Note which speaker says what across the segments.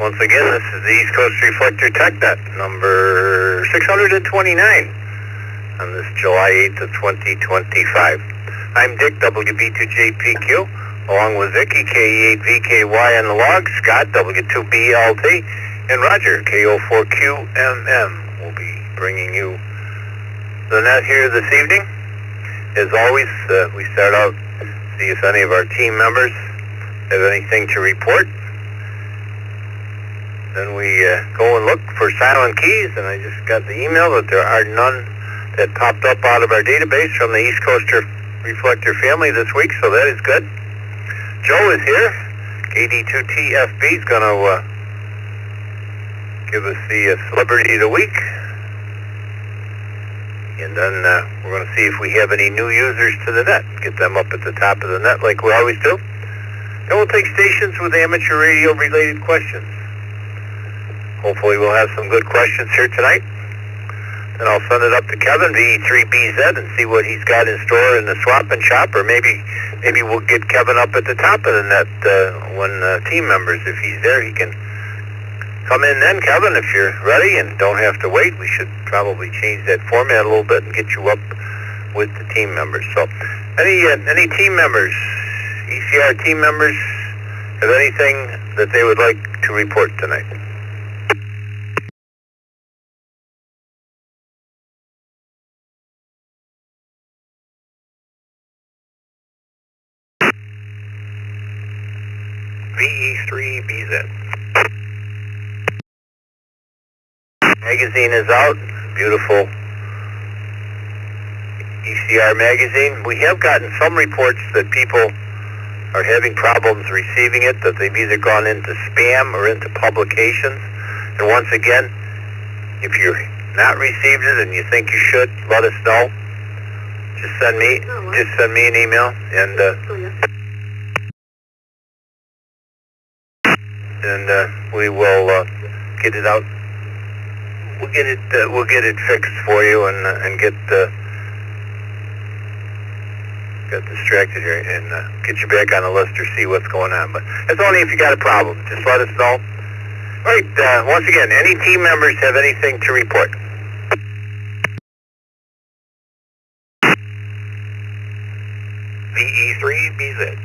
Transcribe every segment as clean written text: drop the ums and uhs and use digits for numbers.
Speaker 1: Once again, this is the East Coast Reflector TechNet, number 629, on this July 8th of 2025. I'm Dick, WB2JPQ, along with Vicky, KE8VKY on the log, Scott, W2BLT, and Roger, KO4QMM, will be bringing you the net here this evening. As always, we start out, see if any of our team members have anything to report. Then we go and look for silent keys, and I just got the email that there are none that popped up out of our database from the East Coast Reflector family this week, so that is good. Joe is here. KD2TFB is going to give us the Celebrity of the Week. And then we're going to see if we have any new users to the net. Get them up at the top of the net like we always do. Then we'll take stations with amateur radio related questions. Hopefully we'll have some good questions here tonight. Then I'll send it up to Kevin, VE3BZ, and see what he's got in store in the swap and shop. Or maybe we'll get Kevin up at the top of the net when team members, if he's there, he can come in then, Kevin, if you're ready and don't have to wait. We should probably change that format a little bit and get you up with the team members. So any team members, ECR team members, have anything that they would like to report tonight? VE3BZ. Magazine is out. Beautiful ECR magazine. We have gotten some reports that people are having problems receiving it, that they've either gone into spam or into publications. And once again, if you're not received it and you think you should, let us know. Just send me an email, and we will get it out. We'll get it fixed for you and get got distracted here and get you back on the list or see what's going on. But that's only if you got a problem. Just let us know. All right. Once again, any team members have anything to report? VE3BZ.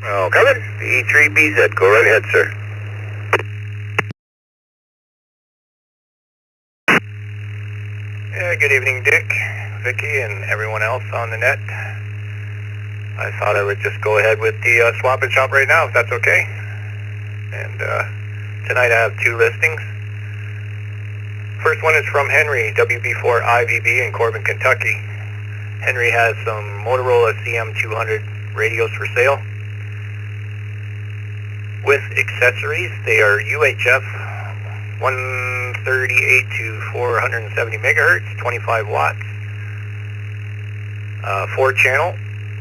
Speaker 1: Oh, Kevin, VE3BZ. Go right ahead, sir. Yeah, good evening, Dick, Vicky, and everyone else on the net. I thought I would just go ahead with the swap and shop right now, if that's okay. And tonight I have two listings. First one is from Henry, WB4IVB in Corbin, Kentucky. Henry has some Motorola CM200 radios for sale with accessories. They are UHF 138 to 470 megahertz, 25 watts, 4-channel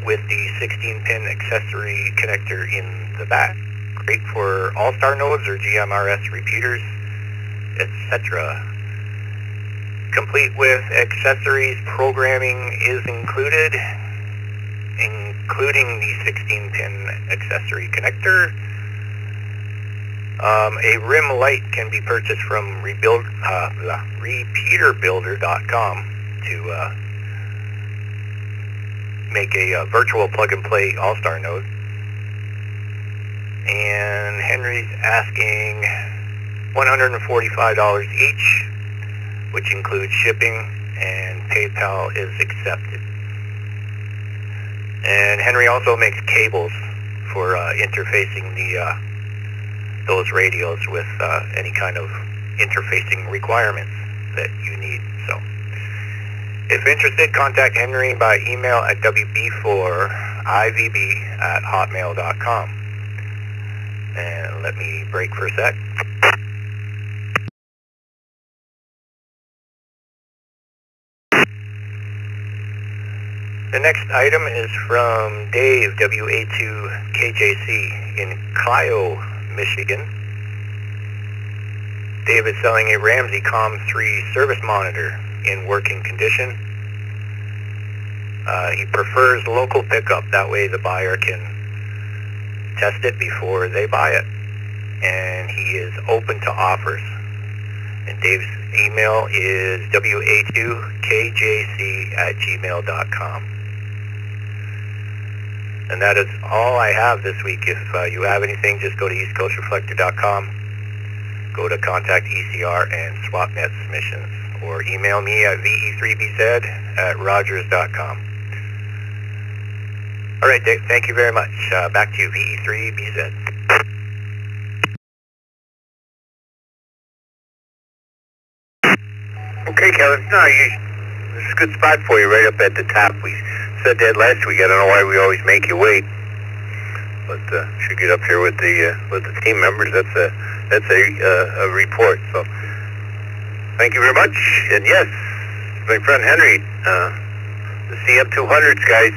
Speaker 1: with the 16-pin accessory connector in the back. Great for all-star nodes or GMRS repeaters, etc. Complete with accessories. Programming is included, including the 16-pin accessory connector. A rim light can be purchased from repeaterbuilder.com to make a virtual plug-and-play all-star node. And Henry's asking $145 each, which includes shipping, and PayPal is accepted. And Henry also makes cables for interfacing those radios with any kind of interfacing requirements that you need. So, if interested, contact Henry by email at wb4ivb@hotmail.com. And let me break for a sec. The next item is from Dave, WA2KJC in Clio, Michigan. Dave is selling a Ramsey COM3 service monitor in working condition. He prefers local pickup. That way the buyer can test it before they buy it. And he is open to offers. And Dave's email is wa2kjc@gmail.com. And that is all I have this week. If you have anything, just go to eastcoastreflector.com. Go to contact ECR and SwapNet submissions. Or email me at ve3bz@rogers.com. All right, Dave, thank you very much. Back to you, ve3bz. Okay, Kevin. No, this is a good spot for you, right up at the top. We said that last week. I don't know why we always make you wait, but should get up here with the team members. That's a report. So, thank you very much. And yes, my friend Henry, the CM200s guys,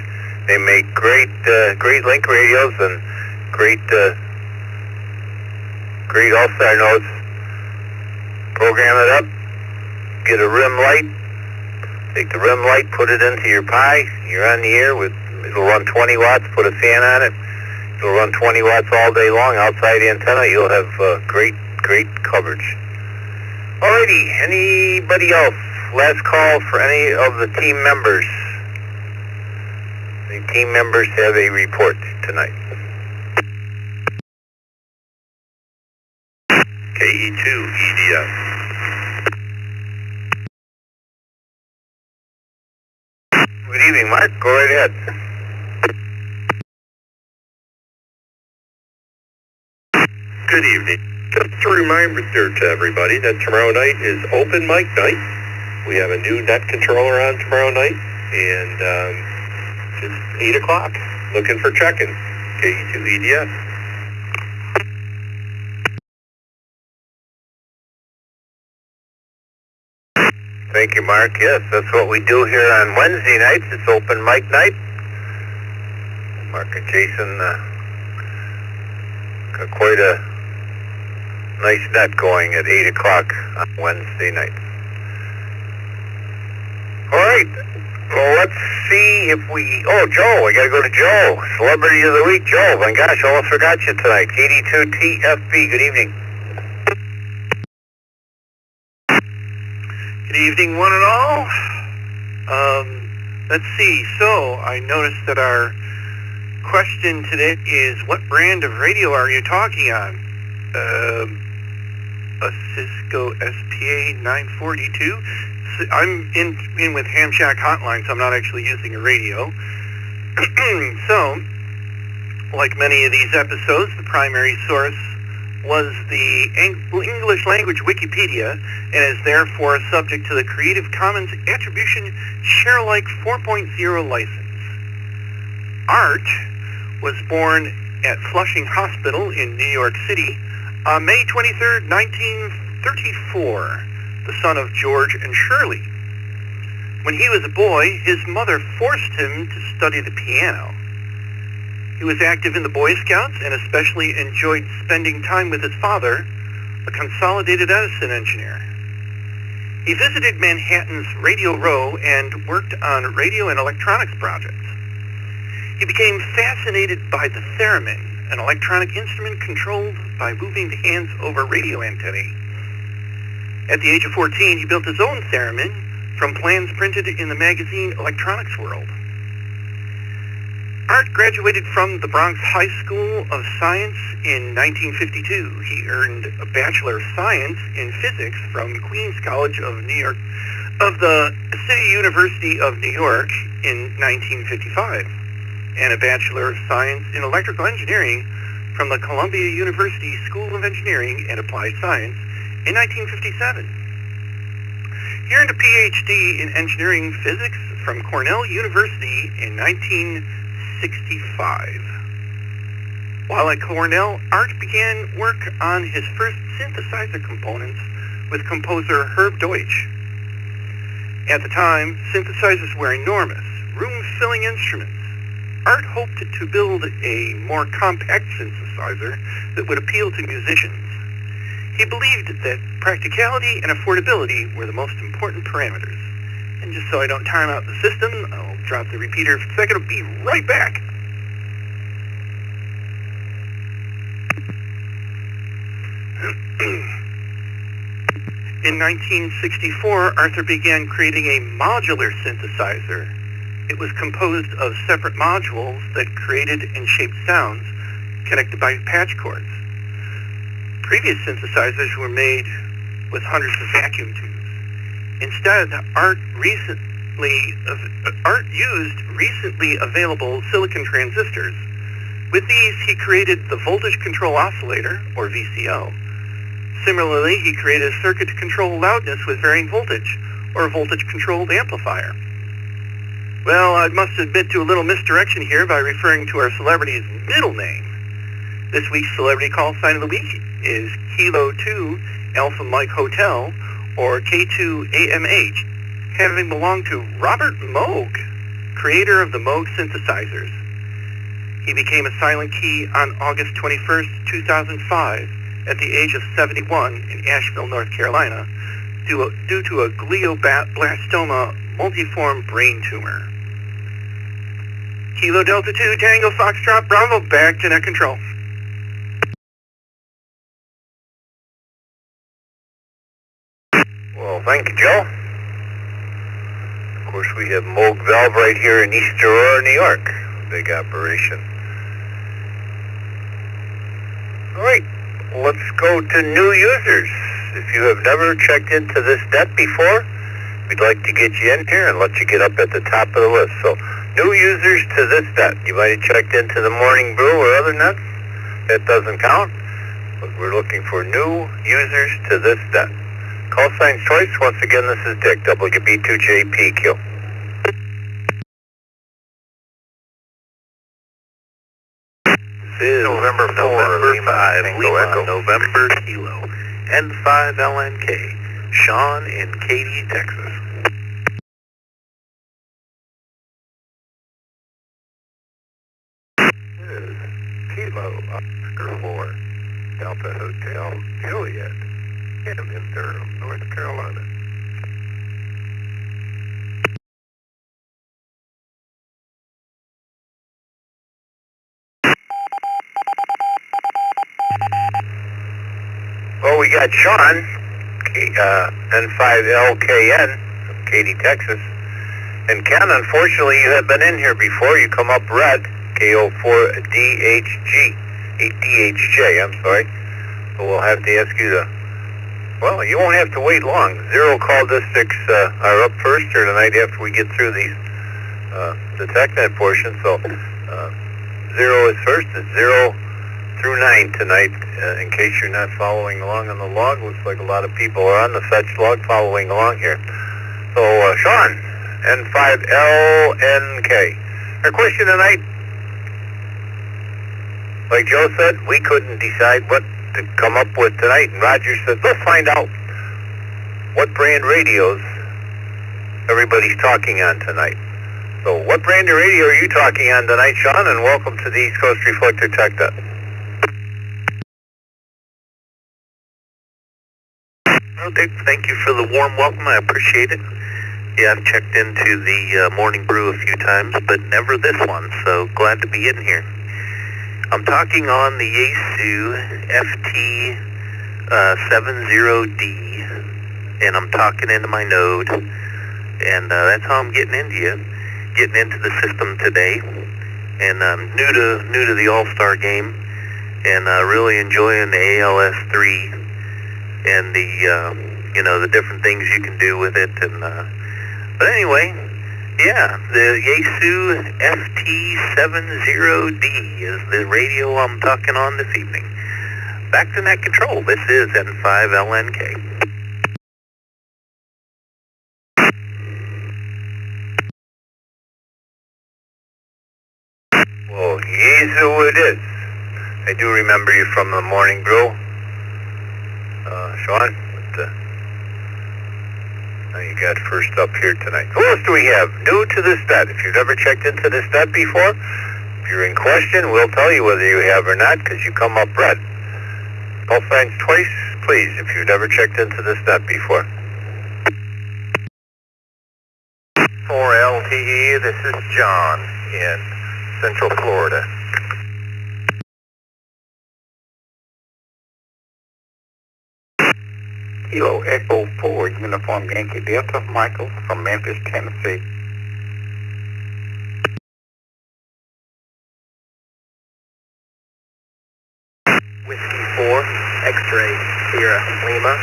Speaker 1: they make great link radios and great all-star nodes. Program it up. Get a rim light, take the rim light, put it into your Pi, you're on the air with, it'll run 20 watts, put a fan on it, it'll run 20 watts all day long outside the antenna, you'll have great coverage. Alrighty, anybody else? Last call for any of the team members. The team members have a report tonight. KE2, EDF. Good evening, Mark. Go right ahead.
Speaker 2: Good evening. Just a reminder to everybody that tomorrow night is open mic night. We have a new net controller on tomorrow night, and it's 8 o'clock. Looking for check-in. KE2 EDF.
Speaker 1: Thank you, Mark. Yes, that's what we do here on Wednesday nights. It's open mic night. Mark and Jason got quite a nice net going at 8 o'clock on Wednesday nights. All right. Well, let's see if we... Oh, Joe. I got to go to Joe. Celebrity of the Week, Joe. My gosh, I almost forgot you tonight. KD2TFB. Good evening.
Speaker 3: Good evening, one and all. Let's see. So, I noticed that our question today is, what brand of radio are you talking on? A Cisco SPA 942. I'm in with Ham Shack Hotline, so I'm not actually using a radio. So, like many of these episodes, the primary source was the English language Wikipedia, and is therefore subject to the Creative Commons Attribution Sharealike 4.0 license. Art was born at Flushing Hospital in New York City on May 23, 1934, the son of George and Shirley. When he was a boy, his mother forced him to study the piano. He was active in the Boy Scouts and especially enjoyed spending time with his father, a Consolidated Edison engineer. He visited Manhattan's Radio Row and worked on radio and electronics projects. He became fascinated by the theremin, an electronic instrument controlled by moving the hands over radio antennae. At the age of 14, he built his own theremin from plans printed in the magazine Electronics World. Art graduated from the Bronx High School of Science in 1952. He earned a Bachelor of Science in Physics from Queens College of New York, of the City University of New York in 1955, and a Bachelor of Science in Electrical Engineering from the Columbia University School of Engineering and Applied Science in 1957. He earned a PhD in Engineering Physics from Cornell University in 1965. While at Cornell, Art began work on his first synthesizer components with composer Herb Deutsch. At the time, synthesizers were enormous, room-filling instruments. Art hoped to build a more compact synthesizer that would appeal to musicians. He believed that practicality and affordability were the most important parameters. And just so I don't time out the system, I'll drop the repeater for a second. I'll be right back. In 1964, Arthur began creating a modular synthesizer. It was composed of separate modules that created and shaped sounds connected by patch cords. Previous synthesizers were made with hundreds of vacuum tubes. Instead, Art used recently available silicon transistors. With these, he created the voltage control oscillator, or VCO. Similarly, he created a circuit to control loudness with varying voltage, or a voltage-controlled amplifier. Well, I must admit to a little misdirection here by referring to our celebrity's middle name. This week's celebrity call sign of the week is Kilo 2 Alpha Mike Hotel, or K2AMH, having belonged to Robert Moog, creator of the Moog synthesizers. He became a silent key on August 21st, 2005, at the age of 71 in Asheville, North Carolina, due to a glioblastoma multiform brain tumor. Kilo Delta 2 Tango Foxtrot Bravo, back to net control.
Speaker 1: Well, thank you, Joe. Of course, we have Moog Valve right here in East Aurora, New York. Big operation. All right, let's go to new users. If you have never checked into this net before, we'd like to get you in here and let you get up at the top of the list. So, new users to this net. You might have checked into the Morning Brew or other nets. That doesn't count. But we're looking for new users to this net. Call sign choice. Once again, this is Dick, WB2JPQ. This is November 5, Echo, November Kilo, N5LNK, Sean in Katy, Texas. This is Kilo, Oscar 4, Delta Hotel, Juliet, in Durham, North Carolina. Well, we got Sean, N5LKN, from Katy, Texas. And Ken, unfortunately, you have been in here before. You come up red, KO4DHG, 8DHJ, I'm sorry. So we'll have to ask you to, well, you won't have to wait long. Zero call districts are up first or tonight after we get through these, the TechNet portion. So zero is first. It's 0 through 9 tonight. In case you're not following along on the log, looks like a lot of people are on the fetch log following along here. So Sean, N5LNK. Our question tonight, like Joe said, we couldn't decide what to come up with tonight, and Roger said, let's find out what brand radios everybody's talking on tonight. So what brand of radio are you talking on tonight, Sean? And welcome to the East Coast Reflector Tech Net. Well, Dick, thank you for the warm welcome. I appreciate it. Yeah, I've checked into the Morning Brew a few times, but never this one, so glad to be in here. I'm talking on the Yaesu FT70D, and I'm talking into my node, and that's how I'm getting into you, getting into the system today, and I'm new to the All-Star game, and really enjoying the ALS3 and the the different things you can do with it, and but anyway. Yeah, the Yaesu FT70D is the radio I'm talking on this evening. Back to net control. This is N5LNK. Well, Yaesu it is. I do remember you from the Morning Brew, Sean. Now you got first up here tonight. Who else do we have new to this net? If you've never checked into this net before, if you're in question, we'll tell you whether you have or not because you come up red. Call signs twice, please, if you've never checked into this net before. For LTE, this is John in Central Florida.
Speaker 4: Kilo Echo 4, Uniform Yankee Delta, Michael from Memphis, Tennessee.
Speaker 2: Whiskey 4, X-ray, Sierra Lima.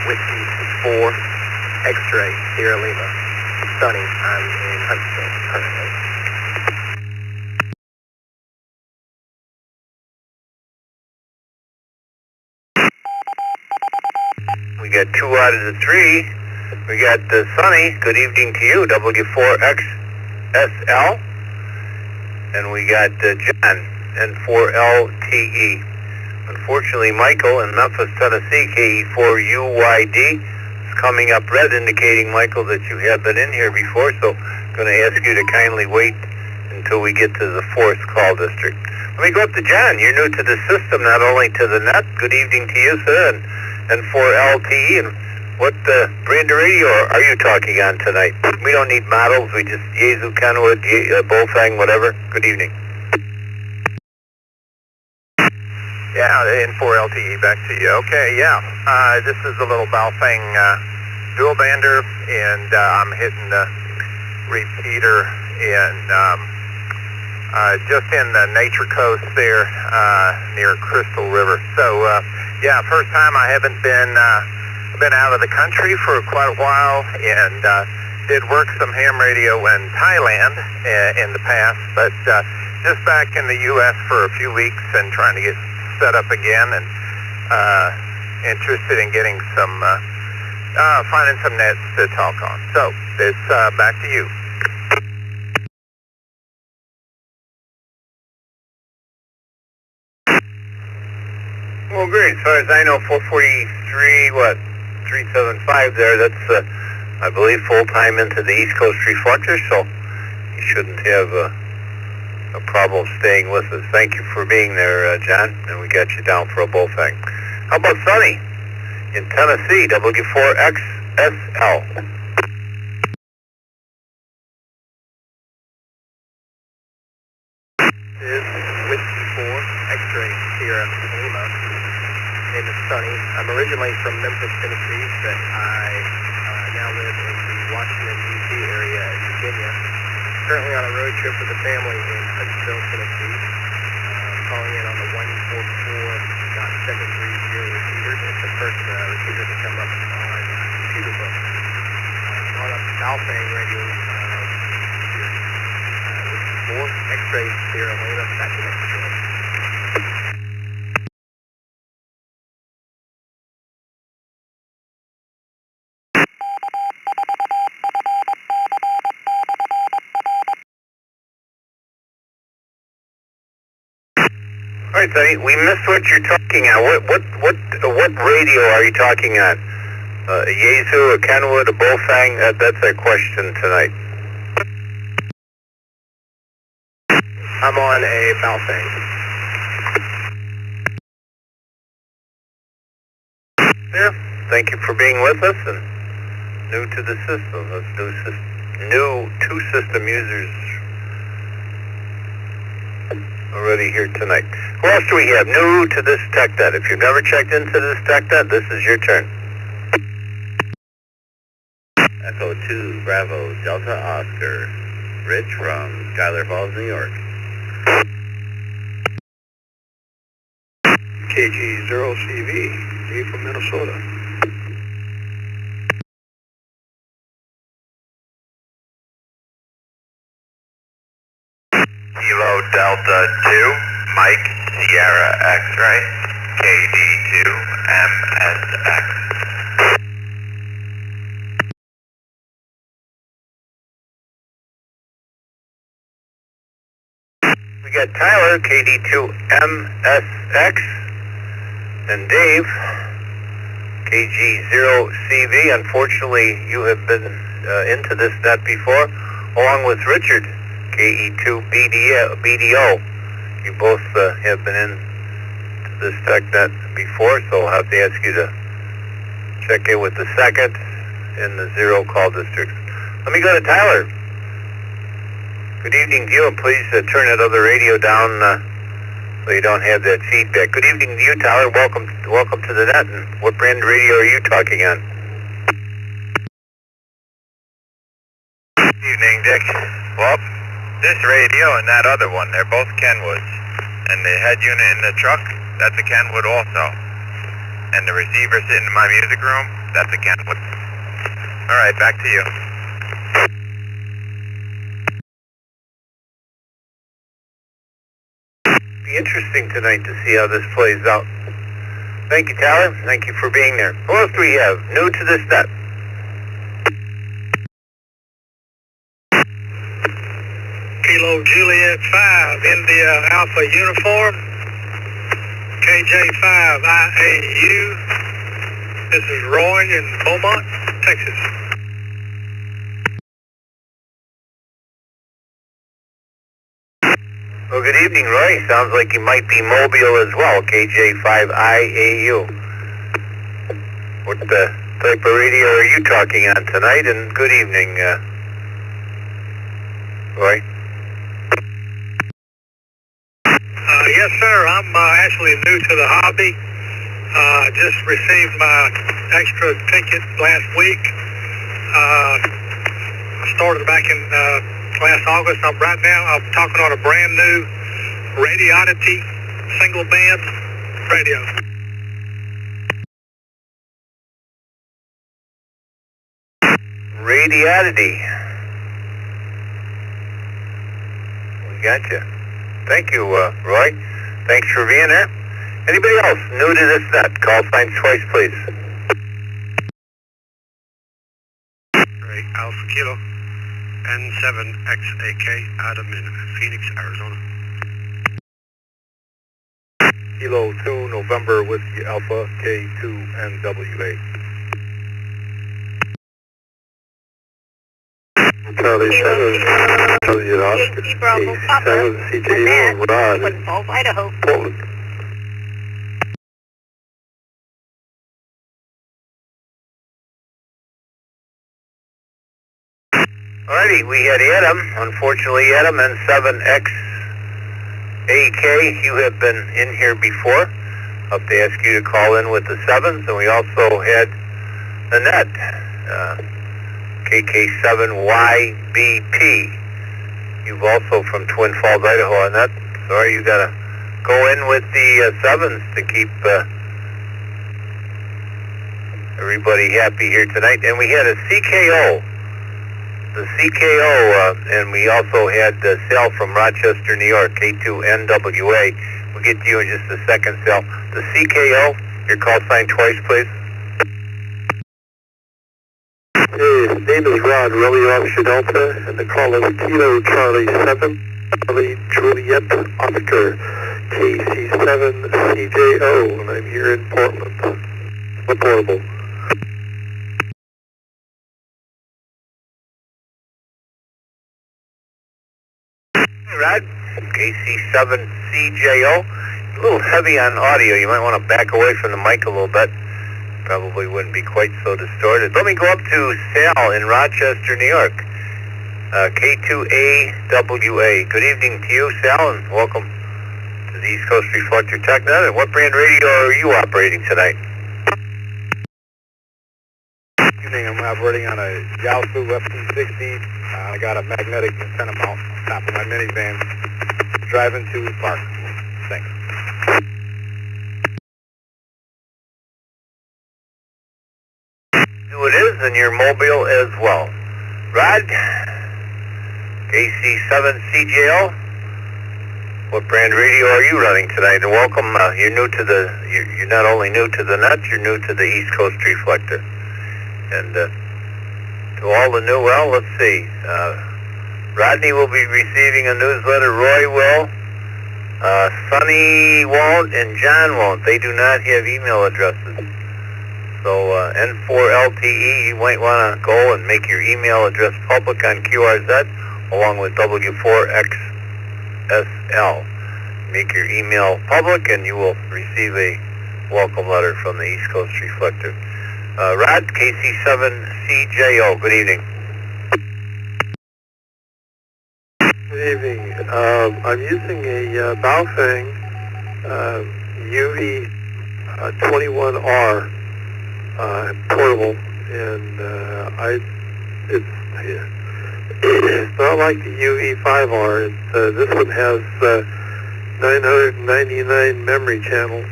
Speaker 2: Whiskey 4, X-ray, Sierra Lima. Sunny, I'm in Huntsville currently.
Speaker 1: We got 2 out of the 3. We got Sunny. Good evening to you, W4XSL. And we got John, N4LTE. Unfortunately, Michael in Memphis, Tennessee, KE4UYD, is coming up red, indicating, Michael, that you have been in here before, so I'm going to ask you to kindly wait until we get to the 4th call district. Let me go up to John. You're new to the system, not only to the net. Good evening to you, sir, and N4LTE. And what brand of radio are you talking on tonight? We don't need models. We just Yaesu, Kenwood, Bullfang, whatever. Good evening.
Speaker 2: Yeah, N4LTE, back to you. Okay, yeah. This is a little Baofeng dual bander, and I'm hitting the repeater in just in the Nature Coast there near Crystal River. So, yeah, first time. I haven't been out of the country for quite a while, and did work some ham radio in Thailand in the past, but just back in the U.S. for a few weeks and trying to get set up again, and interested in getting some, finding some nets to talk on. So it's back to you.
Speaker 1: Well, great. As far as I know, 443, 375 there, that's, I believe, full-time into the East Coast Reflector, so you shouldn't have a problem staying with us. Thank you for being there, John, and we got you down for a bullfang. How about Sunny in Tennessee, W4XSL?
Speaker 2: Is Whiskey 4, X-ray, Sierra Lima. Name is Sunny. I'm originally from Memphis, Tennessee, but I now live in the Washington, D.C. area in Virginia. Currently on a road trip with the family in Huntsville, Tennessee. Calling in on the 144.730 repeater. It's the first repeater to come up on computer book. On a Baofeng radio here. 4, X-ray, Sierra Lima, back to next show.
Speaker 1: All right, Sonny, we missed what you're talking on. What radio are you talking on? A Yaesu, a Kenwood, a Bullfang? That's our question tonight.
Speaker 2: I'm on a Baofeng.
Speaker 1: Yeah, thank you for being with us and new to the system. Those new two-system users already here tonight. Who else do we have new to this TechNet? If you've never checked into this TechNet, this is your turn.
Speaker 5: Echo 2, Bravo, Delta Oscar, Rich from Schuyler Falls, New York.
Speaker 4: KG0CV, Dave from Minnesota.
Speaker 2: Kilo Delta 2, Mike, Sierra X-ray, KD2, MSX.
Speaker 1: We got Tyler, KD2MSX, and Dave, KG0CV. Unfortunately, you have been into this net before, along with Richard, KE2BDO. You both have been in this TechNet before, so I'll have to ask you to check in with the second in the 0 call district. Let me go to Tyler. Good evening to you, and please turn that other radio down so you don't have that feedback. Good evening to you, Tyler. Welcome to the net. And what brand radio are you talking on?
Speaker 2: Evening, Dick. Well, this radio and that other one, they're both Kenwoods. And the head unit in the truck, that's a Kenwood also. And the receiver sitting in my music room, that's a Kenwood. All right, back to you.
Speaker 1: Be interesting tonight to see how this plays out. Thank you, Tyler. Thank you for being there. Who else do we have new to this net?
Speaker 3: Kilo Juliet 5, India Alpha Uniform, KJ5 IAU. This is Roy in Beaumont, Texas.
Speaker 1: Well, good evening, Roy. Sounds like you might be mobile as well, KJ5IAU. What type of radio are you talking on tonight? And good evening, Roy.
Speaker 3: Yes, sir. I'm actually new to the hobby. Just received my extra ticket last week. I started back in last August. Right now I'm talking on a brand new Radioddity single band radio.
Speaker 1: Radioddity. We got you. Thank you, Roy. Thanks for being there. Anybody else new to this net? Call sign twice, please.
Speaker 3: Right, Alpha Kilo N7XAK, Adam in Phoenix, Arizona.
Speaker 2: Kilo 2, November, Whiskey Alpha, K2NWA. Charlie 7, Charlie Oscar, K7, CJO, Rod,
Speaker 6: Idaho.
Speaker 2: Portland.
Speaker 1: Alrighty, we had Adam. Unfortunately, Adam, N7XAK, you have been in here before. Hope they ask you to call in with the 7s, and we also had Annette, KK7YBP. You've also from Twin Falls, Idaho, Annette. Sorry, you gotta go in with the 7s to keep everybody happy here tonight. And we had a CKO. The CKO, and we also had Sal from Rochester, New York, K2NWA. We'll get to you in just a second, Sal. The CKO, your call sign twice, please.
Speaker 2: Hey, his name is Rod, Romeo Oscar Delta, and the call is Kilo Charlie 7, Charlie Juliet Oscar, KC7CJO, and I'm here in Portland. Reportable.
Speaker 1: Rod, KC7CJO. A little heavy on audio. You might want to back away from the mic a little bit. Probably wouldn't be quite so distorted. Let me go up to Sal in Rochester, New York. K2AWA. Good evening to you, Sal, and welcome to the East Coast Reflector TechNet. And what brand radio are you operating tonight?
Speaker 2: Good evening, I'm operating on a Yaosu FT60. I got a magnetic antenna mount on top of my minivan. Driving to park. Thanks.
Speaker 1: Who it is, and you're mobile as well. Rod, KC7CJO. What brand radio are you running tonight? And welcome. You're new to the. You're not only new to the net, you're new to the East Coast Reflector. And to all the new, well, let's see. Rodney will be receiving a newsletter. Roy will. Sonny won't, and John won't. They do not have email addresses. So N4LTE, you might want to go and make your email address public on QRZ, along with W4XSL. Make your email public, and you will receive a welcome letter from the East Coast Reflector. Rod, KC7CJO, good evening.
Speaker 2: Good evening. I'm using a Baofeng
Speaker 1: UV21R portable, and it's not like the UV5R. This one has 999 memory channels.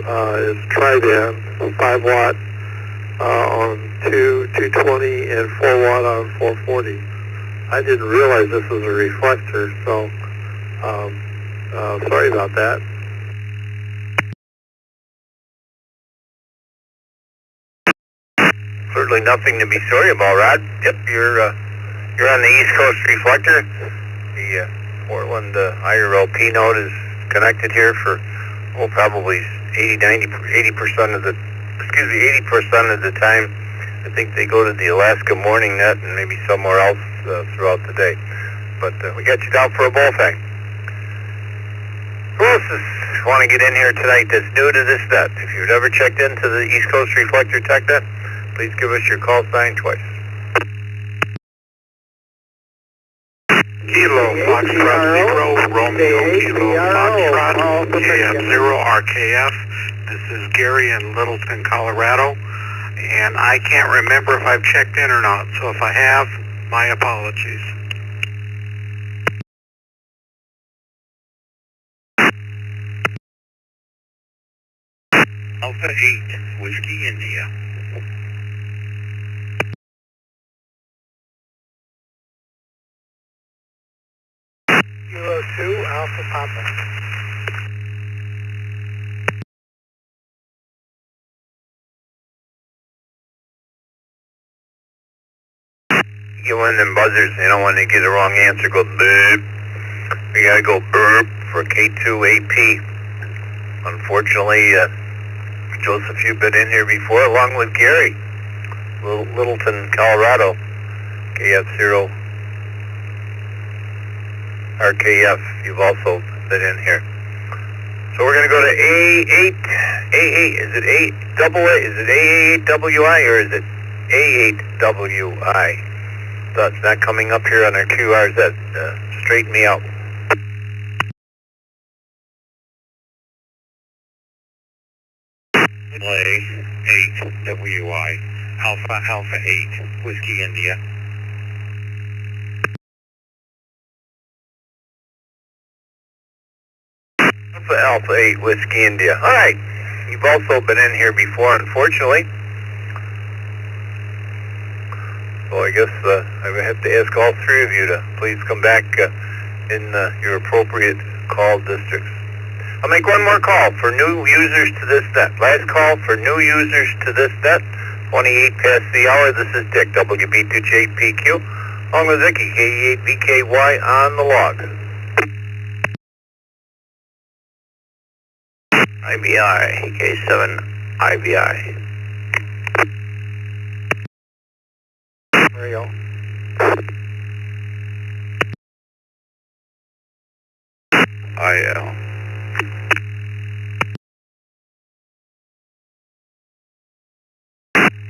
Speaker 1: It's tri-band, 5 watt on 220 and 4 watt on 440. I didn't realize this was a reflector, so sorry about that.
Speaker 2: Certainly nothing to be sorry about, Rod. Yep, you're on the East Coast Reflector. The Portland IRLP node is connected here for probably 80% of the time. I think they go to the Alaska morning net and maybe somewhere else throughout the day. But we got you down for a bullfang. Who else want to get in here tonight that's new to this net? If you've never checked into the East Coast Reflector Tech Net, please give us your call sign twice.
Speaker 3: Kilo Foxtrot 0, Romeo Kilo Foxtrot, JF0 RKF. This is Gary in Littleton, Colorado, and I can't remember if I've checked in or not, so if I have, my apologies.
Speaker 2: Alpha 8, Whiskey India.
Speaker 1: Kilo 2, Alpha Papa.
Speaker 2: You get one of them buzzers, when they get the wrong answer, go burp. We gotta go burp for K2AP. Unfortunately, Joseph, you've been in here before, along with Gary. Littleton, Colorado. KF0 RKF, you've also been in here. So we're going to go to A8, is it A8WI or is it A8WI? That's not coming up here on our QRZ. Straighten me out. A8WI, Alpha 8, Whiskey India. Alpha 8, Whiskey India. All right. You've also been in here before, unfortunately. So I guess I would have to ask all three of you to please come back in your appropriate call districts. I'll make one more call for new users to this net. Last call for new users to this net. 28 past the hour. This is Dick, WB2JPQ. Along with Vicky, K8VKY on the log. IBI, K7 IBI.
Speaker 1: There you go.
Speaker 2: IL.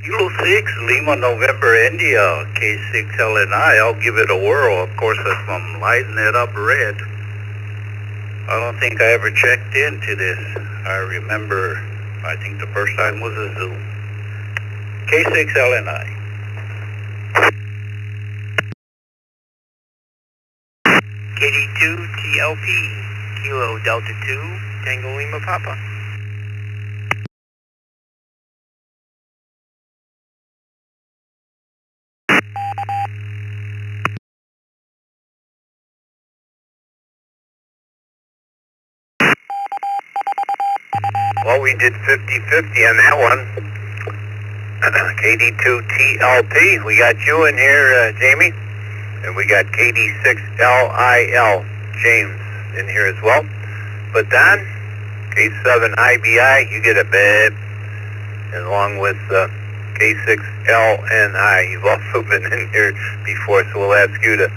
Speaker 2: Kilo 6, Lima November India, K6LNI. I'll give it a whirl. Of course, if I'm lighting it up red. I don't think I ever checked into this. I remember, I think the first time was a Zoom. K6LNI.
Speaker 5: KD2TLP, Kilo Delta 2, Tango Lima Papa.
Speaker 2: Well, we did 50-50 on that one. KD2TLP, we got you in here, Jamie. And we got KD6LIL, James, in here as well. But Don, K7IBI, you get a bib. And along with K6LNI, you've also been in here before, so we'll ask you to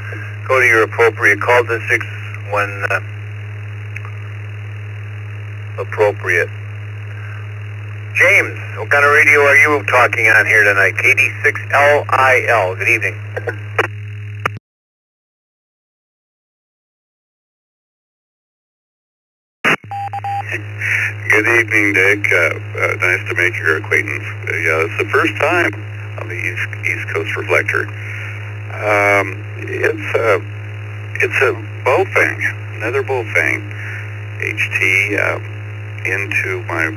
Speaker 2: go to your appropriate call districts when appropriate. James, what kind of radio are you talking on here tonight? KD6LIL, good evening. Good evening, Dick. Nice to make your acquaintance. Yeah, it's the first time on the East Coast Reflector. It's a Bofang, another Bofang HT into my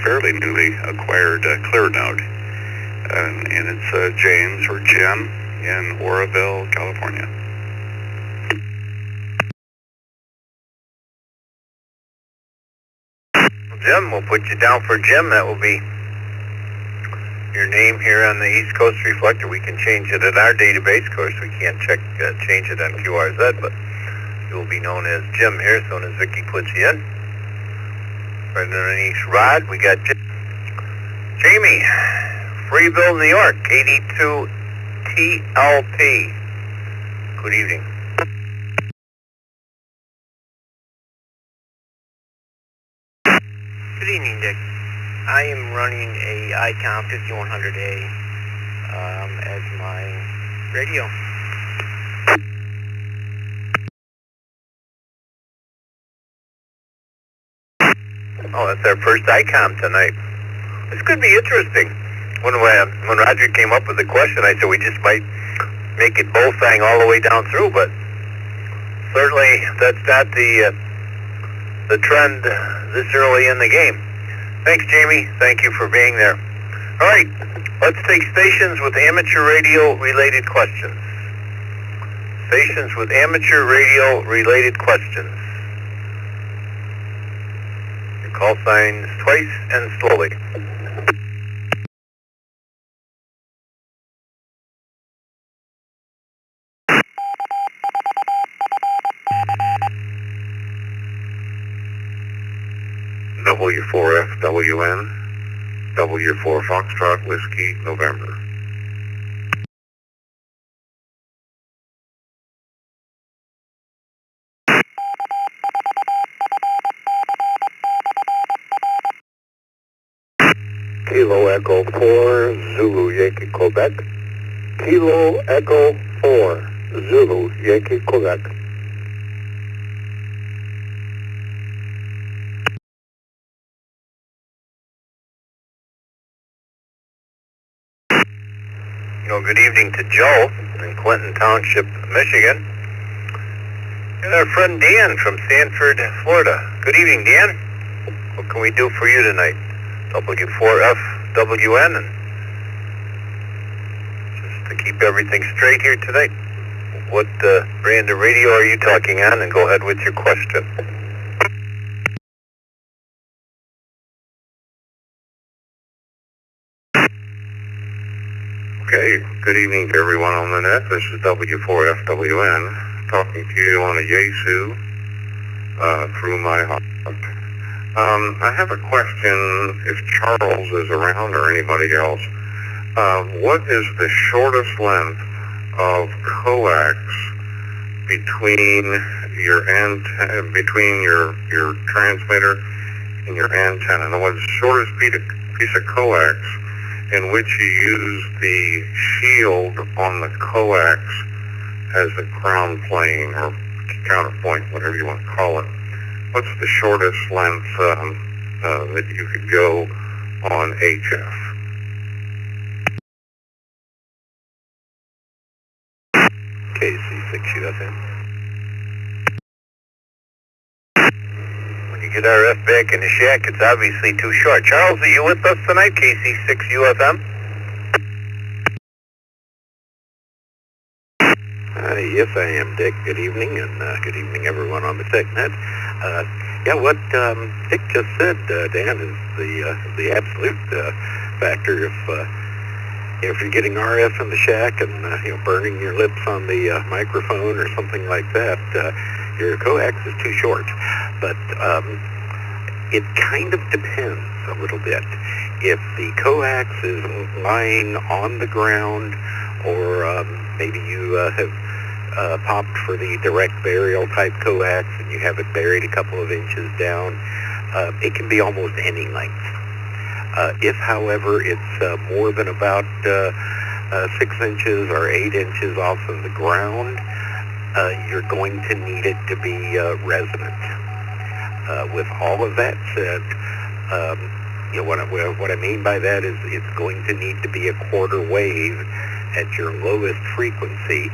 Speaker 2: fairly newly acquired Clearnote, and it's James or Jim in Oroville, California.
Speaker 1: Jim, we'll put you down for Jim. That will be your name here on the East Coast Reflector. We can change it at our database. Of course, we can't change it on QRZ, but you'll be known as Jim here as soon as Vicky puts you in. Right underneath Rod, we got Jamie, Freeville, New York, 82 TLP. Good evening.
Speaker 6: Good evening, Dick. I am running a ICOM 5100A as my radio.
Speaker 1: Oh, that's our first ICOM tonight. This could be interesting. When Roger came up with the question, I said we just might make it Bofang all the way down through, but certainly that's not the trend this early in the game. Thanks, Jamie. Thank you for being there. All right, let's take stations with amateur radio related questions. Stations with amateur radio related questions. Your call signs twice and slowly.
Speaker 2: W4FWN, W4 Foxtrot Whiskey, November.
Speaker 1: Kilo Echo 4, Zulu Yankee Quebec. Kilo Echo 4, Zulu Yankee Quebec. Good evening to Joe in Clinton Township, Michigan. And our friend Dan from Sanford, Florida. Good evening, Dan. What can we do for you tonight? W4FWN, and just to keep everything straight here tonight. What brand of radio are you talking on? And go ahead with your question.
Speaker 2: Okay, good evening to everyone on the net. This is W4FWN talking to you on a Yaesu through my heart. I have a question, if Charles is around or anybody else. What is the shortest length of coax between your transmitter and your antenna? In other words, the shortest piece of coax in which you use the shield on the coax as the crown plane or counterpoint, whatever you want to call it. What's the shortest length that you could go on HF?
Speaker 1: KC6UFM. When you get RF back in the shack, it's obviously too short. Charles, are you with us tonight? KC6UFM?
Speaker 7: Yes, I am, Dick. Good evening, and good evening, everyone on the TechNet. What Dick just said, Dan, is the absolute factor. If you're getting RF in the shack and burning your lips on the microphone or something like that, your coax is too short. But it kind of depends a little bit. If the coax is lying on the ground, or maybe you have popped for the direct burial type coax and you have it buried a couple of inches down, it can be almost any length. If, however, it's more than about 6 inches or 8 inches off of the ground, you're going to need it to be resonant. With all of that said, what I mean by that is it's going to need to be a quarter wave at your lowest frequency,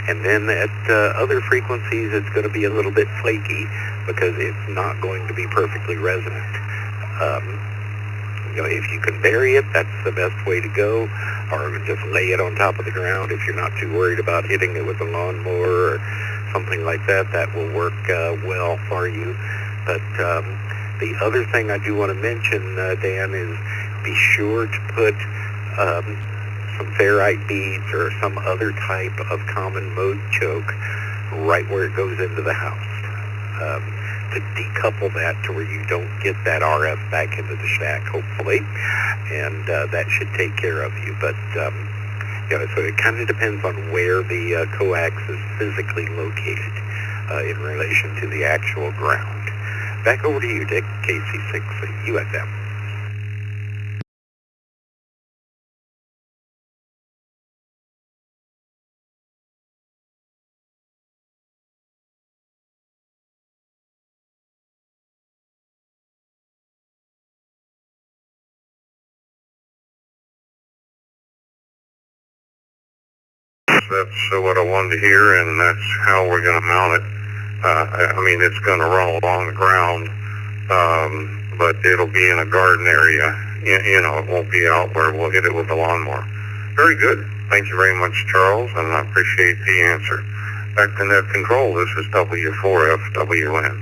Speaker 7: and then at other frequencies it's going to be a little bit flaky because it's not going to be perfectly resonant. If you can bury it, that's the best way to go, or just lay it on top of the ground if you're not too worried about hitting it with a lawnmower or something like that. That will work well for you. But the other thing I do want to mention, Dan, is be sure to put some ferrite beads or some other type of common mode choke right where it goes into the house. To decouple that to where you don't get that RF back into the shack, hopefully, and that should take care of you. But so it kind of depends on where the coax is physically located in relation to the actual ground. Back over to you, Dick, KC6 UFM.
Speaker 2: That's what I wanted to hear, and that's how we're going to mount it. It's going to run along the ground, but it'll be in a garden area. It won't be out where we'll hit it with the lawnmower. Very good. Thank you very much, Charles, and I appreciate the answer. Back to net control. This is W4FWN.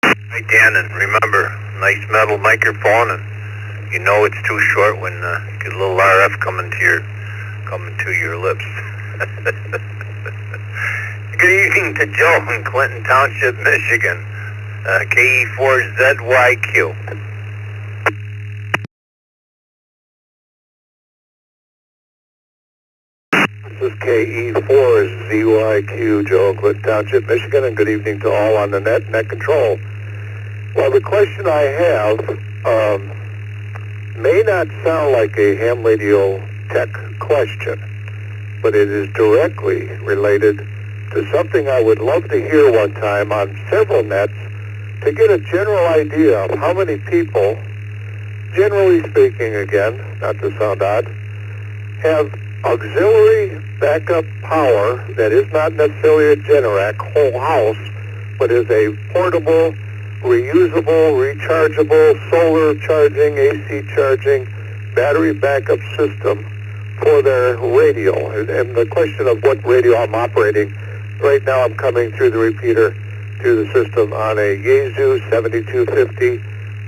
Speaker 1: Hi, Dan, and remember, nice metal microphone, and you know it's too short when you get a little RF coming to your lips. Good evening to Joe in Clinton Township, Michigan. KE4ZYQ.
Speaker 8: This is KE4ZYQ, Joe in Clinton Township, Michigan, and good evening to all on the net control. Well, the question I have may not sound like a ham radio tech question, but it is directly related to something I would love to hear one time on several nets to get a general idea of how many people, generally speaking again, not to sound odd, have auxiliary backup power that is not necessarily a Generac whole house, but is a portable, reusable, rechargeable, solar charging, AC charging, battery backup system for their radio. And the question of what radio I'm operating, right now I'm coming through the repeater to the system on a Yaesu 7250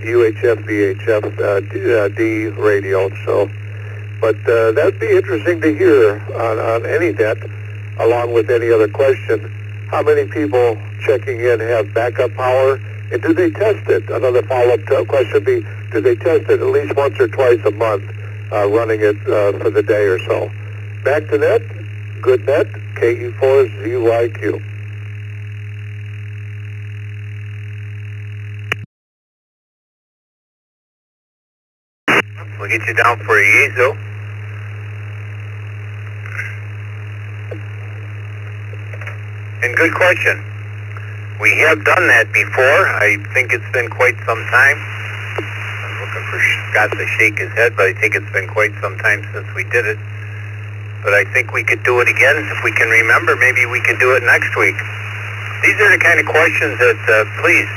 Speaker 8: UHF VHF D radio. So, but that'd be interesting to hear on any net, along with any other question. How many people checking in have backup power? And do they test it? Another follow-up question would be, do they test it at least once or twice a month, running it for the day or so? Back to net, good net, KE4ZYQ.
Speaker 1: We'll get you down for a Yaesu. And good question. We have done that before. I think it's been quite some time. I'm looking for Scott to shake his head, but I think it's been quite some time since we did it. But I think we could do it again. If we can remember, maybe we could do it next week. These are the kind of questions that, please,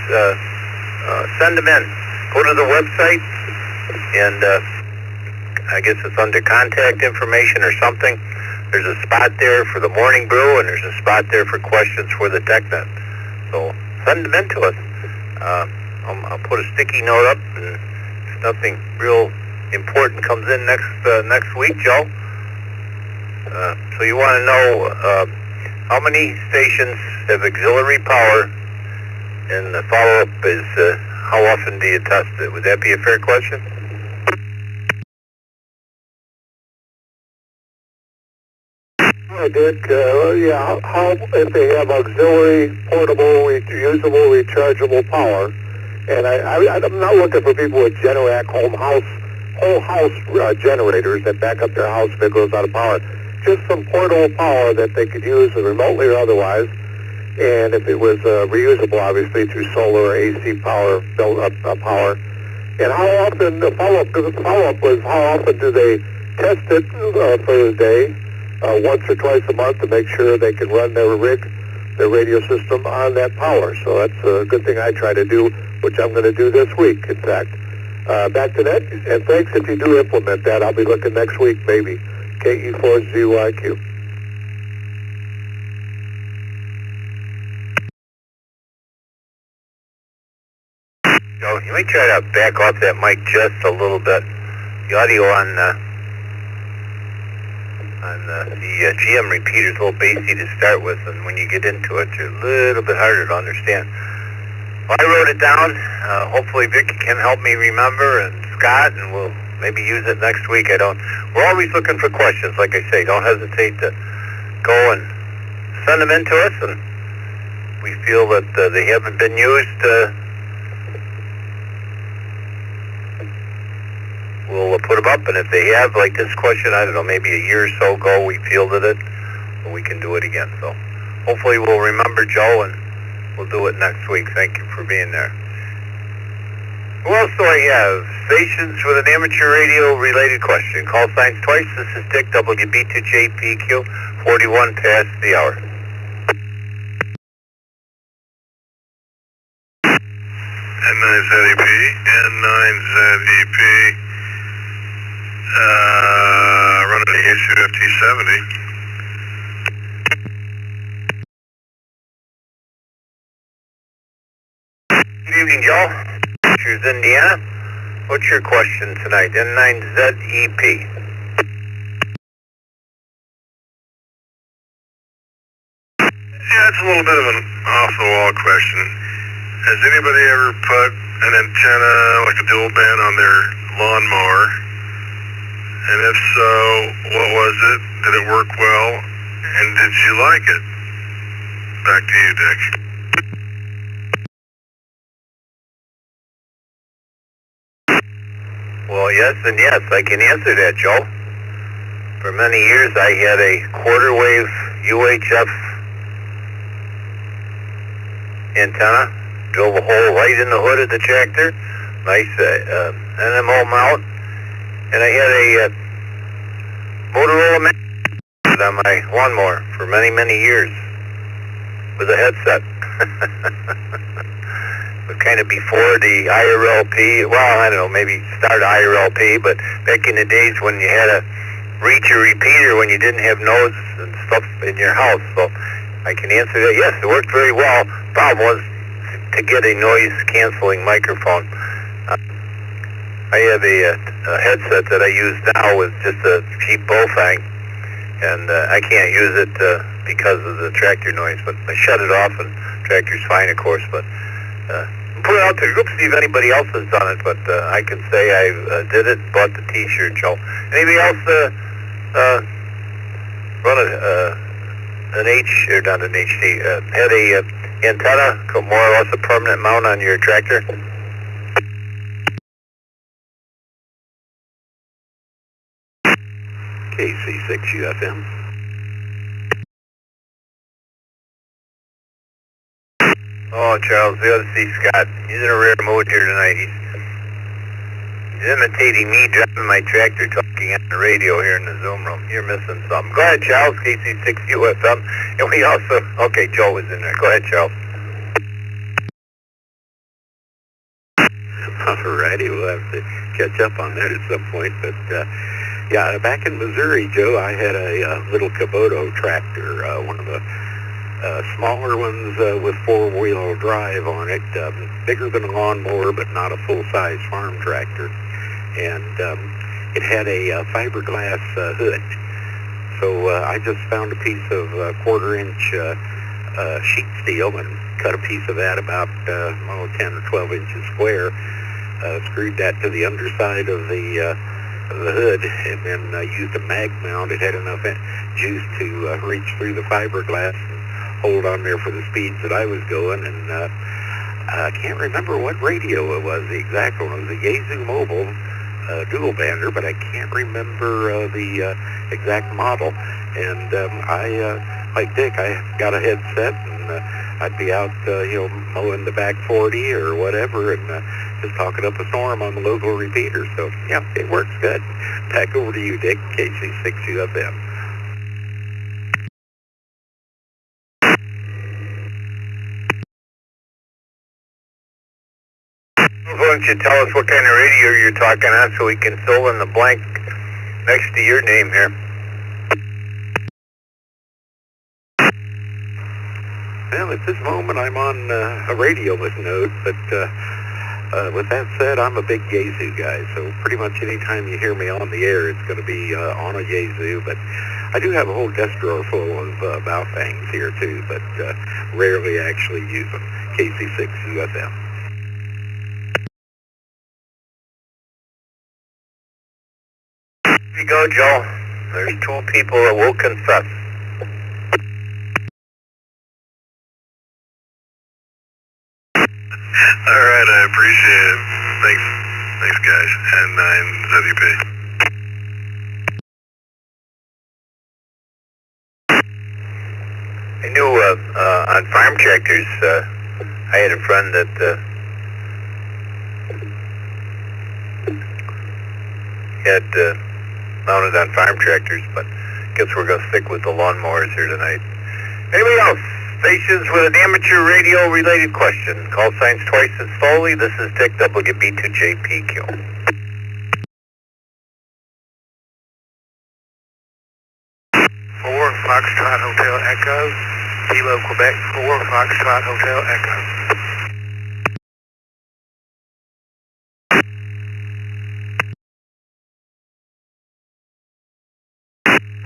Speaker 1: send them in. Go to the website, and I guess it's under contact information or something. There's a spot there for the morning brew, and there's a spot there for questions for the TechNet. So send them in to us. I'll put a sticky note up, and if nothing real important comes in next week, Joe. So you want to know how many stations have auxiliary power, and the follow-up is how often do you test it? Would that be a fair question?
Speaker 8: Hi, Dick. How if they have auxiliary, portable, reusable, rechargeable power? And I'm not looking for people with Generac whole house generators that back up their house if it goes out of power. Just some portable power that they could use remotely or otherwise. and if it was reusable, obviously through solar or AC power, built up power. And how often, the follow-up was how often do they test it for the day, once or twice a month to make sure they can run their radio system on that power. So that's a good thing I try to do, which I'm going to do this week, in fact. Back to that, and thanks if you do implement that. I'll be looking next week, maybe. KE4ZYQ.
Speaker 1: So you might try to back off that mic just a little bit. The audio on the GM repeater is a little bassy to start with, and when you get into it, it's a little bit harder to understand. Well, I wrote it down. Hopefully Vicky can help me remember, and Scott, and we'll maybe use it next week. We're always looking for questions, like I say. Don't hesitate to go and send them in to us, and we feel that they haven't been used. We'll put them up, and if they have, like this question, I don't know, maybe a year or so ago, we fielded it, and we can do it again. So hopefully we'll remember Joe, and we'll do it next week. Thank you for being there. Who else do I have? Stations with an amateur radio-related question. Call signs twice. This is Dick, WB2JPQ, 41 past the hour.
Speaker 2: N9ZEP, N9ZEP, running the HUFT-70.
Speaker 1: Good evening, Joe. Here's Indiana. What's your question tonight? N9ZEP.
Speaker 2: Yeah, it's a little bit of an off-the-wall question. Has anybody ever put an antenna, like a dual band, on their lawnmower? And if so, what was it? Did it work well? And did you like it? Back to you, Dick.
Speaker 1: Well, yes and yes. I can answer that, Joe. For many years, I had a quarter-wave UHF antenna. Drove a hole right in the hood of the tractor. Nice NMO mount. And I had a Motorola on my lawnmower for many, many years with a headset. But kind of before the IRLP, well, I don't know, maybe start IRLP, but back in the days when you had to reach a repeater when you didn't have nodes and stuff in your house. So I can answer that. Yes, it worked very well. Problem was to get a noise-canceling microphone. I have a headset that I use now with just a cheap Bofang, and I can't use it because of the tractor noise, but I shut it off, and tractor's fine, of course, but put it out to the group, see if anybody else has done it, but I can say I did it, bought the t-shirt, Joe. Anybody else run an H, or not an HD, had a antenna, more or less a permanent mount on your tractor?
Speaker 7: KC6UFM.
Speaker 1: Oh, Charles, we ought to see Scott. He's in a rare mood here tonight. He's imitating me driving my tractor, talking on the radio here in the Zoom room. You're missing something. Go ahead, Charles, KC6UFM. And we also, okay, Joe was in there. Go ahead, Charles.
Speaker 7: Alrighty, we'll have to catch up on that at some point. But yeah, back in Missouri, Joe, I had a little Kubota tractor, one of the smaller ones with four-wheel drive on it, bigger than a lawnmower, but not a full-size farm tractor. And it had a fiberglass hood. So I just found a piece of quarter-inch sheet steel and cut a piece of that about 10 or 12 inches square. Screwed that to the underside of the hood, and then used a mag mount. It had enough juice to reach through the fiberglass and hold on there for the speeds that I was going. And I can't remember what radio it was, the exact one. It was a Yaesu Mobile dual bander, but I can't remember the exact model. And like Dick, I got a headset, and I'd be out, mowing the back 40 or whatever, and just talking up a storm on the local repeater. So, yeah, it works good. Back over to you, Dick, KC6UFM.
Speaker 1: Why don't you tell us what kind of radio you're talking on so we can fill in the blank next to your name here?
Speaker 7: Well, at this moment, I'm on a radioless node, but with that said, I'm a big Yazoo guy, so pretty much anytime you hear me on the air, it's going to be on a Yazoo, but I do have a whole desk drawer full of Baofangs here, too, but rarely actually use them. KC6UFM.
Speaker 1: Here you go, Joe. There's two people that will confess.
Speaker 2: All right, I appreciate it. Thanks, guys. And 9WP.
Speaker 1: I knew on farm tractors, I had a friend that had mounted on farm tractors, but guess we're going to stick with the lawnmowers here tonight. Anybody else? Stations with an amateur radio related question. Call signs twice as slowly. This is Dick, WB2JPQ.
Speaker 3: 4 Foxtrot Hotel Echo, Kilo Quebec 4 Foxtrot Hotel Echo.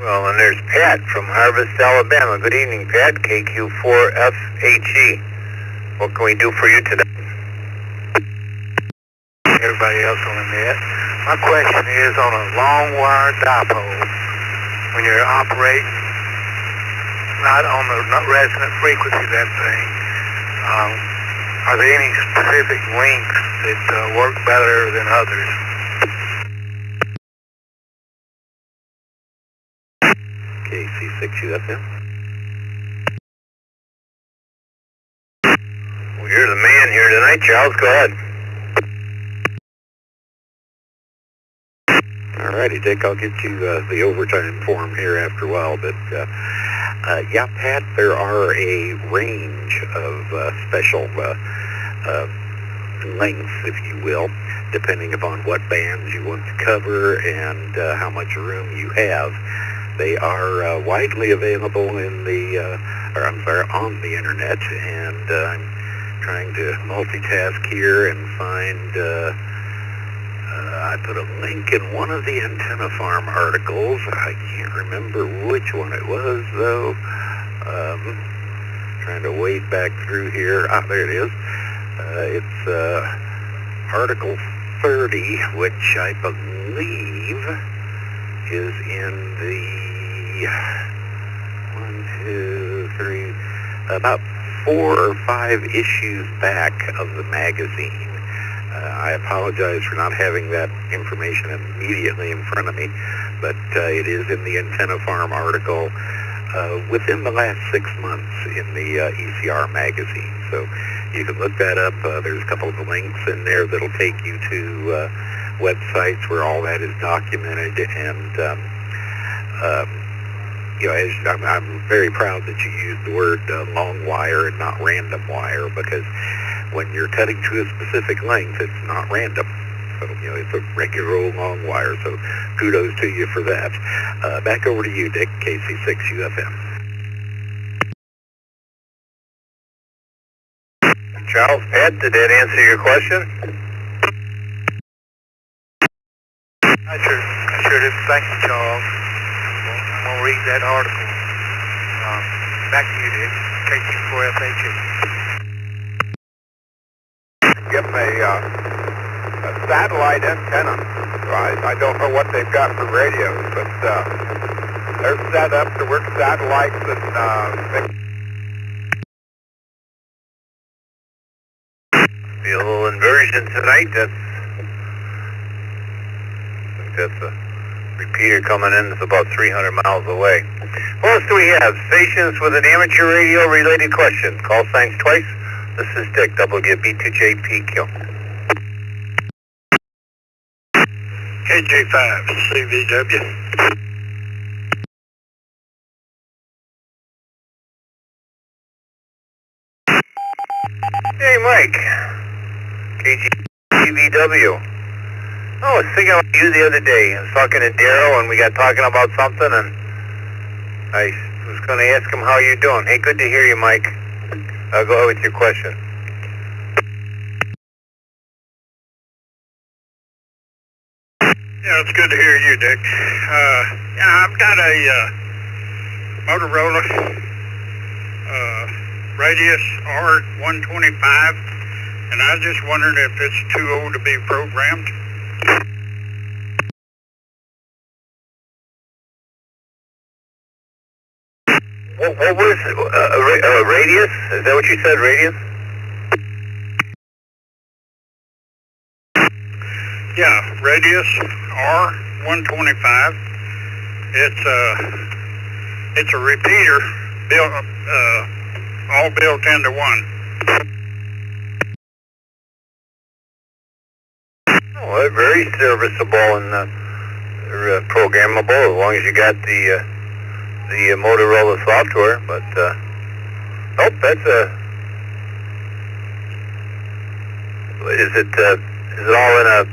Speaker 1: Well, and there's Pat from Harvest, Alabama. Good evening, Pat, KQ4FHE. What can we do for you today?
Speaker 3: Everybody else on the net. My question is on a long wire dipole. When you're operating, not on the resonant frequency of that thing, are there any specific links that work better than others?
Speaker 7: KC6UFM.
Speaker 1: Well, you're the man here tonight, Charles. Go ahead.
Speaker 7: Alrighty, Dick, I'll get you the overtime form here after a while, but yeah, Pat, there are a range of special lengths, if you will, depending upon what bands you want to cover and how much room you have. They are widely available in on the internet, and I'm trying to multitask here and find. I put a link in one of the Antenna Farm articles. I can't remember which one it was, though. Trying to wade back through here. Ah, there it is. It's Article 30, which I believe is in the about 4 or 5 issues back of the magazine. I apologize for not having that information immediately in front of me, but it is in the Antenna Farm article within the last 6 months in the ECR magazine. So you can look that up. There's a couple of links in there that'll take you to websites where all that is documented, and I'm very proud that you used the word long wire and not random wire, because when you're cutting to a specific length, it's not random. So, it's a regular old long wire, so kudos to you for that. Back over to you, Dick, KC6UFM.
Speaker 1: Charles, Pat, did that answer your question?
Speaker 3: I sure did. Thank you, Charles. I'm going to read that article. Back to you, Dick. KQ4FHE.
Speaker 8: Give them a satellite antenna. I don't know what they've got for radios, but they're set up to work satellites and
Speaker 1: Be a little inversion tonight. That's That's a repeater coming in. It's about 300 miles away. What else do we have? Stations with an amateur radio related question. Call signs twice. This is Dick, WB2JPQ.
Speaker 3: KJ5, CVW.
Speaker 1: Hey, Mike. KGVW. Oh, I was thinking about you the other day. I was talking to Darryl, and we got talking about something, and I was going to ask him how you're doing. Hey, good to hear you, Mike. I'll go ahead with your question.
Speaker 3: Yeah, it's good to hear you, Dick. Yeah, I've got a Motorola Radius R125, and I was just wondering if it's too old to be programmed.
Speaker 1: What was Radius? Is that what you said, Radius?
Speaker 3: Yeah, Radius R125. It's a repeater built all built into one.
Speaker 1: Oh, they're very serviceable and they're programmable as long as you got the Motorola software. But nope, that's is it all in a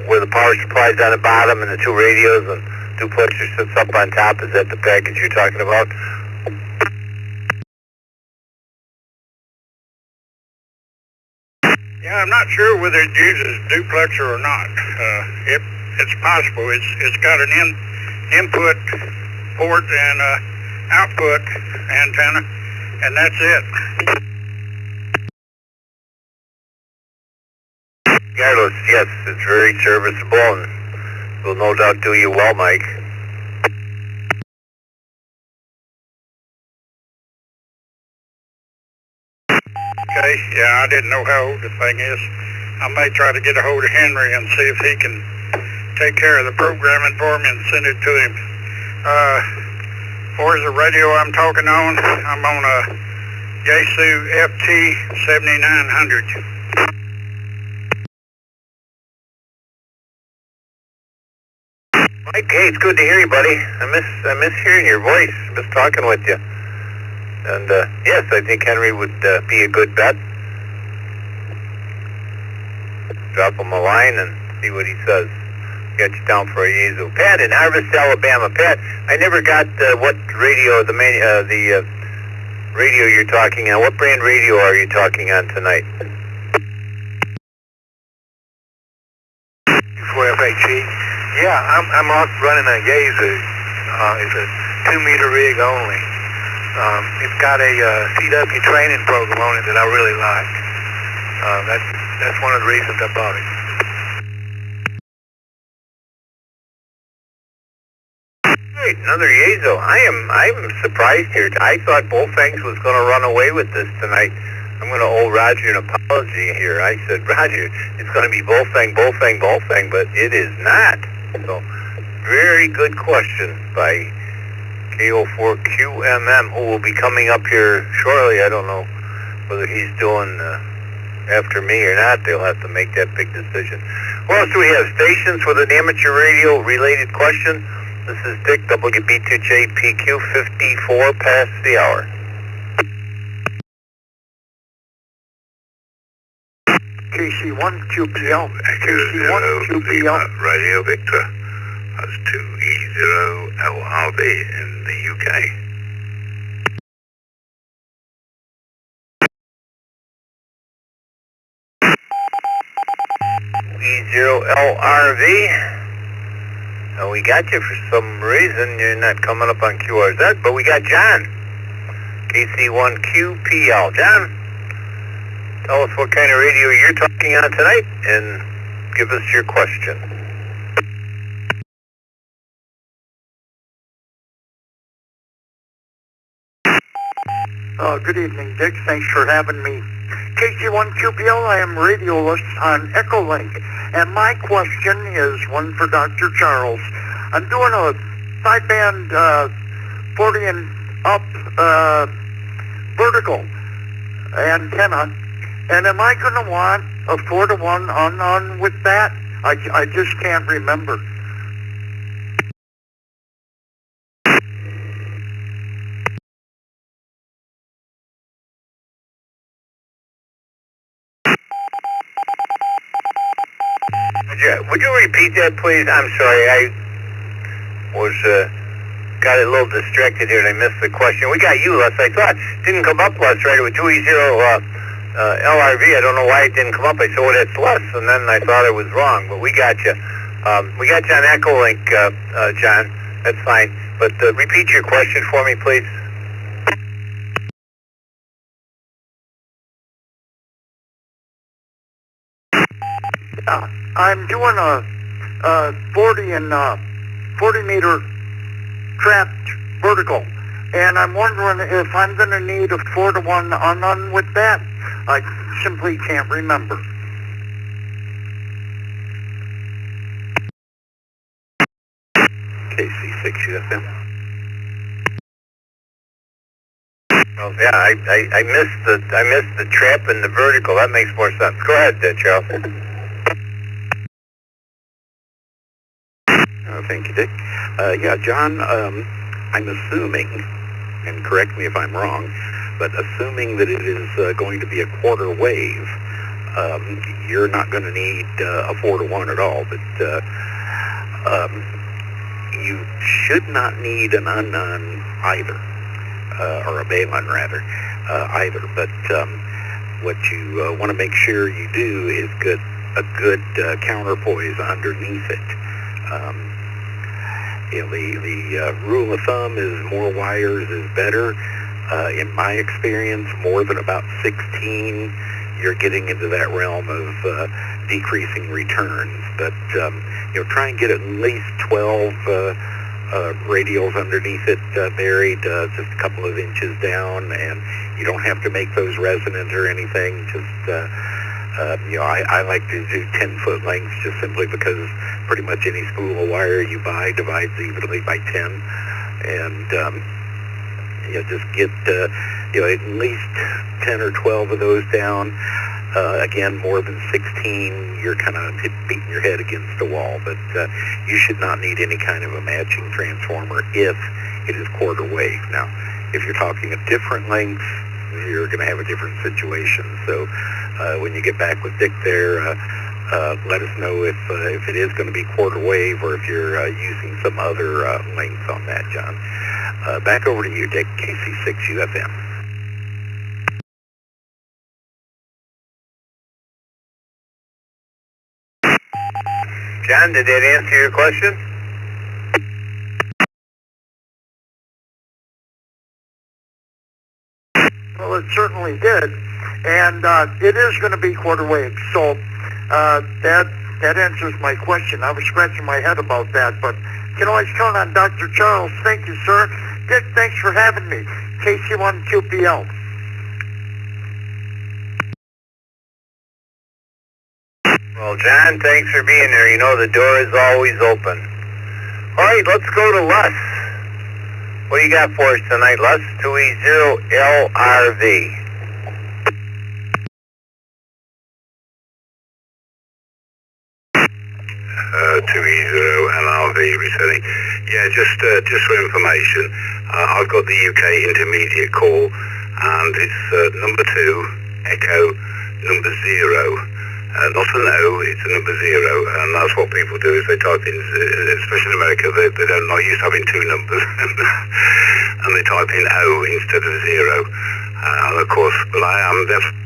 Speaker 1: where the power supply's on the bottom and the two radios and duplexer sits up on top? Is that the package you're talking about?
Speaker 3: Yeah, I'm not sure whether it uses duplexer or not. It's possible. It's got an input port and output antenna, and that's it.
Speaker 1: Regardless, yes, it's very serviceable and will no doubt do you well, Mike.
Speaker 3: Okay, yeah, I didn't know how old the thing is. I may try to get a hold of Henry and see if he can take care of the programming for me and send it to him. For the radio I'm talking on, I'm on a Yaesu FT7900.
Speaker 1: Mike, hey, it's good to hear you, buddy. I miss hearing your voice. I miss talking with you. And yes, I think Henry would be a good bet. Drop him a line and see what he says. Get you down for a Yaesu. Pat in Harvest, Alabama. Pat, I never got what radio the radio you're talking on. What brand radio are you talking on tonight?
Speaker 2: For FHE. Yeah, I'm off running a Yaesu. It's a 2-meter rig only. It's got a CW training program on it that I really like. That's one of the reasons I bought it.
Speaker 1: Great, another Yaesu. I'm surprised here. I thought Bullfangs was going to run away with this tonight. I'm going to owe Roger an apology here. I said, Roger, it's going to be Bullfang, Bullfang, Bullfang, but it is not. So, very good question by KO4QMM, who will be coming up here shortly. I don't know whether he's doing after me or not. They'll have to make that big decision. What else do we have? Stations with an amateur radio related question. This is Dick, WB2JPQ, 54 past the hour.
Speaker 8: KC1QPL. KC1QPL.
Speaker 7: Radio Victor. That's 2E0LRB in the UK.
Speaker 1: E0LRV. And we got you for some reason. You're not coming up on QRZ, but we got John. KC1QPL. John, tell us what kind of radio you're talking on tonight and give us your question.
Speaker 8: Good evening, Dick. Thanks for having me
Speaker 9: KC1QPL. I am radioless on Echolink. And my question is one for Dr. Charles. I'm doing a sideband 40 and up vertical antenna. And am I going to want a 4-to-1 on with that? I just can't remember.
Speaker 1: Would you repeat that, please? I'm sorry, I was got a little distracted here and I missed the question. We got you, Les. I thought it didn't come up, Les, right? With 2E0 LRV. I don't know why it didn't come up. I said, well, that's Les, and then I thought I was wrong, but we got you. We got you on Echolink, John. That's fine. But repeat your question for me, please.
Speaker 9: I'm doing a 40 and 40 meter trapped vertical, and I'm wondering if I'm going to need a 4-to-1 on with that. I simply can't remember.
Speaker 7: KC6UFM.
Speaker 1: Oh, yeah, I missed the trap and the vertical. That makes more sense. Go ahead, Charles.
Speaker 7: Thank you, Dick. Yeah, John, I'm assuming, and correct me if I'm wrong, but assuming that it is going to be a quarter wave, you're not going to need a 4-to-1 at all, but you should not need an unknown either, or a Balin rather, either, but what you want to make sure you do is get a good counterpoise underneath it. The rule of thumb is more wires is better. In my experience, more than about 16, you're getting into that realm of decreasing returns. But try and get at least 12 radials underneath it buried, just a couple of inches down, and you don't have to make those resonant or anything. Just I like to do 10-foot lengths just simply because pretty much any spool of wire you buy divides evenly by 10, and just get at least 10 or 12 of those down. Again, more than 16, you're kind of beating your head against the wall, but you should not need any kind of a matching transformer if it is quarter wave. Now, if you're talking a different length, you're going to have a different situation. So when you get back with Dick there, let us know if it is going to be quarter wave or if you're using some other length on that, John. Back over to you, Dick, KC6UFM.
Speaker 1: John, did that answer your question?
Speaker 9: Well, it certainly did, and it is going to be quarter wave, so that answers my question. I was scratching my head about that, but can always count on Dr. Charles. Thank you, sir. Dick, thanks for having me. KC1QPL.
Speaker 1: Well, John, thanks for being there. You know the door is always open. All right, let's go to Les. What do you got for us tonight, Les? 2E0LRV.
Speaker 2: 2E0LRV returning. Yeah, just for information, I've got the UK intermediate call, and it's number 2, echo, number 0. Not a no, it's a number 0, and that's what people do is they type in, especially in America, they don't not used to having 2 numbers, and they type in O instead of 0. And of course, but I am definitely.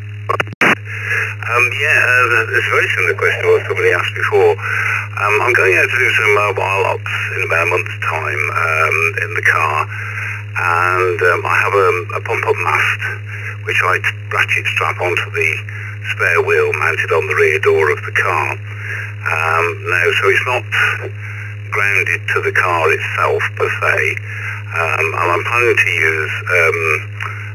Speaker 2: It's a very similar question to what somebody asked before. I'm going out to do some mobile ops in about a month's time in the car, and I have a pump-up mast which I ratchet strap onto the spare wheel mounted on the rear door of the car. Now, so it's not grounded to the car itself per se, and I'm planning to use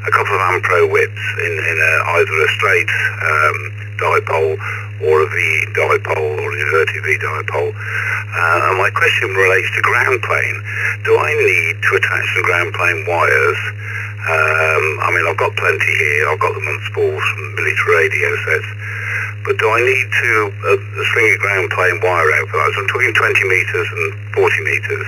Speaker 7: a couple of Ampro whips in either a straight dipole or a V dipole or an inverted V dipole. And my question relates to ground plane. Do I need to attach some ground plane wires? I mean, I've got plenty here. I've got them on spools from military radio sets. But do I need to string a ground plane wire out for that? So I'm talking 20 meters and 40 meters.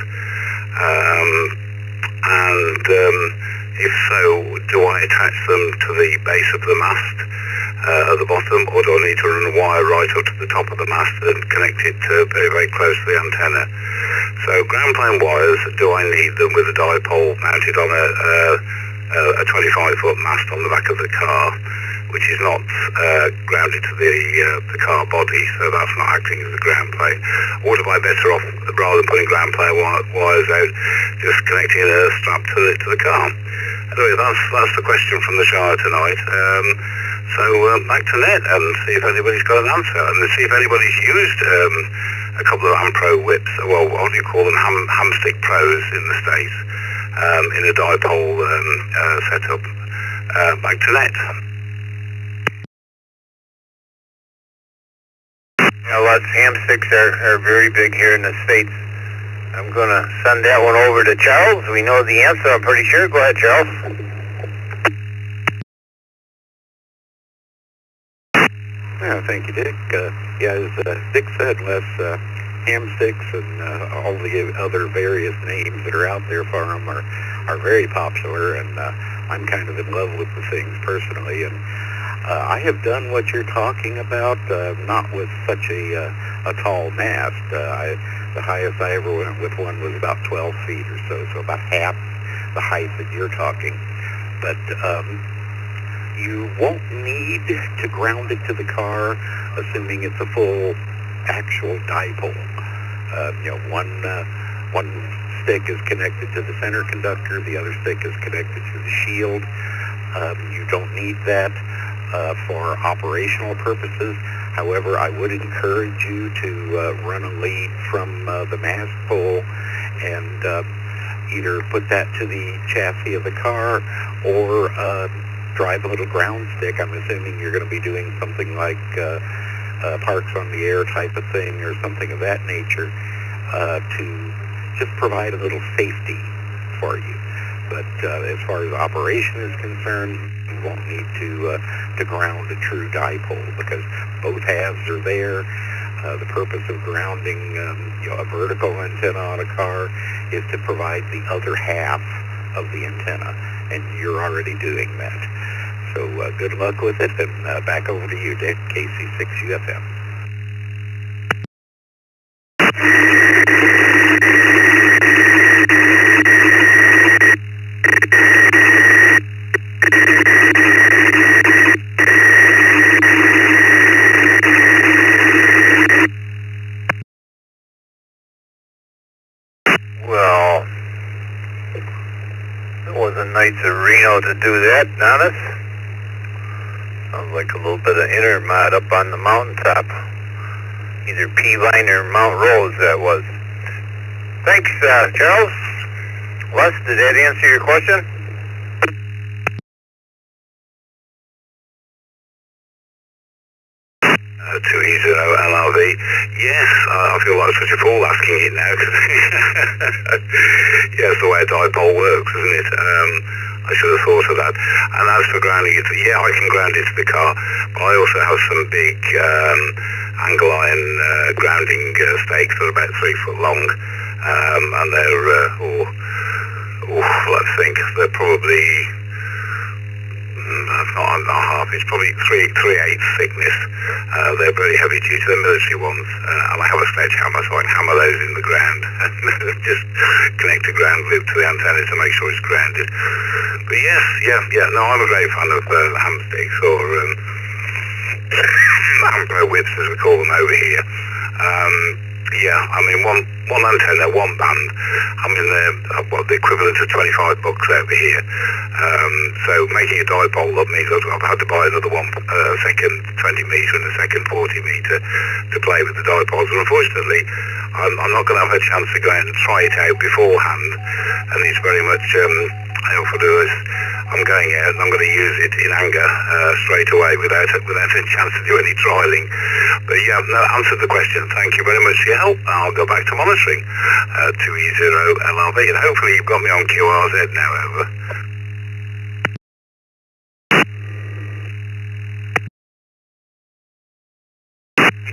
Speaker 7: If so, do I attach them to the base of the mast at the bottom, or do I need to run a wire right up to the top of the mast and connect it very, very close to the antenna? So ground plane wires, do I need them with a dipole mounted on a 25-foot mast on the back of the car, which is not grounded to the car body, so that's not acting as a ground plane? Or am I better off, rather than putting ground plane wires out, just connecting a strap to the car? Anyway, that's the question from the shower tonight. So back to net and see if anybody's got an answer, and see if anybody's used a couple of Ampro whips, well, what do you call them, hamstick pros in the States, in a dipole setup. Back to net.
Speaker 1: Lots of hamsticks are very big here in the States. I'm going to send that one over to Charles. We know the answer, I'm pretty sure. Go ahead, Charles.
Speaker 7: Yeah, thank you, Dick. As Dick said, Les, hamsticks and all the other various names that are out there for them are very popular, and I'm kind of in love with the things personally. And I have done what you're talking about, not with such a tall mast. The highest I ever went with one was about 12 feet or so about half the height that you're talking. But you won't need to ground it to the car, assuming it's a full actual dipole. One stick is connected to the center conductor, the other stick is connected to the shield. You don't need that for operational purposes. However, I would encourage you to run a lead from the mast pole and either put that to the chassis of the car or drive a little ground stick. I'm assuming you're going to be doing something like parks on the air type of thing or something of that nature to just provide a little safety for you. But as far as operation is concerned, you won't need to ground a true dipole because both halves are there. The purpose of grounding a vertical antenna on a car is to provide the other half of the antenna, and you're already doing that. So good luck with it, and back over to you, Dick, KC6UFM.
Speaker 1: Well, it wasn't nice of Reno to do that, honest. Sounds like a little bit of intermod up on the mountaintop. Either P-Line or Mount Rose, that was. Thanks, Charles. Les, did that answer your question?
Speaker 7: Too easy, LRV. Yes, I feel like such a fool asking it now. Yeah, it's the way a dipole works, isn't it? I should have thought of that. And as for grounding it, yeah, I can ground it to the car, but I also have some big angle iron grounding stakes that are about 3 foot long, and they're, let's think, they're probably not half inch, probably 3/8 thickness. They're very heavy duty, the military ones, and I have a sledgehammer, so I can hammer those in the ground and just connect a ground loop to the antenna to make sure it's grounded. But yes, no, I'm a great fan of hamsticks or Ampro whips, as we call them over here. I mean, one one antenna, one band. I'm in the equivalent of $25 over here. So making a dipole, that means I've had to buy another one, second 20 meter and a second 40 meter to play with the dipoles. And unfortunately, I'm not going to have a chance to go out and try it out beforehand. And it's very much, for this, I'm going out and I'm going to use it in anger straight away without a chance to do any trialing. But yeah, no, answered the question. Thank you very much for your help. I'll go back to monitoring 2E0 LRV, and hopefully you've got me on QRZ now. Over.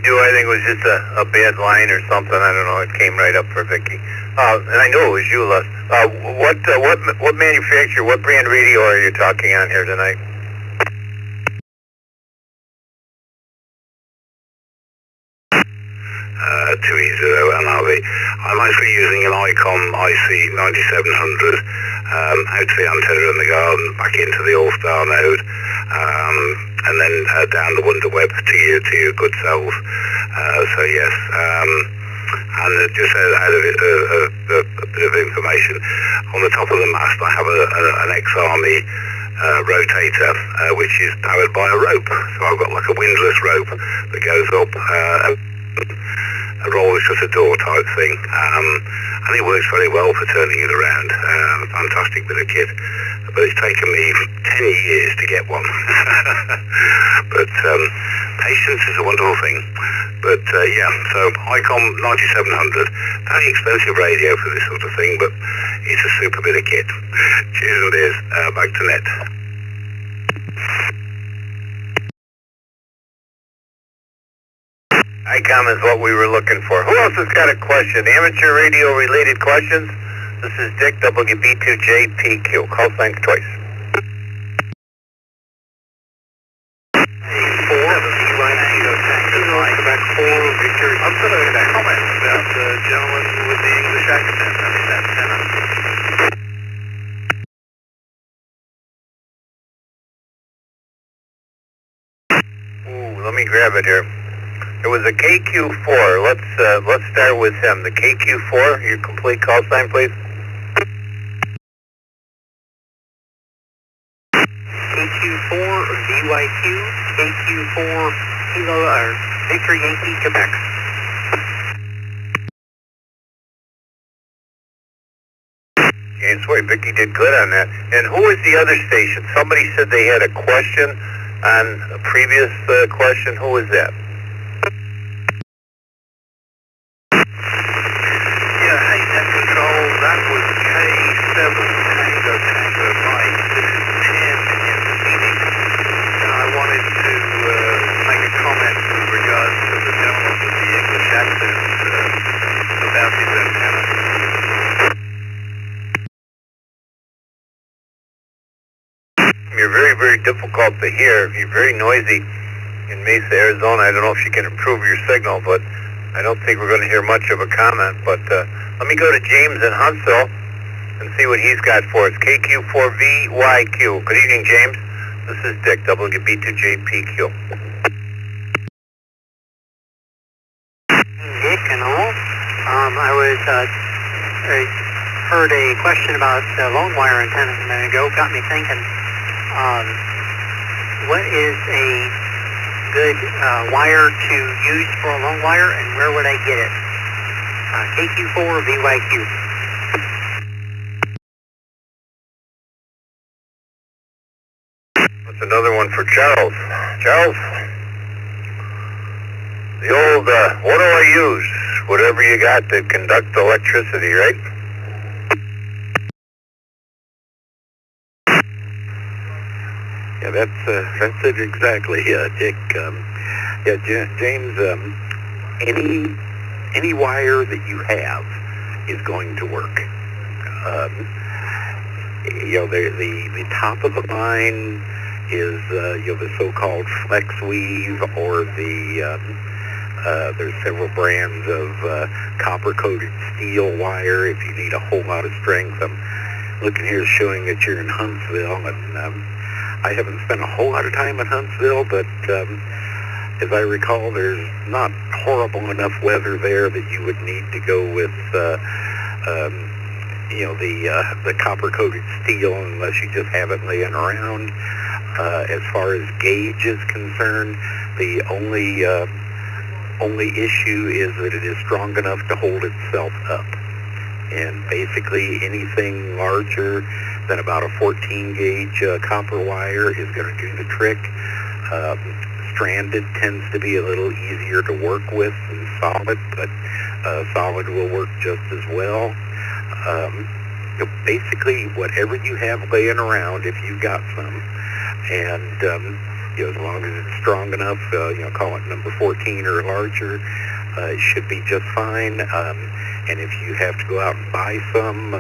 Speaker 1: I think it was just a bad line or something. I don't know. It came right up for Vicky. And I know it was you, Les. What manufacturer, what brand radio are you talking on here tonight?
Speaker 7: .2E0 LRV. I'm actually using an ICOM IC 9700 out to the antenna in the garden, back into the All-Star node, and then down the Wonderweb to your good self. So yes, and just out of it, a bit of information, on the top of the mast I have an ex-Army rotator, which is powered by a rope. So I've got like a windlass rope that goes up a roller shutter door type thing, and it works very well for turning it around. Fantastic bit of kit, but it's taken me 10 years to get one. But patience is a wonderful thing. But yeah, so ICOM 9700, very expensive radio for this sort of thing, but it's a super bit of kit. Cheers and beers, back to net.
Speaker 1: ICOM is what we were looking for. Who else has got a question? Amateur radio related questions? This is Dick, WB2JPQ. Call signs twice.
Speaker 3: 4, Victor. I'm going to comment about the gentleman with the English accent. I mean, that antenna.
Speaker 1: Ooh, let me grab it here. It was a KQ4. Let's start with him. The KQ4, your complete call sign, please.
Speaker 6: KQ4 VYQ, KQ4 Kilo or Victor Yankee, Quebec.
Speaker 1: Okay, sweet. Vicky did good on that. And who was the other station? Somebody said they had a question on a previous question. Who was that?
Speaker 3: Yeah, hey, net control, that was K7 Tango Tango Mike. This is 10 in Phoenix. And I wanted to make a comment with regards to the gentleman with the English accent about his antenna.
Speaker 1: You're very, very difficult to hear. You're very noisy in Mesa, Arizona. I don't know if you can improve your signal, but I don't think we're going to hear much of a comment. But let me go to James in Huntsville and see what he's got for us. KQ4VYQ. Good evening, James. This is Dick, WB2JPQ.
Speaker 6: Dick and all. I heard a question about lone wire antennas a minute ago. Got me thinking. What is a good wire to use for a lone wire, and where would I get it? KQ4 VYQ.
Speaker 1: That's another one for Charles. Charles, the old, what do I use? Whatever you got to conduct electricity, right?
Speaker 7: Yeah, that's it exactly, Dick. James, any wire that you have is going to work. The top of the line is the so-called flex weave, or there's several brands of copper-coated steel wire if you need a whole lot of strength. I'm looking here showing that you're in Huntsville, and I haven't spent a whole lot of time in Huntsville, but as I recall, there's not horrible enough weather there that you would need to go with, the copper-coated steel unless you just have it laying around. As far as gauge is concerned, the only issue is that it is strong enough to hold itself up. And basically anything larger than about a 14 gauge copper wire is going to do the trick. Stranded tends to be a little easier to work with than solid, but solid will work just as well. Basically whatever you have laying around, if you've got some, and as long as it's strong enough, call it number 14 or larger, it should be just fine. And if you have to go out and buy some,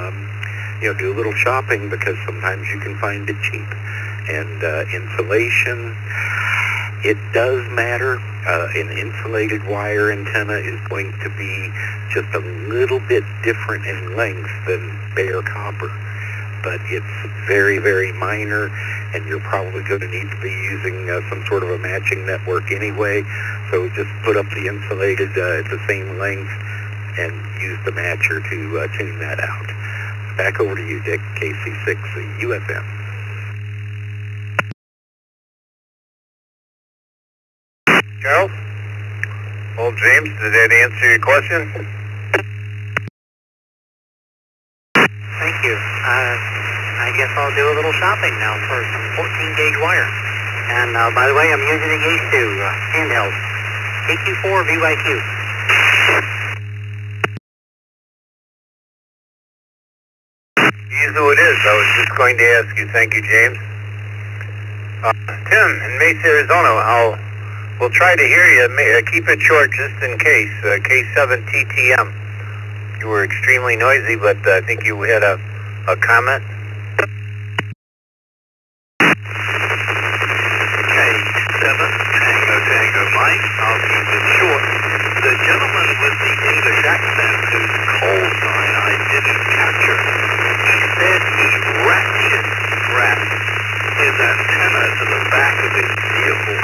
Speaker 7: do a little shopping, because sometimes you can find it cheap. And insulation, it does matter. An insulated wire antenna is going to be just a little bit different in length than bare copper, but it's very, very minor, and you're probably going to need to be using some sort of a matching network anyway. So just put up the insulated at the same length and use the matcher to tune that out. Back over to you, Dick, KC6 UFM.
Speaker 1: Charles? Well, James, did that answer your question?
Speaker 6: Thank you. I guess I'll do a little shopping now for some 14 gauge wire. And by the way, I'm using a gauge 2 handheld. KQ4 VYQ.
Speaker 1: Here's who it is. I was just going to ask you. Thank you, James. Tim, in Mesa, Arizona, we'll try to hear you. Keep it short just in case. K7 TTM. You were extremely noisy, but I think you had a comment.
Speaker 3: K7 Tango Mike. I'll keep it short. The gentleman with the English accent whose call sign I didn't capture, he said he ratchet strapped his antenna to the back of his vehicle.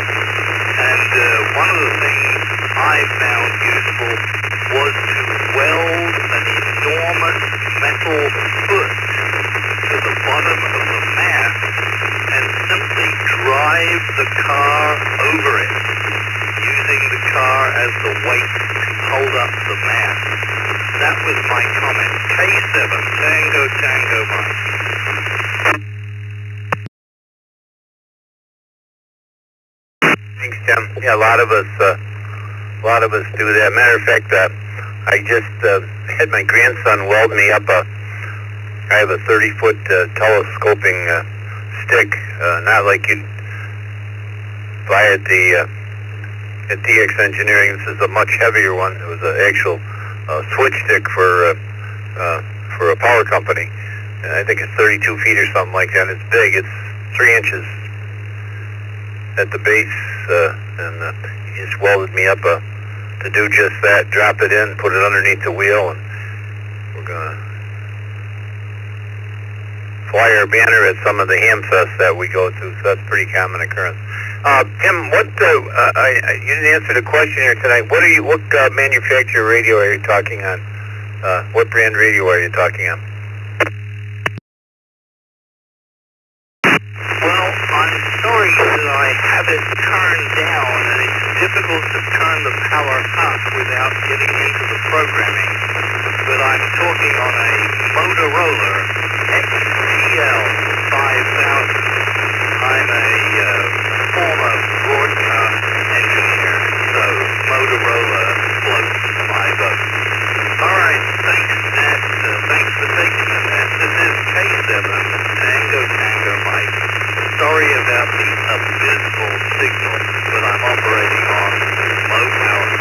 Speaker 3: And one of the things I found useful was to weld an enormous metal foot to the bottom of the mast and simply drive the car over it, using the car as the weight to hold up the mast. That was my comment. K7 Tango Mike.
Speaker 1: Thanks, Tim. Yeah, a lot of us do that. Matter of fact, I just had my grandson weld me up I have a 30-foot telescoping stick, not like you'd buy at DX Engineering. This is a much heavier one. It was an actual switch stick for a power company. And I think it's 32 feet or something like that. It's big. It's 3 inches at the base, and he just welded me up to do just that. Drop it in, put it underneath the wheel, and we're gonna fly our banner at some of the ham fests that we go to. So that's a pretty common occurrence. Tim, what you didn't answer the question here tonight. What manufacturer radio are you talking on? What brand radio are you talking on?
Speaker 3: Well, I'm sorry that I have it turned down, and it's difficult to turn the power up without getting into the programming. But I'm talking on a Motorola SWL 5000. I'm a former broadcast engineer, so Motorola floats my boat. All right, thanks, Nat. Thanks for taking the net. This is K7 Tango Mike. Sorry about the abysmal signal that I'm operating on low power.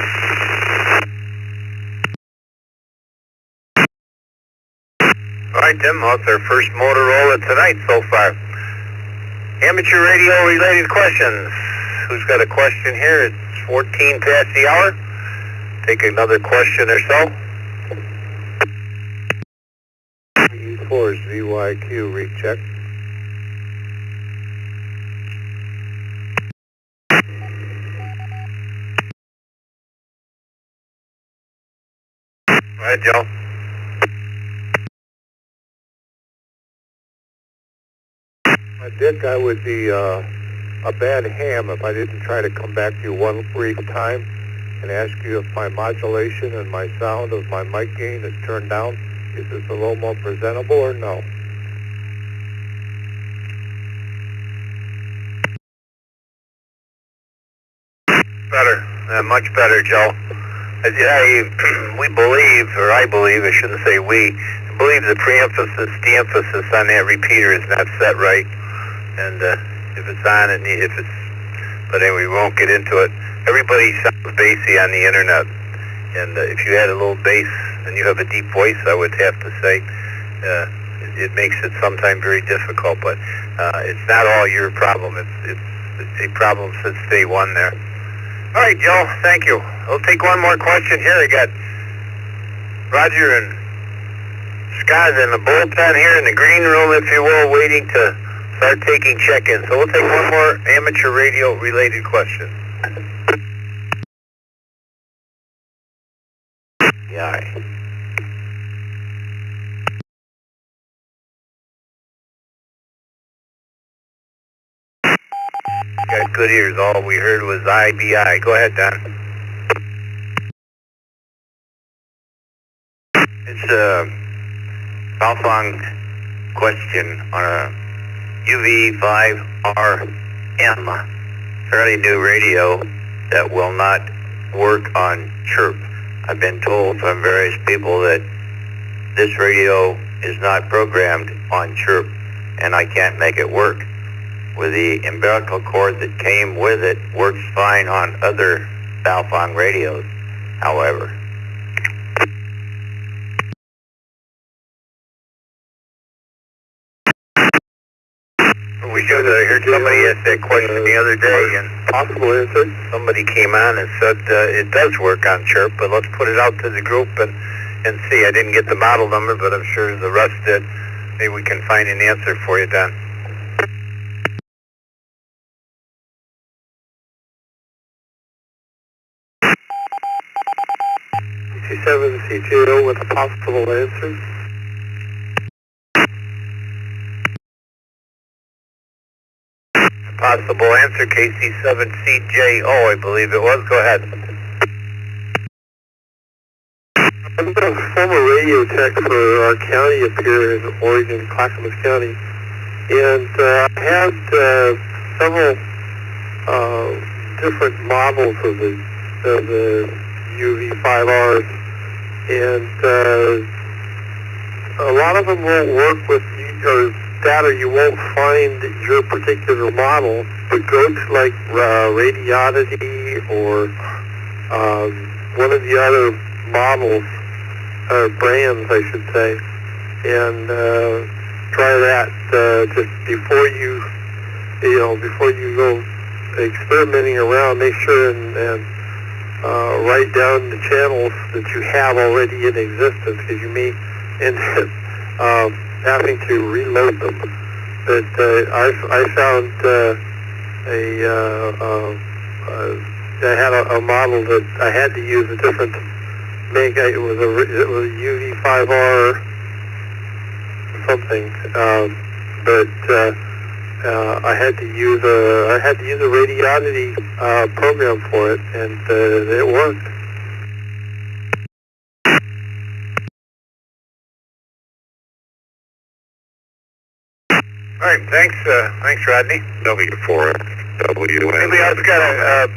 Speaker 1: All right, Tim, well, it's our first Motorola tonight so far. Amateur radio related questions. Who's got a question here? It's 14 past the hour. Take another question or so.
Speaker 8: E4 is VYQ, recheck.
Speaker 1: Go ahead, Joe.
Speaker 8: Dick, I would be a bad ham if I didn't try to come back to you one brief time and ask you if my modulation and my sound of my mic gain is turned down. Is this a little more presentable or no?
Speaker 1: Better, much better, Joe. We believe, or I believe, I shouldn't say we, believe the the emphasis on that repeater is not set right. And if it's on, but anyway, we won't get into it. Everybody sounds bassy on the internet. And if you add a little bass and you have a deep voice, I would have to say, it makes it sometimes very difficult. But it's not all your problem. It's a problem since day one there. All right, Joe, thank you. We'll take one more question here. I got Roger and Scott in the bullpen here in the green room, if you will, waiting to start taking check-ins. So we'll take one more amateur radio-related question.
Speaker 5: Yeah.
Speaker 1: Got good ears. All we heard was IBI. Go ahead, Don.
Speaker 5: It's a Balfang question on a UV5RM, fairly new radio that will not work on chirp. I've been told from various people that this radio is not programmed on chirp, and I can't make it work. With the umbilical cord that came with it, works fine on other Balfang radios, however.
Speaker 1: We should have heard somebody ask that question the other day, and
Speaker 8: Possible answer?
Speaker 1: somebody came on and said it does work on chirp, but let's put it out to the group and see. I didn't get the model number, but I'm sure the rest did. Maybe we can find an answer for you, Don.
Speaker 8: C7 CTO with a possible answer.
Speaker 1: Possible answer, KC7CJO, I believe it was. Go ahead.
Speaker 8: I'm a former radio tech for our county up here in Oregon, Clackamas County, and I had several different models of the UV5Rs, and a lot of them won't work with data. You won't find your particular model, but go to like Radiodity or one of the other models, brands I should say, and try that just before you go experimenting around. Make sure and write down the channels that you have already in existence, because you may end up having to reload them. But I found I had a model that I had to use a different make. It was UV5R something, but I had to use a Radiodity program for it, and it worked.
Speaker 1: All right, thanks, Rodney.
Speaker 2: W4, WN.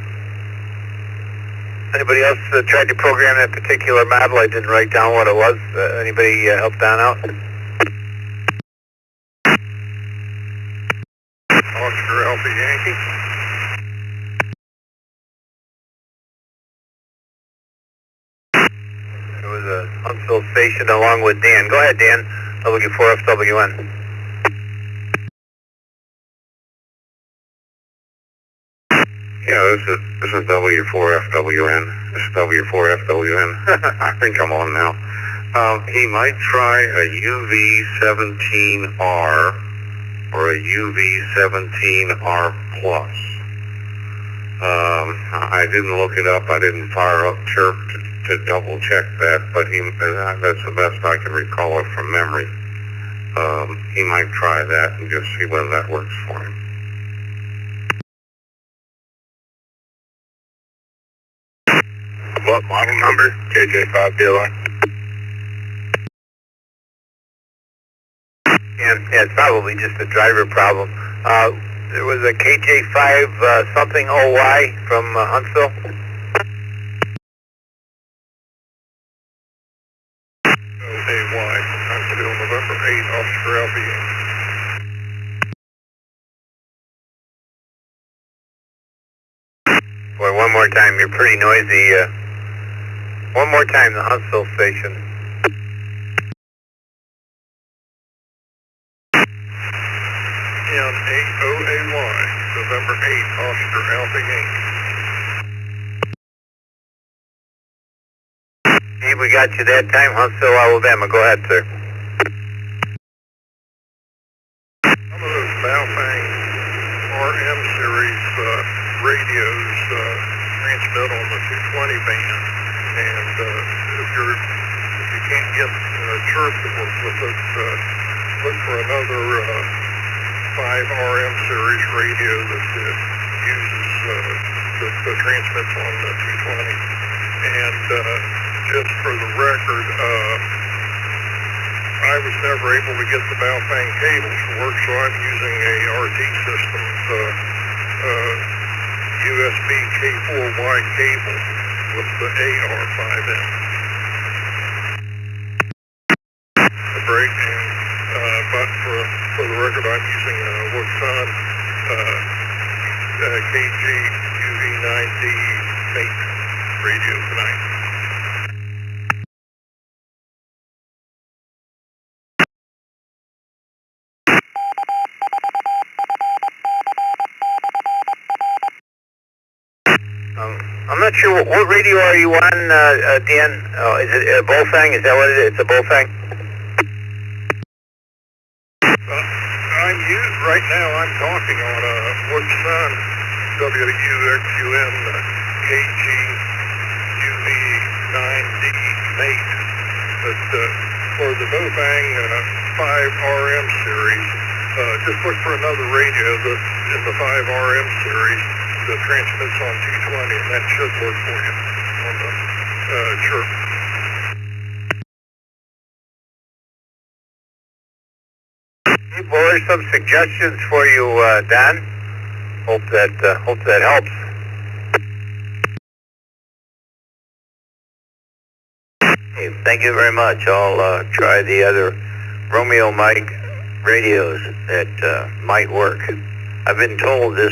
Speaker 1: Anybody else tried to program that particular model? I didn't write down what it was. Anybody help Don out?
Speaker 2: Oscar Alpha Yankee.
Speaker 1: It was a Huntsville station along with Dan. Go ahead, Dan. W4FWN.
Speaker 2: Yeah, this is W4FWN. This is W4FWN. I think I'm on now. He might try a UV17R or a UV17R plus. I didn't look it up. I didn't fire up Chirp to double check that, but that's the best I can recall it from memory. He might try that and just see whether that works for him.
Speaker 1: What model number? JJ5 dealer. Yeah, it's probably just a driver problem. There was a KJ5 something OY from Huntsville.
Speaker 2: OAY, Huntsville, November 8, Oscar Alpha.
Speaker 1: Boy, one more time, you're pretty noisy. One more time, the Huntsville station.
Speaker 2: N8OAY, November 8, Oscar Alpha Inc.
Speaker 1: Hey, we got you that time, Huntsville, Alabama. Go ahead, sir.
Speaker 2: Some of those Baofeng RM series radios transmit on the 220 band, and if you can't get chirp to work with it, look for another 5 RM series radio that uses the transmits on the 220. And just for the record, I was never able to get the Baofeng cables to work, so I'm using a RT Systems USB K4Y cable with the AR5M. The brake, but for the record, I'm using a Woxon KG UV9D mate radio tonight.
Speaker 1: I'm not sure, what radio are you on, Dan? Is it a Baofeng? Is that what it is? It's a Baofeng?
Speaker 2: Right now I'm talking on a Woxon WUXUN KG UV9D mate. But for the Baofeng 5RM series, just look for another radio that's in the 5RM series that transmits on 220, and that should work for you on the chirp.
Speaker 1: Well, there's some suggestions for you, Don. Hope that helps. Hey, thank you very much. I'll try the other Romeo Mike radios that might work. I've been told this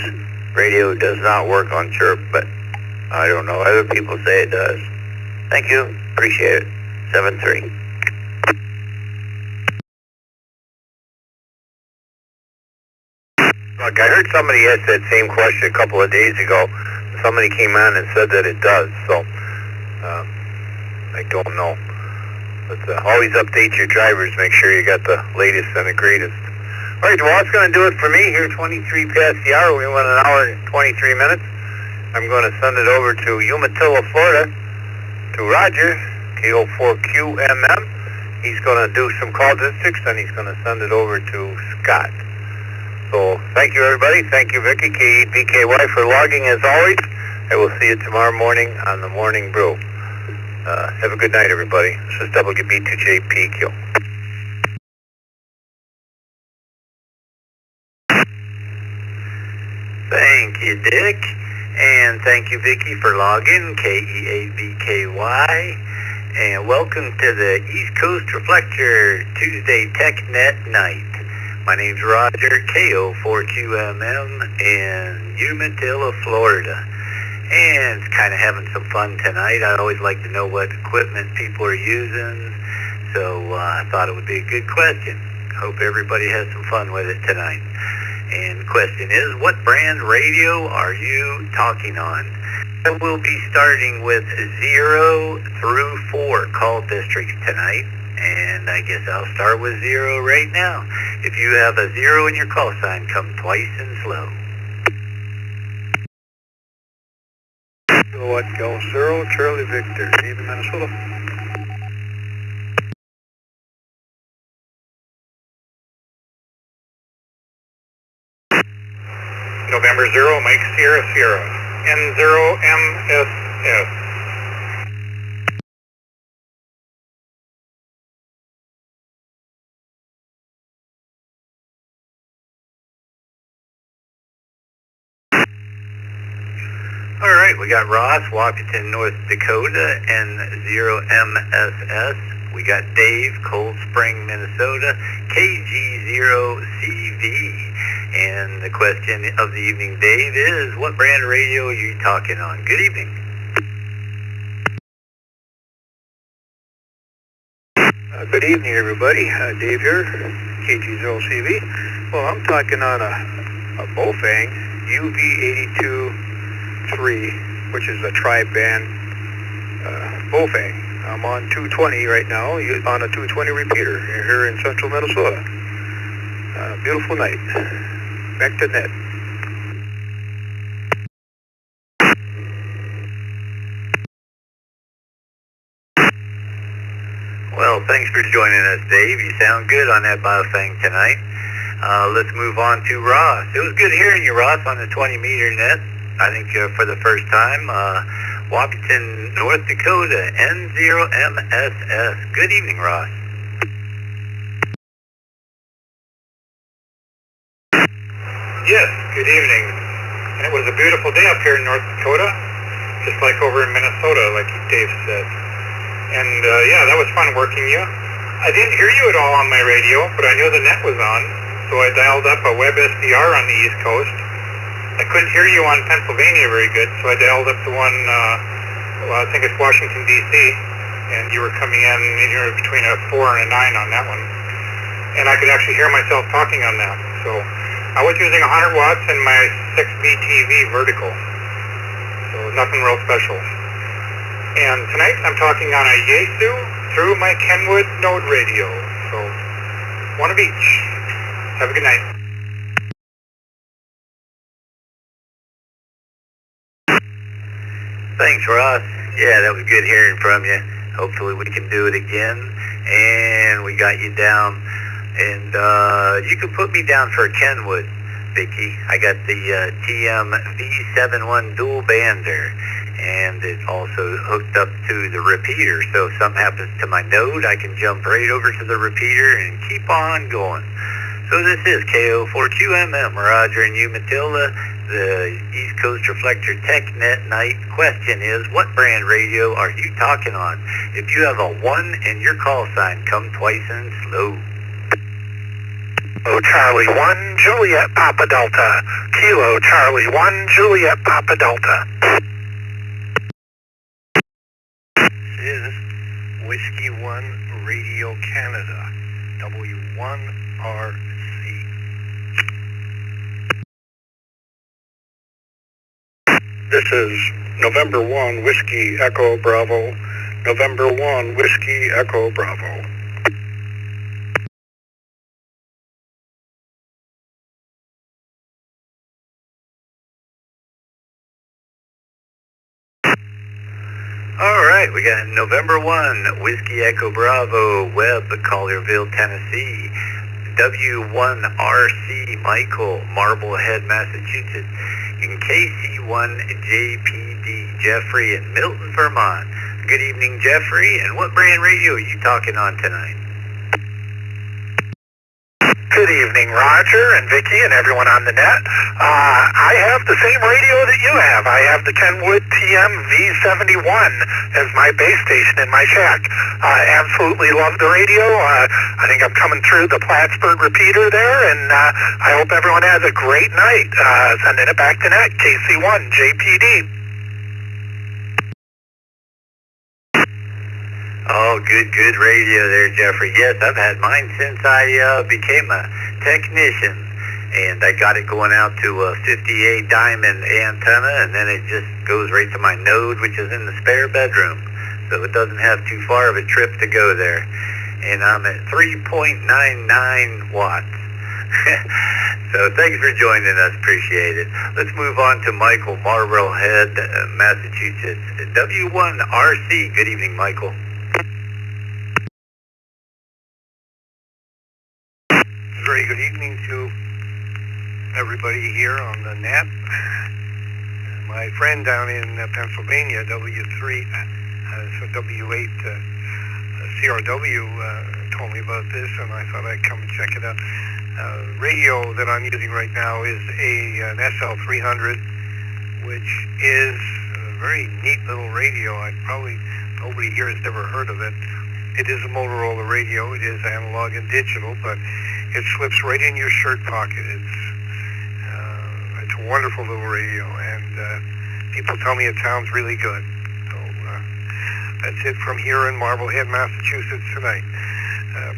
Speaker 1: radio does not work on chirp, but I don't know. Other people say it does. Thank you. Appreciate it. 7-3. Look, I heard somebody ask that same question a couple of days ago. Somebody came on and said that it does, so I don't know. But always update your drivers. Make sure you got the latest and the greatest. All right, well, that's going to do it for me here, 23 past the hour. We went 1 hour and 23 minutes. I'm going to send it over to Umatilla, Florida, to Roger, KO4QMM. He's going to do some call districts, and he's going to send it over to Scott. So thank you, everybody. Thank you, Vicky, K8BKY, for logging, as always. I will see you tomorrow morning on the Morning Brew. Have a good night, everybody. This is WB2JPQ. Thank you, Dick. And thank you, Vicky, for logging, K8BKY. And welcome to the East Coast Reflector Tuesday TechNet night. My name's Roger, KO4QMM in Umatilla, Florida. And it's kind of having some fun tonight. I always like to know what equipment people are using, so I thought it would be a good question. Hope everybody has some fun with it tonight. And the question is, what brand radio are you talking on? We'll be starting with 0 through 4 call districts tonight. And I guess I'll start with 0 right now. If you have a 0 in your call sign, come twice and slow.
Speaker 8: Kilowatt Golf 0, Charlie Victor, Haven, Minnesota.
Speaker 3: November 0, Mike Sierra Sierra, N0MSS.
Speaker 5: All right, we got Ross, Washington, North Dakota, N0MSS. We got Dave, Cold Spring, Minnesota, KG0CV. And the question of the evening, Dave, is what brand of radio are you talking on? Good evening.
Speaker 8: Good evening, everybody. Dave here, KG0CV. Well, I'm talking on a Bofang UV82-3, which is a tri-band Bofang. I'm on 220 right now, on a 220 repeater here in central Minnesota. Beautiful night. Back to net.
Speaker 5: Well, thanks for joining us, Dave. You sound good on that Biofang tonight. Let's move on to Ross. It was good hearing you, Ross, on the 20-meter net. I think for the first time. Washington, North Dakota, N0MSS. Good evening, Ross.
Speaker 3: Yes, good evening. And it was a beautiful day up here in North Dakota, just like over in Minnesota, like Dave said. And yeah, that was fun working you. I didn't hear you at all on my radio, but I knew the net was on, so I dialed up a web SDR on the East Coast. I couldn't hear you on Pennsylvania very good, so I dialed up the one, well, I think it's Washington, D.C., and you were coming in, you were between a 4 and a 9 on that one. And I could actually hear myself talking on that. So I was using 100 watts and my 6B TV vertical, so nothing real special. And tonight I'm talking on a Yaesu through my Kenwood node radio, so one of each. Have a good night.
Speaker 5: Thanks, Ross. Yeah, that was good hearing from you. Hopefully we can do it again. And we got you down. And you can put me down for a Kenwood, Vicky. I got the TM V71 dual bander. And it's also hooked up to the repeater. So if something happens to my node, I can jump right over to the repeater and keep on going. So this is KO4QMM, Roger and you, Matilda, the East Coast Reflector TechNet night. Question is, what brand radio are you talking on? If you have a 1 in your call sign, come twice and slow.
Speaker 9: Kilo Charlie 1, Juliet Papa Delta. Kilo Charlie 1, Juliet Papa Delta.
Speaker 8: This is Whiskey 1 Radio Canada, W1RC. This is November 1 Whiskey Echo Bravo, November 1 Whiskey Echo Bravo.
Speaker 5: All right, we got November 1, Whiskey Echo Bravo, Webb, Collierville, Tennessee. W1RC, Michael, Marblehead, Massachusetts. In KC1JPD, Jeffrey in Milton, Vermont. Good evening, Jeffrey. And what brand radio are you talking on tonight?
Speaker 9: Good evening, Roger and Vicky and everyone on the net. I have the same radio that you have. I have the Kenwood TM V71 as my base station in my shack. I absolutely love the radio. I think I'm coming through the Plattsburgh repeater there, and I hope everyone has a great night. Sending it back to net, KC1 JPD.
Speaker 5: Oh, good radio there, Jeffrey. Yes, I've had mine since I became a technician, and I got it going out to a 58 diamond antenna, and then it just goes right to my node, which is in the spare bedroom, so it doesn't have too far of a trip to go there. And I'm at 3.99 watts. So thanks for joining us. Appreciate it. Let's move on to Michael, Marblehead, Massachusetts. W1RC. Good evening, Michael.
Speaker 3: Very good evening to everybody here on the net. My friend down in Pennsylvania, W3, so W8 CRW, told me about this, and I thought I'd come and check it out. Radio that I'm using right now is an SL300, which is a very neat little radio. Nobody here has ever heard of it. It is a Motorola radio. It is analog and digital, but it slips right in your shirt pocket. It's a wonderful little radio, and people tell me it sounds really good. So that's it from here in Marblehead, Massachusetts tonight.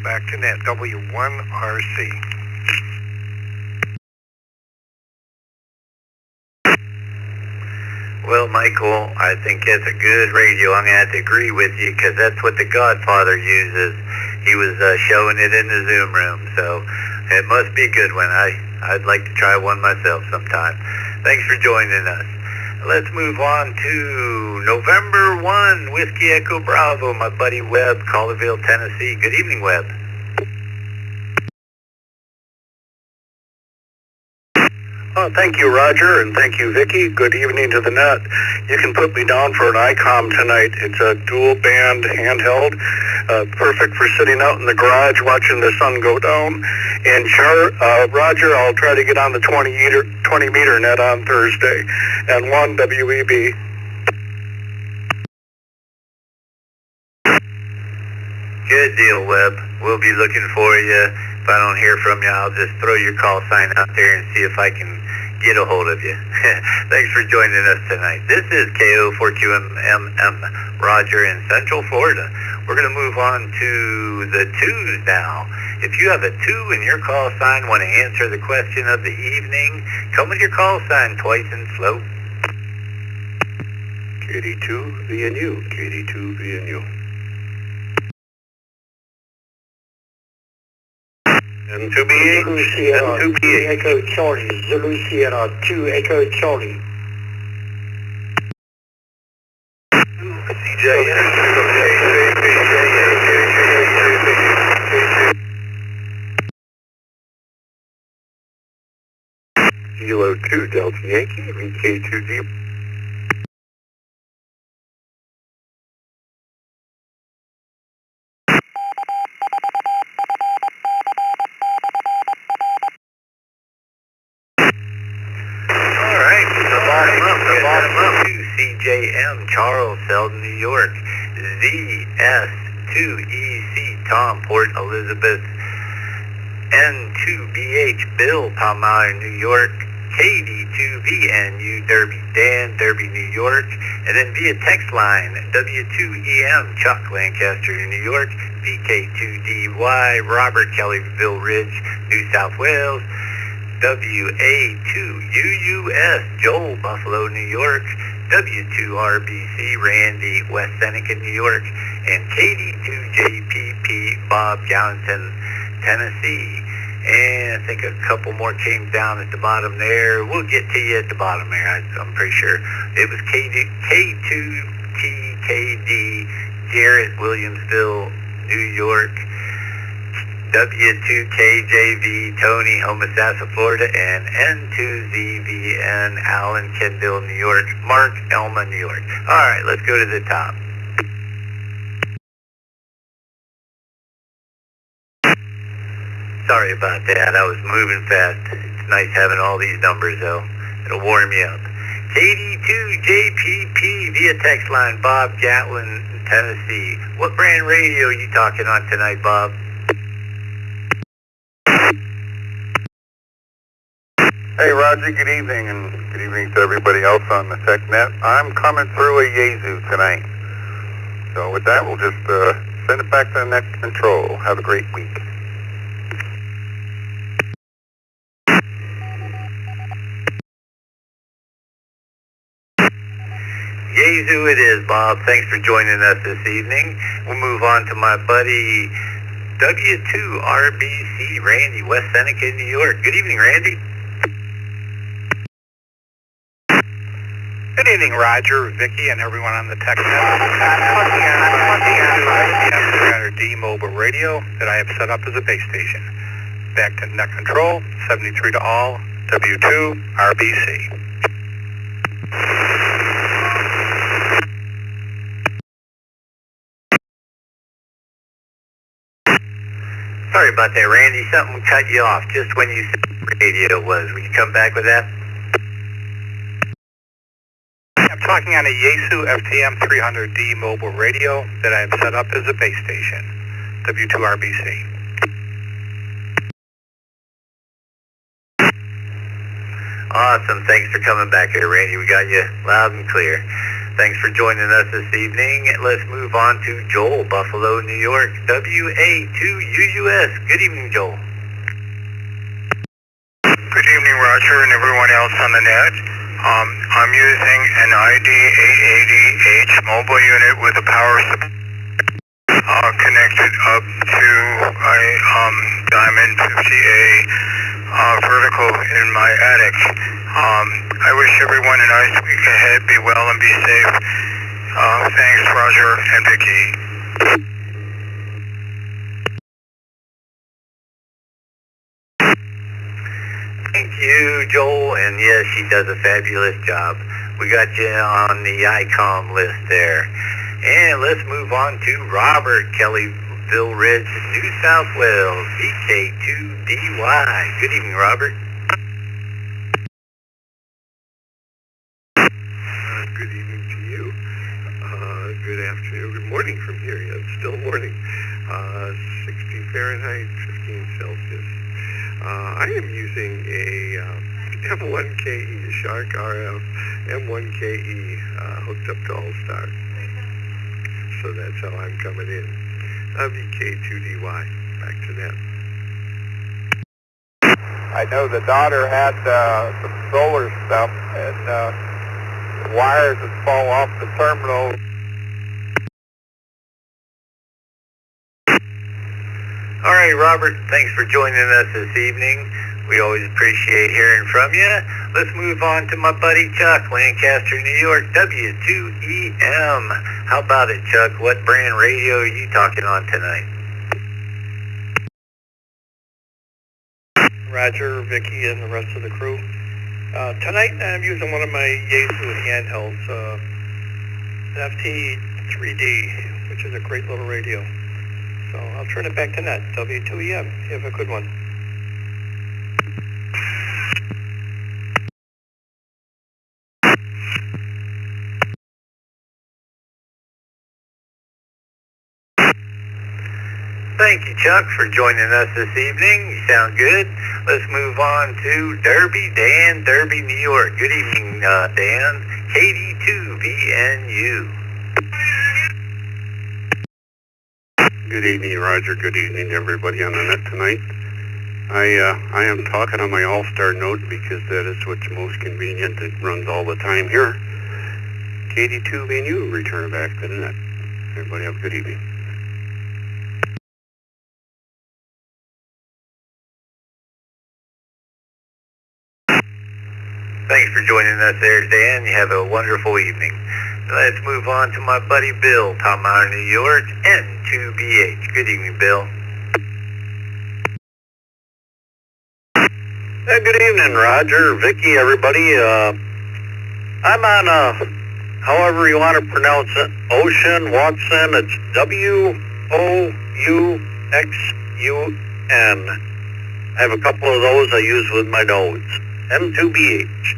Speaker 3: Back to net, W1RC.
Speaker 5: Well, Michael, I think it's a good radio. I'm going to have to agree with you because that's what the Godfather uses. He was showing it in the Zoom room, so it must be a good one. I'd like to try one myself sometime. Thanks for joining us. Let's move on to November 1, Whiskey Echo Bravo, my buddy Webb, Colleyville, Tennessee. Good evening, Webb.
Speaker 8: Thank you, Roger, and thank you, Vicki. Good evening to the net. You can put me down for an ICOM tonight. It's a dual-band handheld, perfect for sitting out in the garage watching the sun go down. And Roger, I'll try to get on the 20-meter net on Thursday. And 1 WEB.
Speaker 5: Good deal, Webb. We'll be looking for you. If I don't hear from you, I'll just throw your call sign out there and see if I can get a hold of you. Thanks for joining us tonight. This is KO4QMM Roger in Central Florida. We're going to move on to the twos now. If you have a 2 in your call sign, want to answer the question of the evening, come with your call sign twice and slow.
Speaker 7: KD2 VNU, KD2 VNU.
Speaker 8: N2BH, N2BH.
Speaker 9: Echo Charlie, Zulu Sierra 2 Echo Charlie.
Speaker 7: Kilo 2 Delta Yankee, VK2G.
Speaker 5: CJM, Charles, Selden, New York. ZS2EC, Tom, Port Elizabeth. N2BH, Bill, Palmyra, New York. KD2VNU, Derby, Dan, Derby, New York. And then via text line, W2EM, Chuck, Lancaster, New York. VK2DY, Robert, Kellyville Ridge, New South Wales. WA2UUS, Joel, Buffalo, New York. W2RBC, Randy, West Seneca, New York. And KD2JPP, Bob, Gallatin, Tennessee. And I think a couple more came down at the bottom there. We'll get to you at the bottom there, I'm pretty sure. It was K2TKD, Garrett, Williamsville, New York. W2KJV, Tony, Homosassa, Florida, and N2ZVN, Allen, Kendall, New York, Mark, Elma, New York. All right, let's go to the top. Sorry about that. I was moving fast. It's nice having all these numbers, though. It'll warm you up. KD2JPP via text line, Bob, Gatlin, Tennessee. What brand radio are you talking on tonight, Bob?
Speaker 8: Hey, Roger, good evening, and good evening to everybody else on the TechNet. I'm coming through a Yaesu tonight. So with that, we'll just send it back to the net control. Have a great week.
Speaker 5: Yaesu it is, Bob. Thanks for joining us this evening. We'll move on to my buddy W2RBC, Randy, West Seneca, New York. Good evening, Randy.
Speaker 3: Good evening, Roger, Vicky, and everyone on the tech net. 300D mobile radio that I have set up as a base station. Back to net control, 73 to all, W2RBC.
Speaker 5: Sorry about that, Randy. Something cut you off just when you said radio was. Will you come back with that?
Speaker 3: I'm talking on a Yaesu FTM 300D mobile radio that I have set up as a base station, W2RBC.
Speaker 5: Awesome. Thanks for coming back here, Randy. We got you loud and clear. Thanks for joining us this evening. Let's move on to Joel, Buffalo, New York, WA2UUS. Good evening, Joel.
Speaker 10: Good evening, Roger, and everyone else on the net. I'm using an ID880H mobile unit with a power supply connected up to a Diamond 50A vertical in my attic. I wish everyone a nice week ahead. Be well and be safe. Thanks, Roger and Vicky.
Speaker 5: Thank you, Joel, and yes, she does a fabulous job. We got you on the ICOM list there. And let's move on to Robert, Kellyville Ridge, New South Wales, VK2DY. Good evening, Robert.
Speaker 2: Good evening to you. Good afternoon, good morning from here. Yeah, it's still morning. 60 Fahrenheit, 15 Celsius. I am using a M1KE, Shark RF M1KE hooked up to All-Star. So that's how I'm coming in. VK2DY. Back to that.
Speaker 8: I know the daughter had some solar stuff and wires that fall off the terminal.
Speaker 5: All right, Robert, thanks for joining us this evening. We always appreciate hearing from you. Let's move on to my buddy Chuck, Lancaster, New York, W2EM. How about it, Chuck? What brand radio are you talking on tonight?
Speaker 3: Roger, Vicky, and the rest of the crew. Tonight I'm using one of my Yaesu handhelds, FT3D, which is a great little radio. So I'll turn it back to net, W2EM. You have a good one.
Speaker 5: Thank you, Chuck, for joining us this evening. You sound good. Let's move on to Derby, Dan, Derby, New York. Good evening, Dan. KD2VNU.
Speaker 7: Good evening, Roger. Good evening to everybody on the net tonight. I am talking on my All-Star note because that is what's most convenient. It runs all the time here. KD2VNU, return back to the net. Everybody have a good evening.
Speaker 5: Thanks for joining us there, Dan. You have a wonderful evening. Let's move on to my buddy Bill, Palmyra, New York, N2BH. Good evening, Bill.
Speaker 7: Good evening, Roger, Vicky, everybody. I'm on however you want to pronounce it, Ocean Watson. It's WOUXUN. I have a couple of those I use with my nodes. M2BH.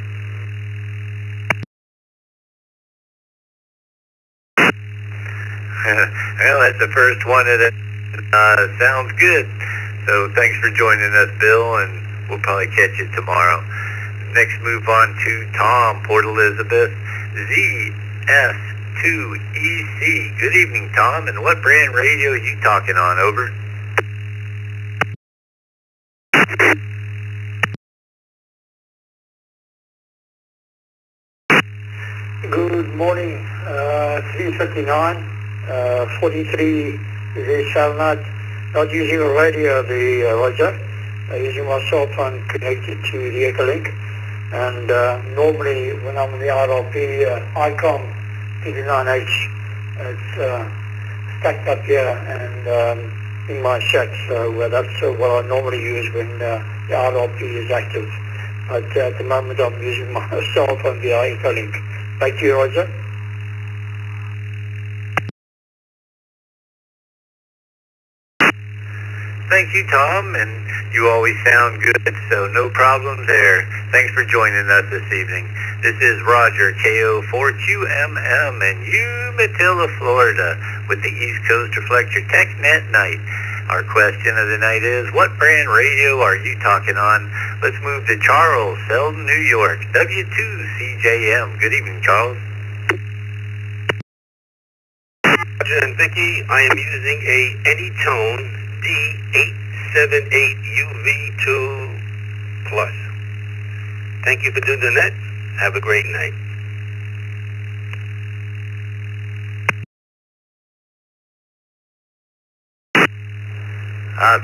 Speaker 5: Well, that's the first one of it. Sounds good. So thanks for joining us, Bill, and we'll probably catch you tomorrow. Next, move on to Tom, Port Elizabeth, ZS2EC. Good evening, Tom, and what brand radio are you talking on? Over.
Speaker 9: Good morning, 3:39, 43, they shall not not using a radio, Roger. Using my cell phone connected to the Echolink. And normally when I'm in the RRP, ICOM 59H, it's stacked up here and in my shack. So that's what I normally use when the RRP is active. But at the moment I'm using my cell phone via Echolink. Back to you, Roger.
Speaker 5: Thank you, Tom, and you always sound good, so no problems there. Thanks for joining us this evening. This is Roger, KO4QMM in Umatilla, Florida, with the East Coast Reflector TechNet Night. Our question of the night is, what brand radio are you talking on? Let's move to Charles, Selden, New York, W2CJM. Good evening, Charles.
Speaker 7: Roger and Vicky, I am using a Anytone D878UV2 Plus. Thank you for doing the net. Have a great night.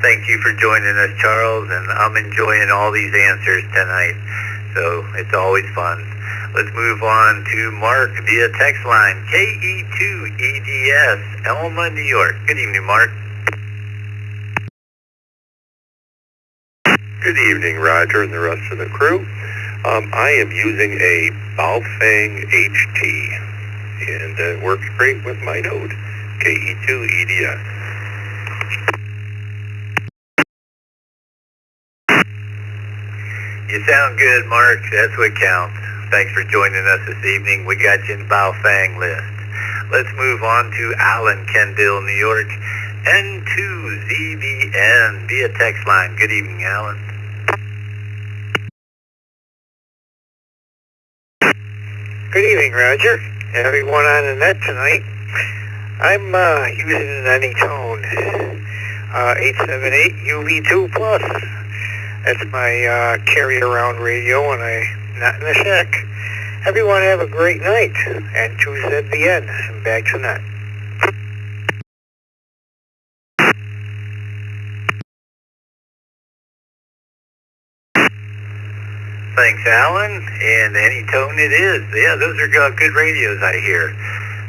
Speaker 5: Thank you for joining us, Charles, and I'm enjoying all these answers tonight, so it's always fun. Let's move on to Mark via text line, KE2EDS, Elma, New York. Good evening, Mark.
Speaker 2: Good evening, Roger and the rest of the crew. I am using a Baofeng HT, and it works great with my node, KE2EDS.
Speaker 5: You sound good, Mark. That's what counts. Thanks for joining us this evening. We got you in the Baofeng list. Let's move on to Alan, Kendall, New York, N2ZVN via text line. Good evening, Alan.
Speaker 11: Good evening, Roger. Everyone on the net tonight. I'm using an Anytone 878 UV2 Plus. That's my carry-around radio when I'm not in the shack. Everyone have a great night. And to ZVN, and back to net.
Speaker 5: Thanks, Alan. And Anytone it is. Yeah, those are good radios, I hear.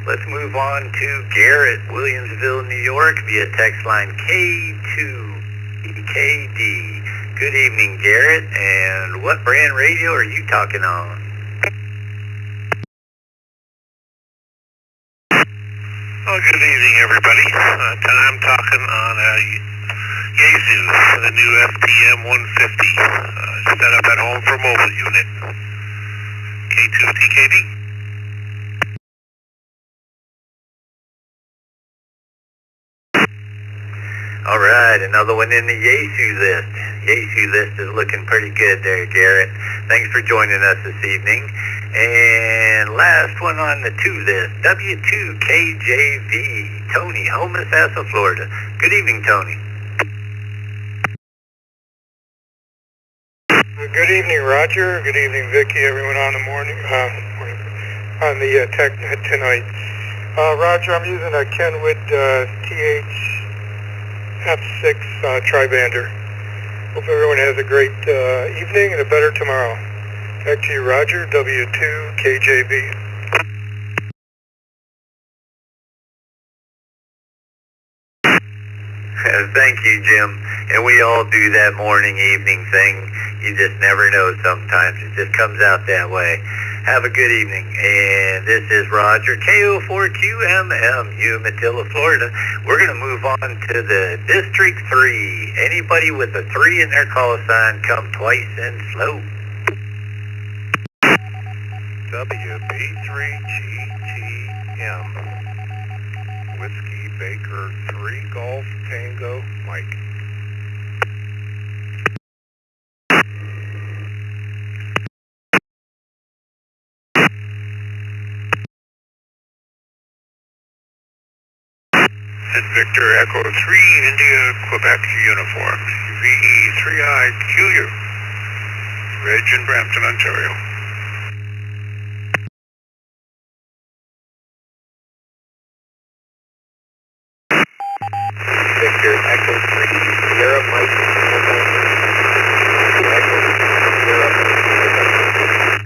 Speaker 5: Let's move on to Garrett, Williamsville, New York, via text line K2EKD. Good evening, Garrett. And what brand radio are you talking on?
Speaker 10: Well, good evening, everybody. I'm talking on Yaesu for the new FPM 150, set up at home for mobile unit. K2TKD.
Speaker 5: All right, another one in the Yaesu list. Yaesu list is looking pretty good there, Garrett. Thanks for joining us this evening. And last one on the 2 list, W2KJV, Tony, Homosassa, Florida. Good evening, Tony.
Speaker 10: Good evening, Roger. Good evening, Vicky. Everyone on the on the TechNet tonight. Roger, I'm using a Kenwood TH-F6 tri-bander. Hope everyone has a great evening and a better tomorrow. Back to you, Roger. W2KJV.
Speaker 5: Thank you, Jim. And we all do that morning, evening thing. You just never know sometimes. It just comes out that way. Have a good evening. And this is Roger, KO4QMM, Umatilla, Florida. We're going to move on to the District 3. Anybody with a 3 in their call sign, come twice and slow.
Speaker 2: WB3GTM. Whiskey Baker 3 Golf Tango Mike.
Speaker 10: Victor Echo 3 India Quebec Uniform. VE3IQU. Reg in Brampton, Ontario.
Speaker 5: Victor, Echo 3, Sierra Mike, November. Echo, Sierra Mike, November.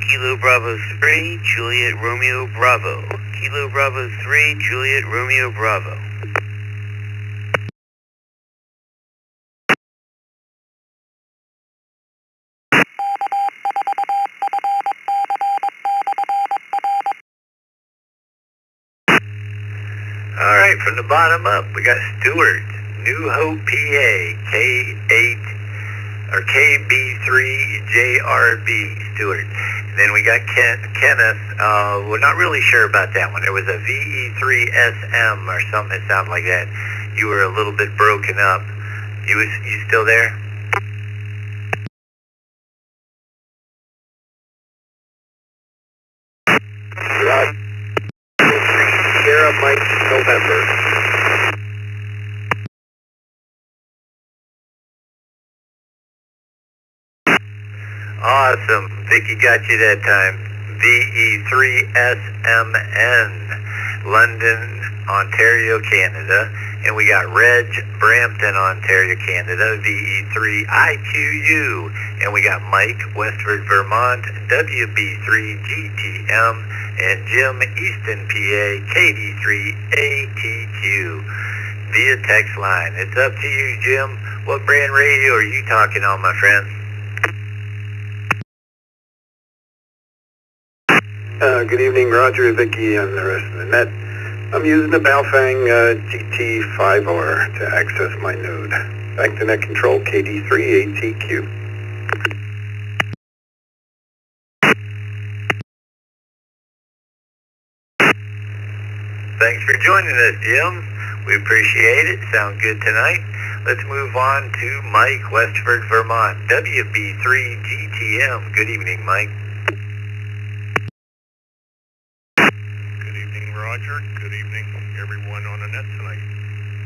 Speaker 5: Kilo Bravo 3, Juliet Romeo Bravo. Kilo Bravo 3, Juliet Romeo Bravo. All right, from the bottom up, we got Stewart, New Hope, PA, K8 or KB3JRB, Stewart. And then we got Kenneth. We're not really sure about that one. There was a VE3SM or something that sounded like that. You were a little bit broken up. You still there? Roger. Sierra Mike, November. Awesome. Vicky got you that time. VE3SMN, London, Ontario, Canada. And we got Reg, Brampton, Ontario, Canada, VE3IQU. And we got Mike, Westford, Vermont, WB3GTM. And Jim, Easton, PA, KD3ATQ. Via text line. It's up to you, Jim. What brand radio are you talking on, my friend?
Speaker 7: Good evening, Roger, Vicky, and the rest of the net. I'm using the Baofeng GT5R to access my node. Back to net control, KD3ATQ.
Speaker 5: Thanks for joining us, Jim. We appreciate it. Sound good tonight. Let's move on to Mike, Westford, Vermont, WB3GTM. Good evening, Mike.
Speaker 2: Roger. Good evening, everyone on the net tonight.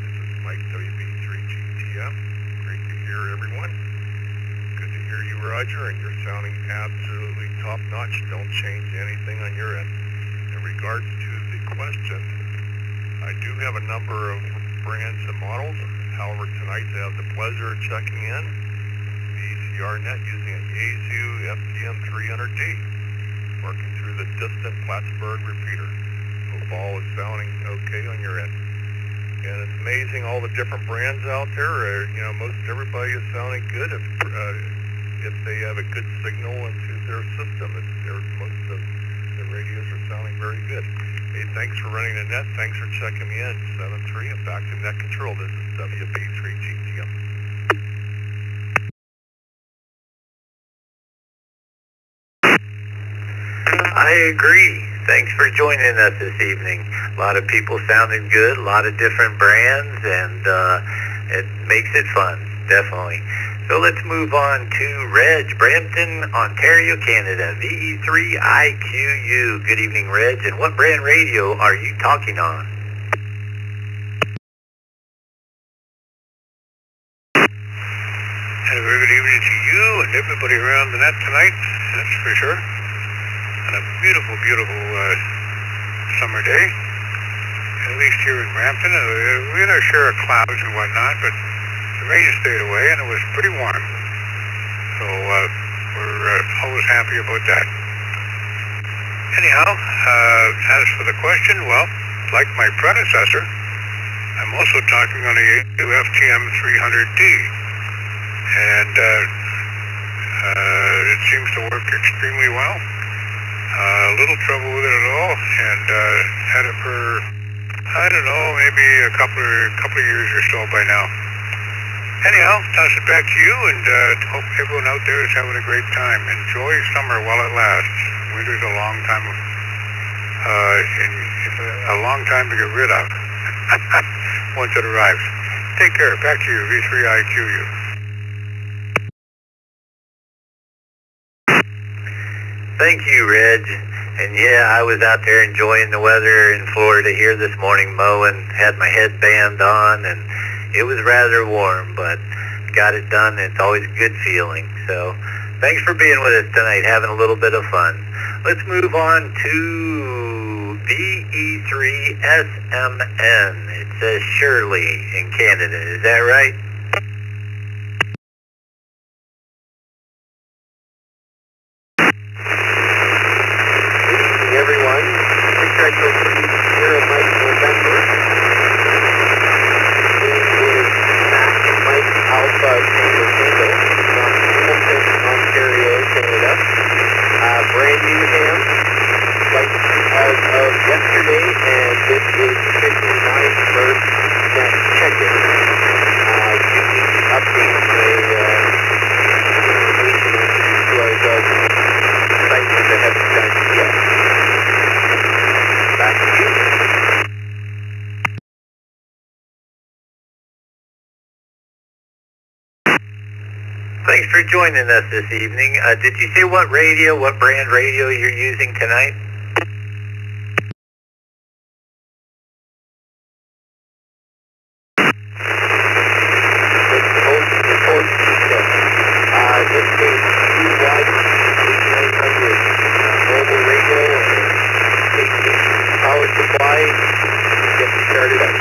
Speaker 2: This is Mike, WB3GTM. Great to hear everyone. Good to hear you, Roger, and you're sounding absolutely top-notch. Don't change anything on your end. In regards to the question, I do have a number of brands and models. However, tonight I have the pleasure of checking in the CRNet using an Yaesu FTM300D, working through the distant Plattsburgh repeater. Ball is sounding okay on your end. And it's amazing all the different brands out there. Most everybody is sounding good if they have a good signal into their system. Most of the radios are sounding very good. Hey, thanks for running the net. Thanks for checking me in. 7-3 and back to net control. This is WB3GTM.
Speaker 5: I agree. Thanks for joining us this evening. A lot of people sounding good, a lot of different brands, and it makes it fun, definitely. So let's move on to Reg, Brampton, Ontario, Canada, VE3IQU. Good evening, Reg, and what brand radio are you talking on?
Speaker 10: And a very good evening to you and everybody around the net tonight, that's for sure. On a beautiful, beautiful summer day, at least here in Brampton. We had our share of clouds and whatnot, but the rain stayed away and it was pretty warm. So we're always happy about that. Anyhow, as for the question, well, like my predecessor, I'm also talking on a FTM300D. And it seems to work extremely well. A little trouble with it at all, and had it for, I don't know, maybe a couple of years or so by now. Anyhow, toss it back to you, and hope everyone out there is having a great time. Enjoy summer while it lasts. Winter's a long time, a long time to get rid of once it arrives. Take care. Back to you, V3IQU.
Speaker 5: Thank you, Reg. And yeah, I was out there enjoying the weather in Florida here this morning, mowing, had my headband on, and it was rather warm, but got it done. It's always a good feeling. So thanks for being with us tonight, having a little bit of fun. Let's move on to VE3SMN. It says Shirley in Canada. Is that right?
Speaker 7: Everyone, Reflector 0 Mike November. This is Mac Mike Alpha Tango Tango from Hamilton, Ontario, Canada. Brand new ham, like as of yesterday, and this is officially my first net check-in. Do need to update my information on the site that I haven't done yet. Back to you.
Speaker 5: Thanks for joining us this evening. Did you say what brand radio you're using tonight?
Speaker 7: This is mobile radio and power supply. Get started up.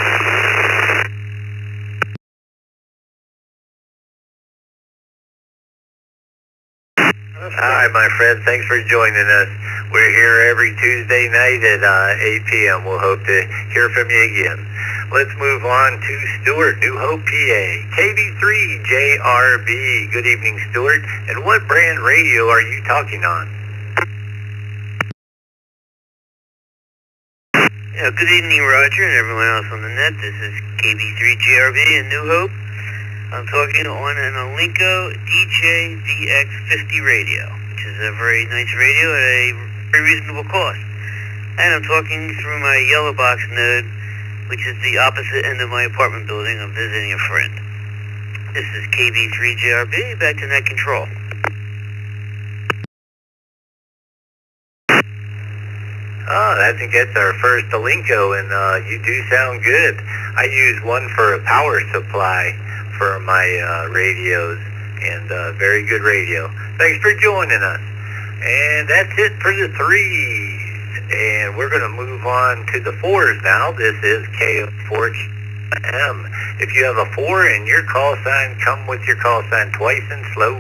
Speaker 5: Hi, my friend. Thanks for joining us. We're here every Tuesday night at 8 p.m. We'll hope to hear from you again. Let's move on to Stuart, New Hope, PA. KB3JRB. Good evening, Stuart. And what brand radio are you talking on?
Speaker 12: Good evening, Roger, and everyone else on the net. This is KB3JRB in New Hope. I'm talking on an Alinco DJ VX50 radio, which is a very nice radio at a very reasonable cost. And I'm talking through my yellow box node, which is the opposite end of my apartment building. I'm visiting a friend. This is KB3JRB, back to net control.
Speaker 5: Oh, I think that's our first Alinco, and you do sound good. I use one for a power supply for my radios, and very good radio. Thanks for joining us. And that's it for the 3s. And we're going to move on to the 4s now. This is KO4M. If you have a 4 and your call sign, come with your call sign twice and slow.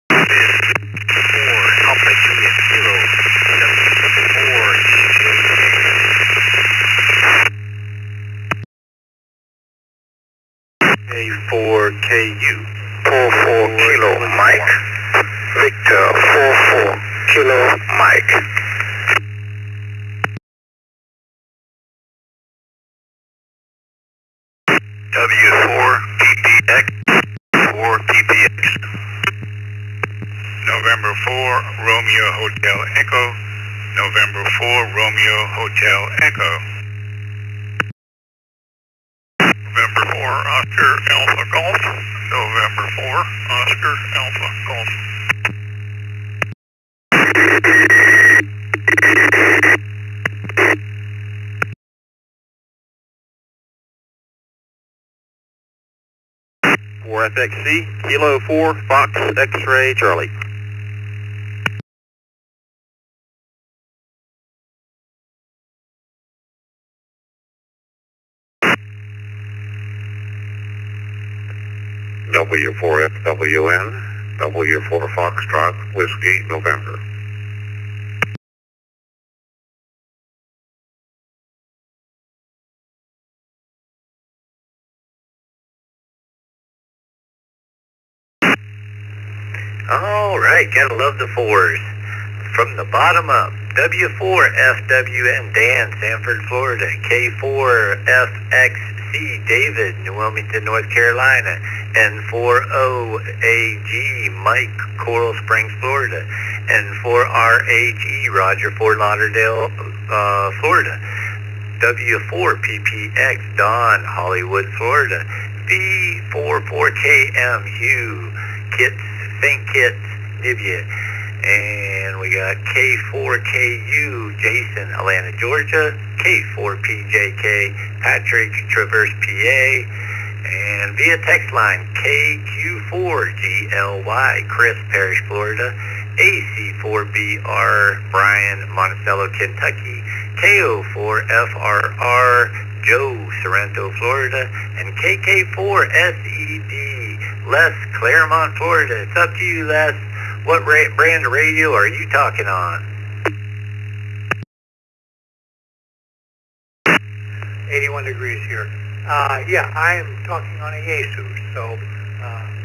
Speaker 5: 4, Alpha Juliet, Kilo, W4KU.
Speaker 4: 44 Kilo Mike. Victor 44 Kilo Mike.
Speaker 10: W4PPX. 4PPX. November 4 Romeo Hotel Echo. November 4 Romeo Hotel Echo. November 4 Oscar Alpha Golf. November 4 Oscar Alpha Golf.
Speaker 2: FXC, Kilo 4, Fox X-Ray Charlie.
Speaker 8: W4FWN, W4 Foxtrot, Whiskey, November.
Speaker 5: All right, gotta love the 4s. From the bottom up, W4FWN, Dan, Sanford, Florida. K4FXC, David, New Wilmington, North Carolina. N4OAG, Mike, Coral Springs, Florida. N4RAG, Roger, Fort Lauderdale, Florida. W4PPX, Don, Hollywood, Florida. B44KM, Hugh, Kits, St. Kitts, Nibia. And we got K4KU, Jason, Atlanta, Georgia. K4PJK, Patrick, Traverse, PA. And via text line, KQ4GLY, Chris, Parrish, Florida. AC4BR, Brian, Monticello, Kentucky. KO4FRR, Joe, Sorrento, Florida. And KK4SED, Les, Claremont, Florida. It's up to you, Les. What brand of radio are you talking on?
Speaker 11: 81 degrees here. Yeah, I am talking on a Jesus, so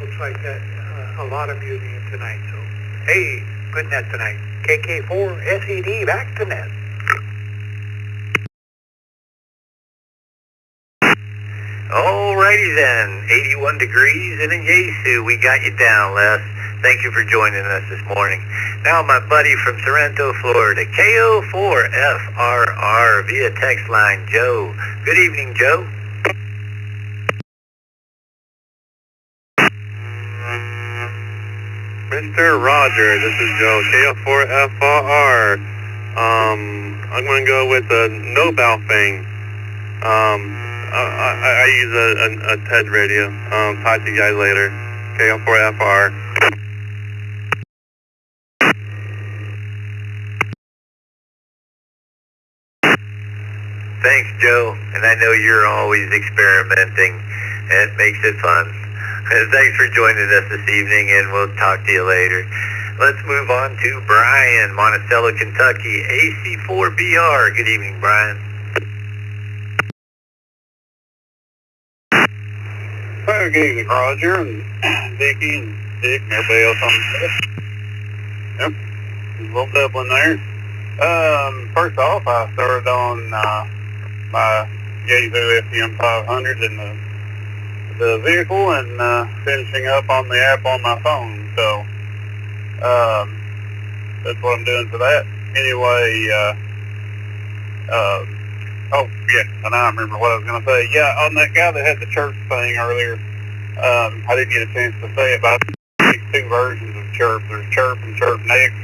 Speaker 11: looks like that a lot of you in tonight. So, hey, good net tonight. KK4 SED back to net.
Speaker 5: Alrighty then, 81 degrees and in Yesu, we got you down, Les. Thank you for joining us this morning. Now my buddy from Sorrento, Florida, KO4FRR via text line, Joe. Good evening, Joe.
Speaker 2: Mr. Roger, this is Joe, KO4FRR. I'm going to go with the no Baofeng. I use a TED radio. Talk to you guys later. KO4FR.
Speaker 5: Thanks, Joe. And I know you're always experimenting. It makes it fun. Thanks for joining us this evening, and we'll talk to you later. Let's move on to Brian, Monticello, Kentucky, AC4BR. Good evening, Brian.
Speaker 13: Well, good evening, Roger, and Dickie, and Dick, and everybody else on the set. Yep, there's a little Dublin there. First off, I started on my Yaesu FM 500 in the vehicle and finishing up on the app on my phone. So that's what I'm doing for that. Anyway, oh yeah, and I remember what I was going to say. Yeah, on that guy that had the chirp thing earlier, I didn't get a chance to say it, but there's two versions of chirp. There's chirp and chirp next.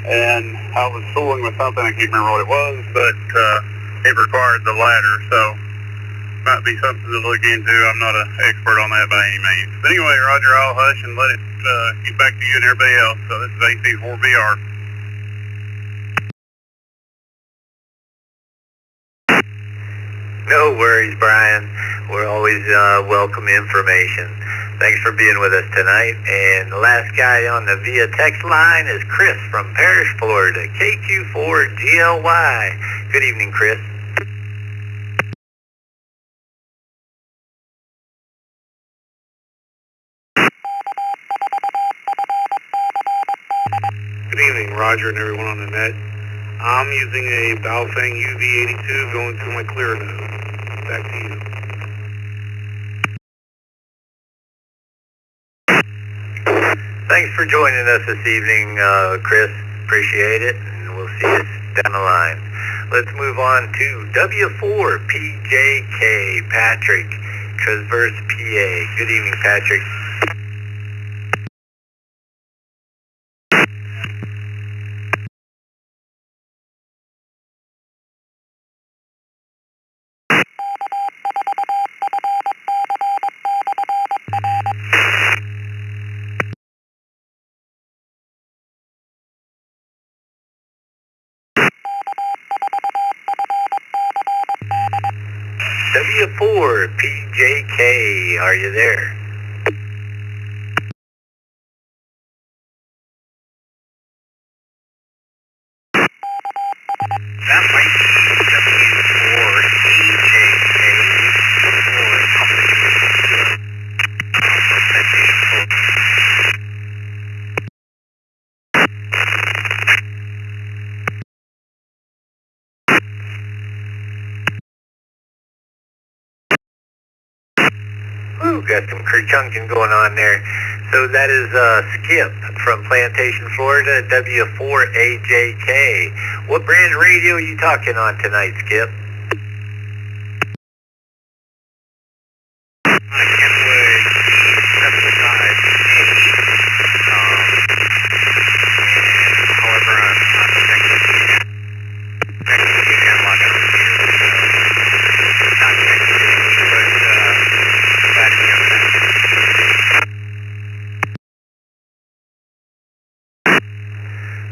Speaker 13: And I was fooling with something, I can't remember what it was, but it required the latter, so might be something to look into. I'm not an expert on that by any means. But anyway, Roger, I'll hush and let it get back to you and everybody else. So this is AC4BR.
Speaker 5: No worries, Brian. We're always welcome information. Thanks for being with us tonight. And the last guy on the via text line is Chris from Parrish, Florida, KQ4GLY. Good evening, Chris.
Speaker 14: Good evening, Roger and everyone on the net. I'm using a Baofeng UV82 going through my clear node. Back to you.
Speaker 5: Thanks for joining us this evening, Chris. Appreciate it, and we'll see you down the line. Let's move on to W4PJK, Patrick, Traverse, PA. Good evening, Patrick. W4PJK, are you there? That might be W4PJK or something. Ooh, got some kerchunking going on there. So that is Skip from Plantation, Florida, W4AJK. What brand of radio are you talking on tonight, Skip?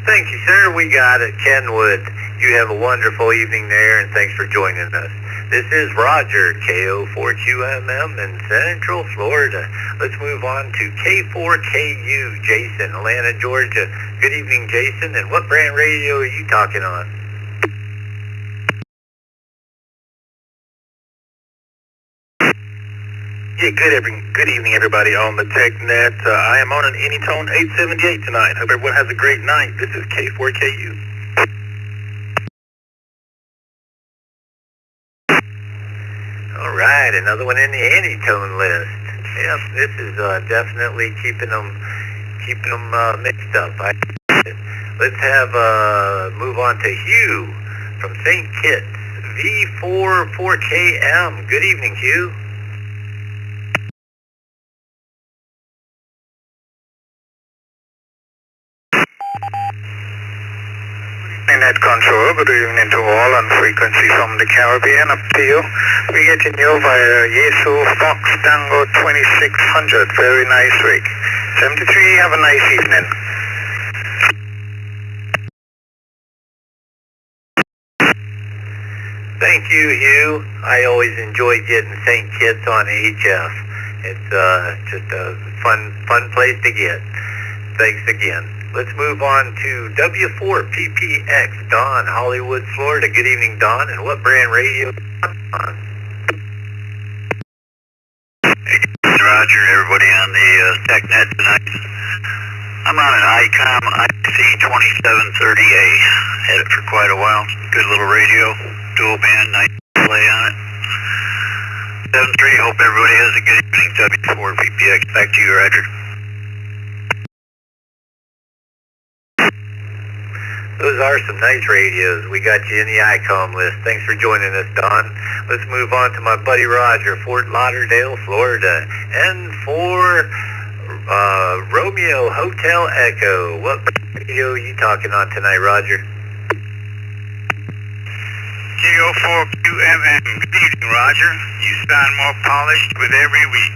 Speaker 1: Thank you, sir. We got it. Kenwood. You have a wonderful evening there, and thanks for joining us. This is Roger, KO4QMM in Central Florida. Let's move on to K4KU, Jason, Atlanta, Georgia. Good evening, Jason, and what brand radio are you talking on?
Speaker 15: Yeah, good evening, everybody on the TechNet. I am on an Anytone 878 tonight. Hope everyone has a great night. This is K4KU.
Speaker 1: All right, another one in the Anytone list. Yep, this is definitely keeping them mixed up. Let's have move on to Hugh from St. Kitts, V44KM. Good evening, Hugh.
Speaker 10: Net control, good evening to all on frequency from the Caribbean up to you. We're getting you via Yesu Fox Tango 2600. Very nice rig. 73, have a nice evening.
Speaker 1: Thank you, Hugh. I always enjoy getting St. Kitts on HF. It's just a fun place to get. Thanks again. Let's move on to W4PPX, Don, Hollywood, Florida. Good evening, Don. And what brand radio on?
Speaker 5: Roger, everybody on the TechNet tonight. I'm on an ICOM IC2730A. Had it for quite a while. Good little radio, dual band, nice play on it. 7-3, hope everybody has a good evening. W4PPX, back to you, Roger.
Speaker 1: Those are some nice radios. We got you in the ICOM list. Thanks for joining us, Don. Let's move on to my buddy Roger, Fort Lauderdale, Florida. And for Romeo Hotel Echo. What radio are you talking on tonight, Roger?
Speaker 10: KO4QMM. Good evening, Roger. You sound more polished with every week.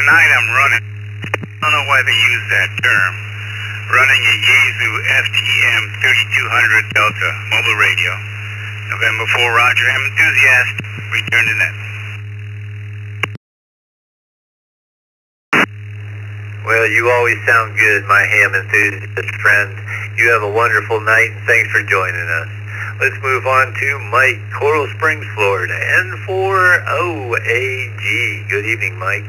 Speaker 10: Tonight I'm running. I don't know why they use that term. Running a Yesu FTM 3200 Delta mobile radio. November 4, Roger, I'm enthusiast. Return to net.
Speaker 1: Well, you always sound good, my ham enthusiast friend. You have a wonderful night, and thanks for joining us. Let's move on to Mike, Coral Springs, Florida, N4OAG. Good evening, Mike.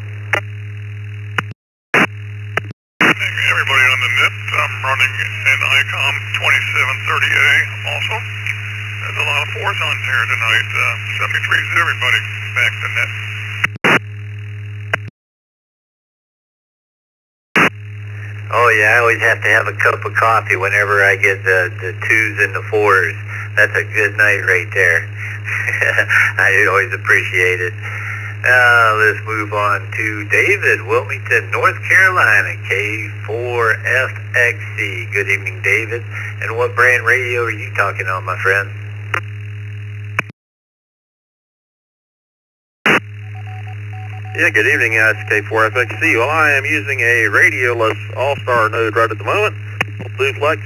Speaker 10: Everybody on the net, I'm running an ICOM 2730A also. There's a lot of fours on there tonight. 73 is everybody back to net.
Speaker 1: Oh yeah, I always have to have a cup of coffee whenever I get the twos and the fours. That's a good night right there. I always appreciate it. Let's move on to David, Wilmington, North Carolina, K4FXC. Good evening, David. And what brand radio are you talking on, my friend?
Speaker 2: Yeah, good evening, K4FXC. Well, I am using a radioless all-star node right at the moment, duplex,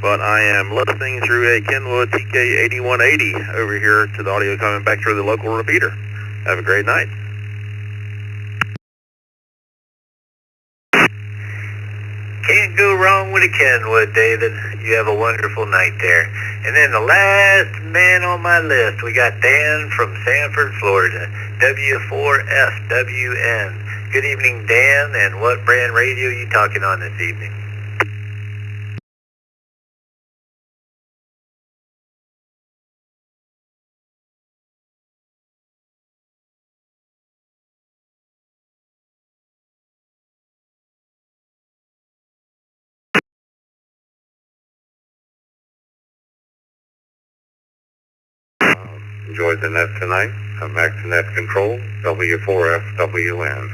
Speaker 2: but I am listening through a Kenwood TK8180 over here to the audio coming back through the local repeater. Have a great night.
Speaker 1: Can't go wrong with a Kenwood, David. You have a wonderful night there. And then the last man on my list, we got Dan from Sanford, Florida, W4FWN. Good evening, Dan, and what brand radio are you talking on this evening?
Speaker 7: Enjoyed the net tonight. I'm back to net control, W4FWN.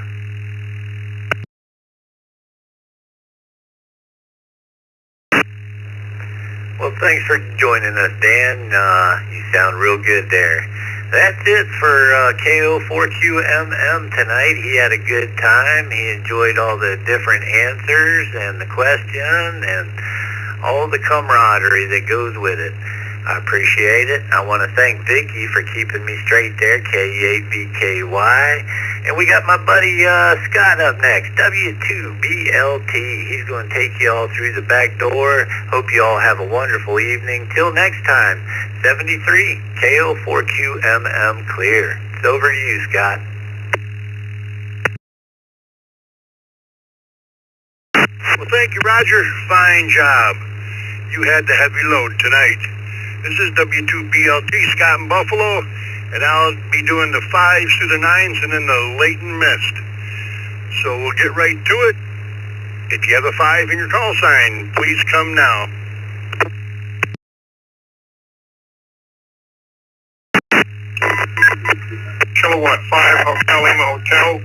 Speaker 1: Well, thanks for joining us, Dan. You sound real good there. That's it for KO4QMM tonight. He had a good time. He enjoyed all the different answers and the question, and
Speaker 5: all the camaraderie that goes with it. I appreciate it. I want to thank Vicky for keeping me straight there, K8BKY. And we got my buddy Scott up next, W2BLT. He's going to take you all through the back door. Hope you all have a wonderful evening. Till next time, 73 KO4QMM clear. It's over to you, Scott.
Speaker 15: Well, thank you, Roger. Fine job. You had the heavy load tonight. This is W2BLT, Scott in Buffalo, and I'll be doing the 5s through the 9s and then the late and missed. So we'll get right to it. If you have a 5 in your call sign, please come now.
Speaker 10: Kilowatt 5 Hotel Lima Hotel,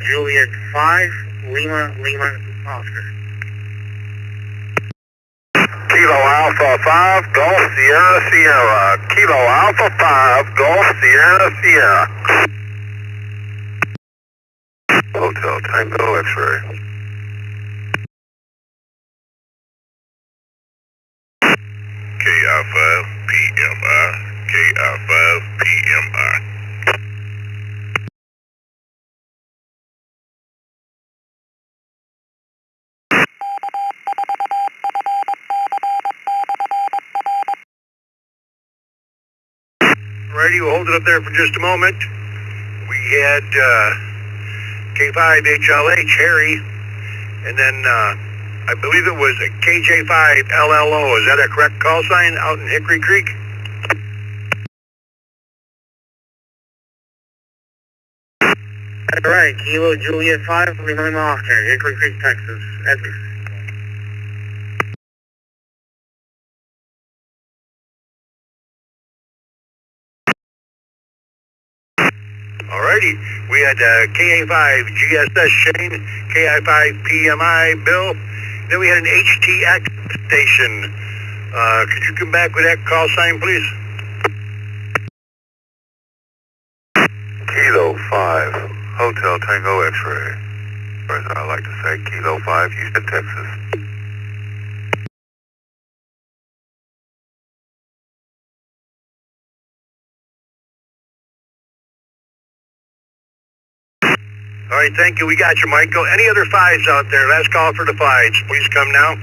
Speaker 6: Juliet 5, Lima Oscar.
Speaker 8: Kilo Alpha 5, Golf Sierra Sierra. Kilo Alpha 5, Golf Sierra Sierra. Hotel Tango X-ray. KI5PMI, KI5PMI.
Speaker 15: Alrighty, we'll hold it up there for just a moment. We had K5HLH, Harry, and then I believe it was a KJ5LLO. Is that a correct call sign out in Hickory Creek?
Speaker 6: That's right, Kilo Juliet 5, Lima Oscar, Hickory Creek, Texas. Edgar.
Speaker 15: Alrighty, we had KA5GSS Shane, KI5PMI Bill, then we had an HTX station. Could you come back with that call sign, please?
Speaker 8: Kilo 5, Hotel Tango X-ray. Or as I like to say, Kilo 5, Houston, Texas.
Speaker 15: All right, thank you. We got you, Michael. Any other 5s out there? Last call for the 5s. Please come now.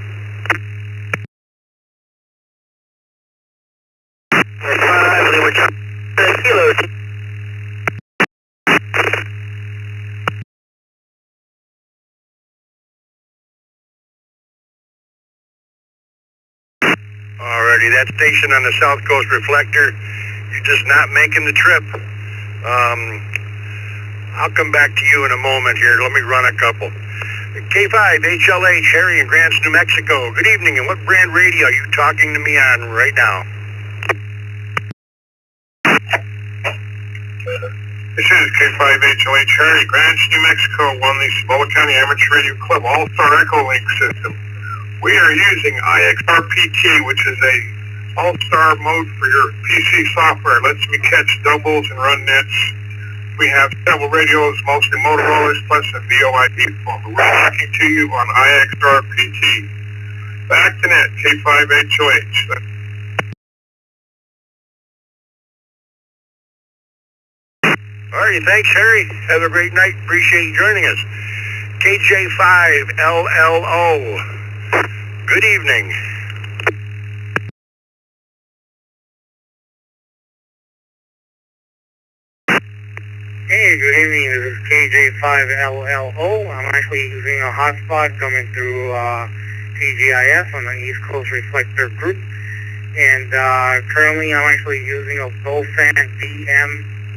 Speaker 6: Kilo.
Speaker 15: Alrighty, that station on the South Coast Reflector, you're just not making the trip. I'll come back to you in a moment here. Let me run a couple. K5HLH, Harry in Grants, New Mexico. Good evening, and what brand radio are you talking to me on right now?
Speaker 10: This is K5HLH Harry, Grants, New Mexico, won the Cibola County Amateur Radio Club All-Star Echo Link system. We are using IXRPT, which is a all-star mode for your PC software. It lets me catch doubles and run nets. We have several radios, mostly Motorola's, plus a VoIP phone. We're talking to you on IXRPT. Back to net, K5HOH.
Speaker 15: Alrighty, thanks, Harry. Have a great night. Appreciate you joining us. KJ5LLO. Good evening.
Speaker 6: Hey, good evening. This is KJ5LLO. I'm actually using a hotspot coming through TGIF on the East Coast Reflector group. And currently I'm actually using a Bofan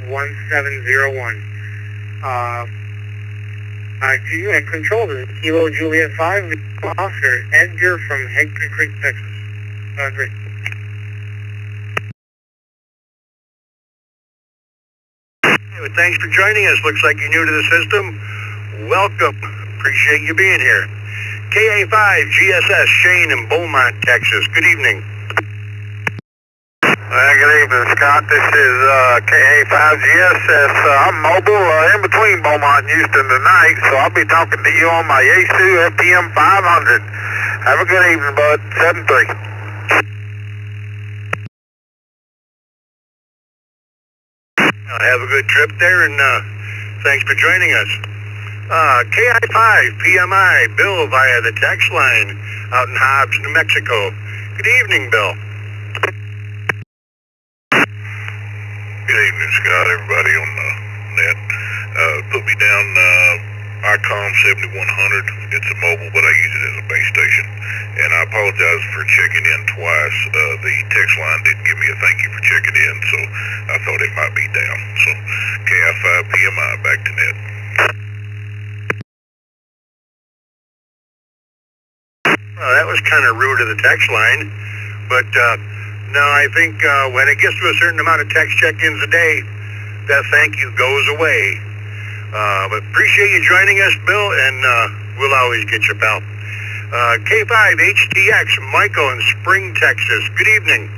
Speaker 6: DM1701. Unit control, this is Kilo Juliet 5, Oscar, Edgar from Hickory Creek, Texas. Great.
Speaker 15: Well, thanks for joining us. Looks like you're new to the system. Welcome. Appreciate you being here. KA5 GSS Shane in Beaumont, Texas. Good evening. Good evening, Scott. This is KA5GSS. I'm mobile in between Beaumont and Houston tonight, so I'll be talking to you on my Yaesu FTM 500. Have a good evening, bud. 7-3.
Speaker 3: Have a good trip there, and thanks for joining us. KI5 PMI, Bill via the text line out in Hobbs, New Mexico. Good evening, Bill.
Speaker 15: Good evening, Scott. Everybody on the net. Put me down ICOM 7100. It's a mobile, but I use it as a base station. And I apologize for checking in twice. The text line didn't give me a thank you for checking in, so I thought it might be down. So KI5 PMI, back to net.
Speaker 3: Well, that was kind of rude of the text line, but no, I think when it gets to a certain amount of text check-ins a day, that thank you goes away. But appreciate you joining us, Bill, and we'll always get you, pal. K5 HTX, Michael in Spring, Texas. Good evening.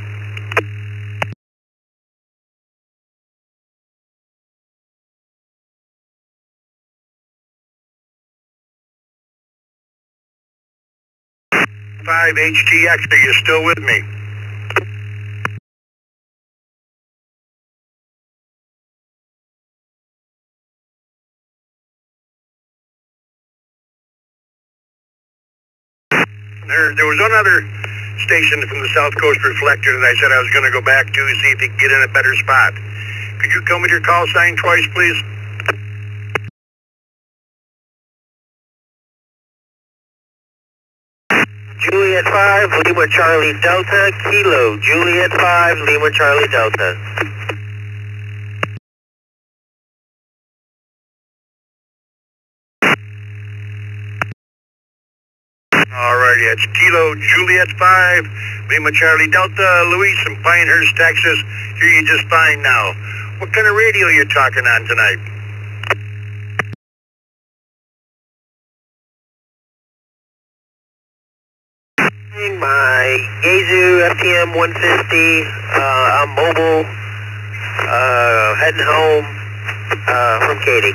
Speaker 3: K5 HTX, are you still with me? There was another station from the South Coast Reflector that I said I was going to go back to see if he could get in a better spot. Could you come with your call sign twice, please?
Speaker 5: Juliet 5, Lima Charlie Delta, Kilo. Juliet 5, Lima Charlie Delta.
Speaker 3: Alrighty, that's Kilo Juliet 5, Lima Charlie Delta, Luis in Pinehurst, Texas. Hear you just fine now. What kind of radio you talking on tonight?
Speaker 5: My Yaesu FTM 150, I'm mobile, heading home from Katy.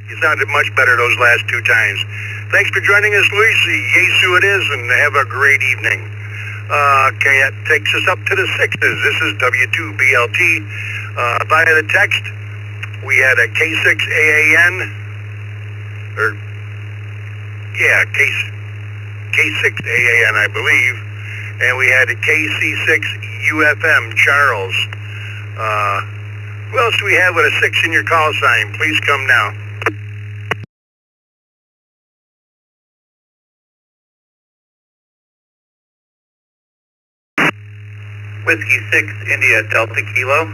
Speaker 3: You sounded much better those last two times. Thanks for joining us, Luis. Yaesu it is, and have a great evening. Okay, that takes us up to the sixes. This is W2BLT. Via the text, we had a K6AAN, K6AAN, I believe, and we had a KC6UFM, Charles. Who else do we have with a 6 in your call sign? Please come now. Whiskey 6, India, Delta Kilo.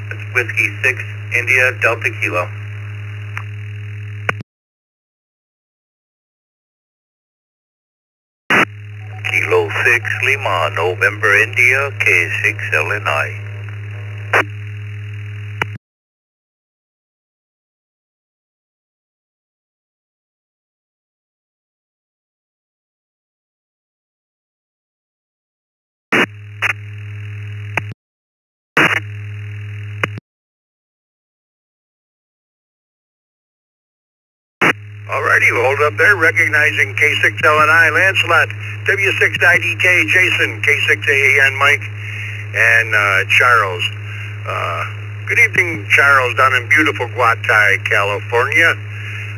Speaker 3: That's Whiskey 6, India, Delta Kilo.
Speaker 15: Kilo 6 Lima, November India, K6LNI.
Speaker 3: Alrighty, we'll hold up there, recognizing K6LNI, Lancelot, W6IDK, Jason, K6AAN, Mike, and Charles. Good evening, Charles, down in beautiful Guatay, California.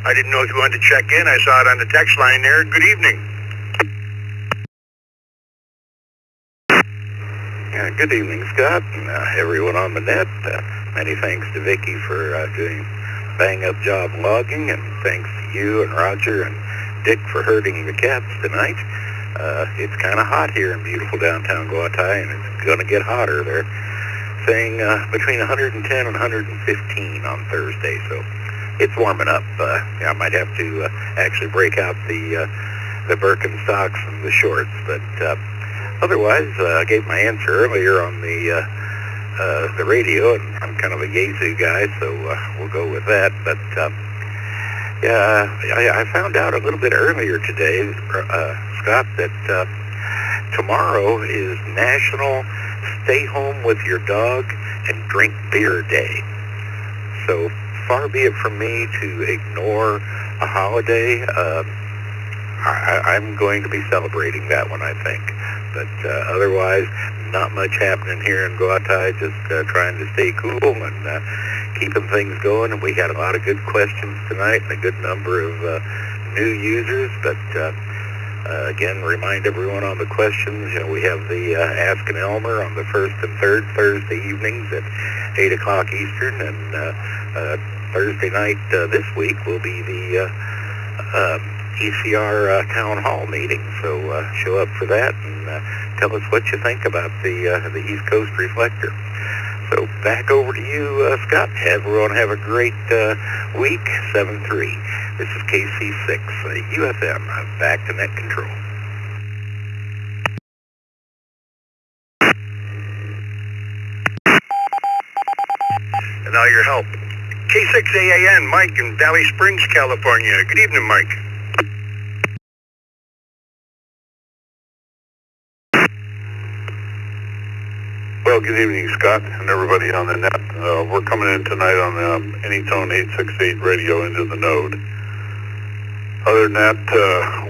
Speaker 3: I didn't know if you wanted to check in. I saw it on the text line there. Good evening.
Speaker 7: Good evening, Scott, and everyone on the net. Many thanks to Vicki for doing bang-up job logging, and thanks to you and Roger and Dick for herding the cats tonight. It's kind of hot here in beautiful downtown Guatay, and it's going to get hotter. They're saying between 110 and 115 on Thursday, so it's warming up. I might have to actually break out the Birkenstocks and the shorts, but otherwise, I gave my answer earlier on the radio, and I'm kind of a Yaesu guy, so we'll go with that. But Yeah, I found out a little bit earlier today, Scott, that tomorrow is National Stay Home with Your Dog and Drink Beer Day. So far be it from me to ignore a holiday. I'm going to be celebrating that one, I think. But otherwise, not much happening here in Guatai, just trying to stay cool and keeping things going. And we had a lot of good questions tonight and a good number of new users. But again, remind everyone on the questions, we have the Ask an Elmer on the first and third Thursday evenings at 8 o'clock Eastern. And Thursday night this week will be the ECR Town Hall meeting. So show up for that and tell us what you think about the East Coast Reflector. So back over to you, Scott. Everyone have a great week. 7-3. This is KC6 UFM. Back to net control.
Speaker 15: And now your help. K6AAN, Mike in Valley Springs, California. Good evening, Mike.
Speaker 13: Well, good evening, Scott, and everybody on the net. We're coming in tonight on the Anytone 868 radio into the node. Other than that,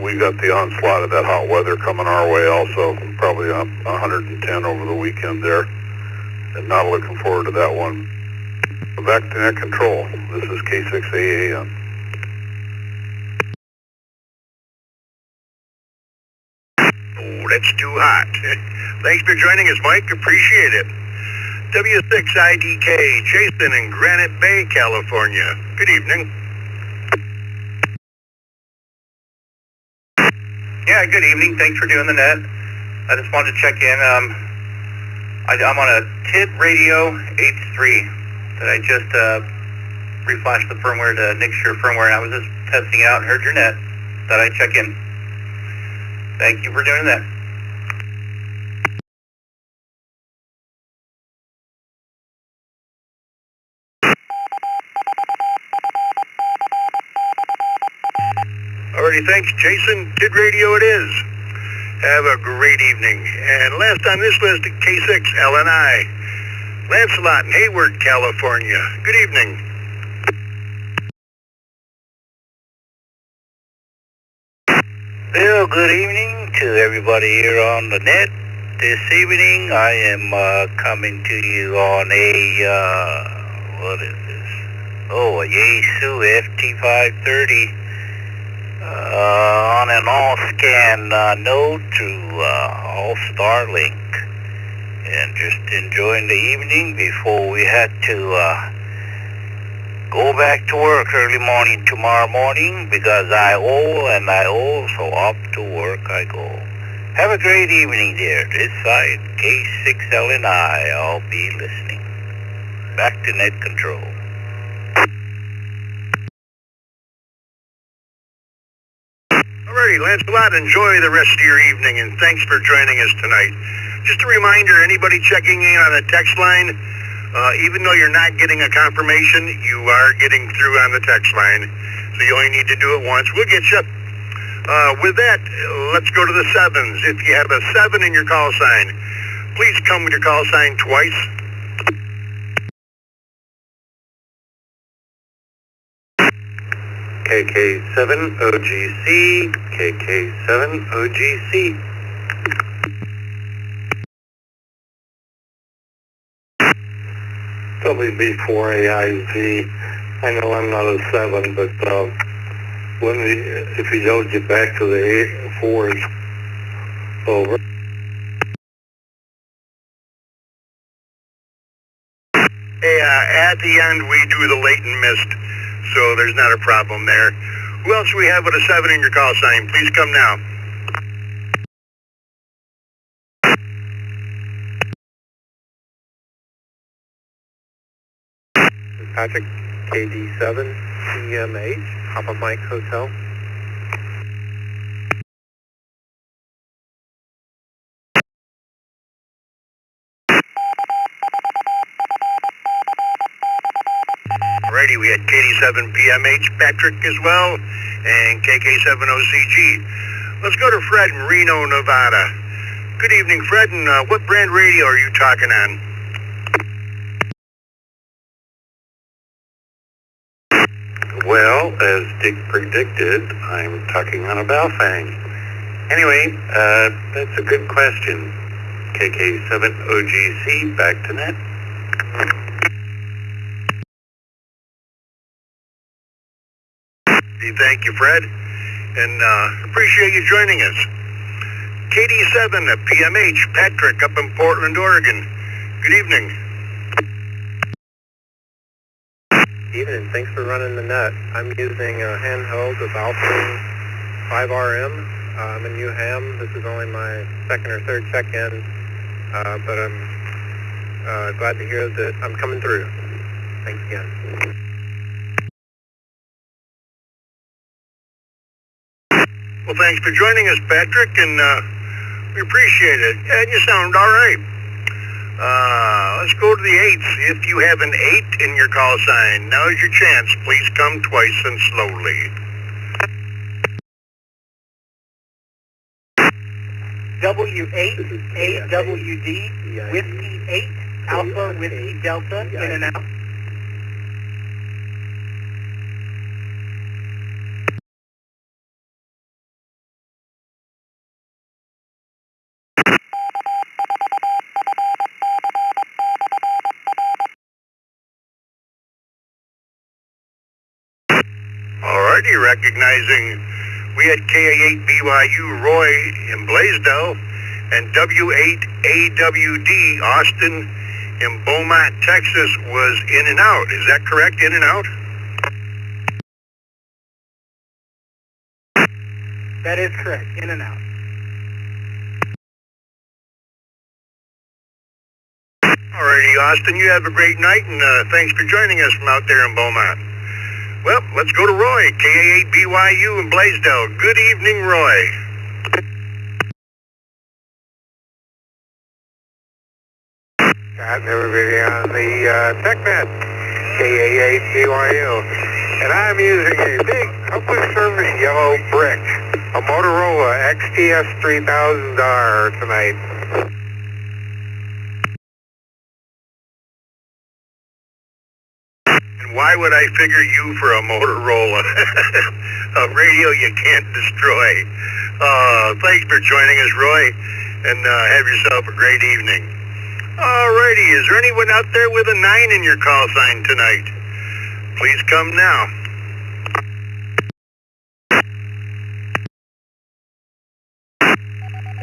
Speaker 13: we got the onslaught of that hot weather coming our way also, probably 110 over the weekend there, and not looking forward to that one. Back to net control. This is K6AAN.
Speaker 15: Oh, that's too hot. Thanks for joining us, Mike. Appreciate it. W6IDK, Jason in Granite Bay, California. Good evening.
Speaker 16: Yeah, good evening. Thanks for doing the net. I just wanted to check in. I'm on a TID radio H3 that I just reflashed the firmware to next year firmware, and I was just testing it out and heard your net. Thought I'd check in. Thank you for doing that.
Speaker 15: Alrighty, thanks, Jason. Kid Radio it is. Have a great evening. And last on this list, K6 LNI. Lancelot in Hayward, California. Good evening.
Speaker 5: Well, good evening to everybody here on the net. This evening I am coming to you on a, what is this? Oh, a Yaesu FT530 on an all-scan node through all Starlink. And just enjoying the evening before we had to go back to work early morning tomorrow morning because I owe, so off to work I go. Have a great evening there. This side, K6LNI, I'll be listening. Back to net control.
Speaker 15: Alrighty, Lancelot, enjoy the rest of your evening, and thanks for joining us tonight. Just a reminder, anybody checking in on the text line, even though you're not getting a confirmation, you are getting through on the text line. So you only need to do it once. We'll get you. With that, let's go to the sevens. If you have a 7 in your call sign, please come with your call sign twice.
Speaker 7: KK7OGC, KK7OGC.
Speaker 8: WB4AIZ. I know I'm not a 7, but if he don't get back to the 4s, over.
Speaker 15: Hey, at the end, we do the latent mist, so there's not a problem there. Who else do we have with a 7 in your call sign? Please come now.
Speaker 2: Patrick, KD7, CMH, Papa Mike Hotel.
Speaker 15: Alrighty, we had KD7PMH Patrick as well, and KK7OCG. Let's go to Fred in Reno, Nevada. Good evening, Fred, and what brand radio are you talking on?
Speaker 7: Well, as Dick predicted, I'm talking on a Baofeng. Anyway, that's a good question. KK7OGC, back to net.
Speaker 15: Thank you, Fred, and appreciate you joining us. KD7 at PMH, Patrick up in Portland, Oregon. Good evening.
Speaker 17: Evening, thanks for running the net. I'm using a handheld, a Baofeng 5RM. I'm in New Ham. This is only my second or third check-in, but I'm glad to hear that I'm coming through. Thanks again.
Speaker 15: Well, thanks for joining us, Patrick, and we appreciate it. And you sound all right. Let's go to the 8s. If you have an 8 in your call sign, now's your chance. Please come twice and slowly.
Speaker 6: W8, AWD, Whiskey 8, Alpha, Whiskey Delta, in and out.
Speaker 15: Alrighty, recognizing we had KA8BYU Roy in Blaisdell and W8AWD Austin in Beaumont, Texas was in and out. Is that correct, in and out?
Speaker 6: That is correct, in and out.
Speaker 15: Alrighty, Austin, you have a great night, and thanks for joining us from out there in Beaumont. Well, let's go to Roy, KA8BYU in Blaisdell. Good evening, Roy.
Speaker 18: Got everybody on the TechNet, KA8BYU. And I'm using a big public service yellow brick, a Motorola XTS 3000R tonight.
Speaker 15: Why would I figure you for a Motorola? A radio you can't destroy. Thanks for joining us, Roy, and have yourself a great evening. Alrighty, is there anyone out there with a 9 in your call sign tonight? Please come now.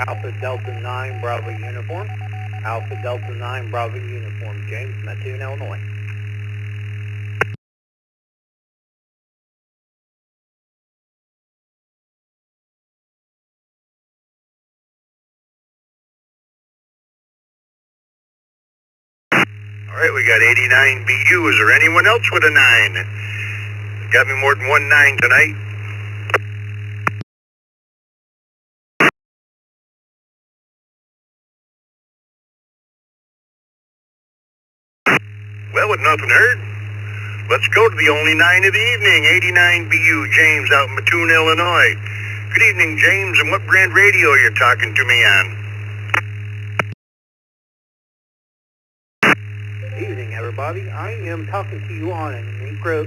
Speaker 6: Alpha Delta 9 Bravo Uniform. Alpha Delta 9 Bravo Uniform. James, Mattoon, Illinois.
Speaker 15: All right, we got 89 BU. Is there anyone else with a 9? Got me more than one 9 tonight. Well, with nothing heard, let's go to the only 9 of the evening, 89 BU, James out in Mattoon, Illinois. Good evening, James, and what brand radio are you talking to me on?
Speaker 6: Good evening, everybody. I am talking to you on an Enrico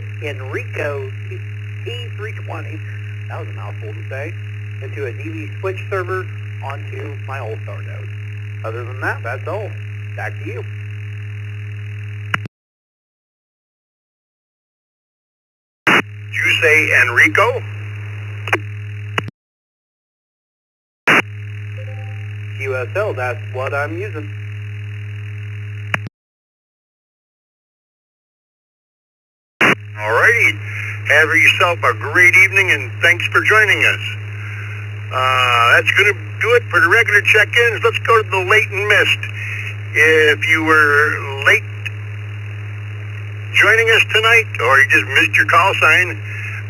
Speaker 6: P320, that was a mouthful to say, into a DV switch server onto my All-Star node. Other than that, that's all. Back to you.
Speaker 15: Did you say Enrico?
Speaker 6: QSL, that's what I'm using.
Speaker 15: Alrighty, have yourself a great evening and thanks for joining us. That's going to do it for the regular check-ins. Let's go to the late and missed. If you were late joining us tonight or you just missed your call sign,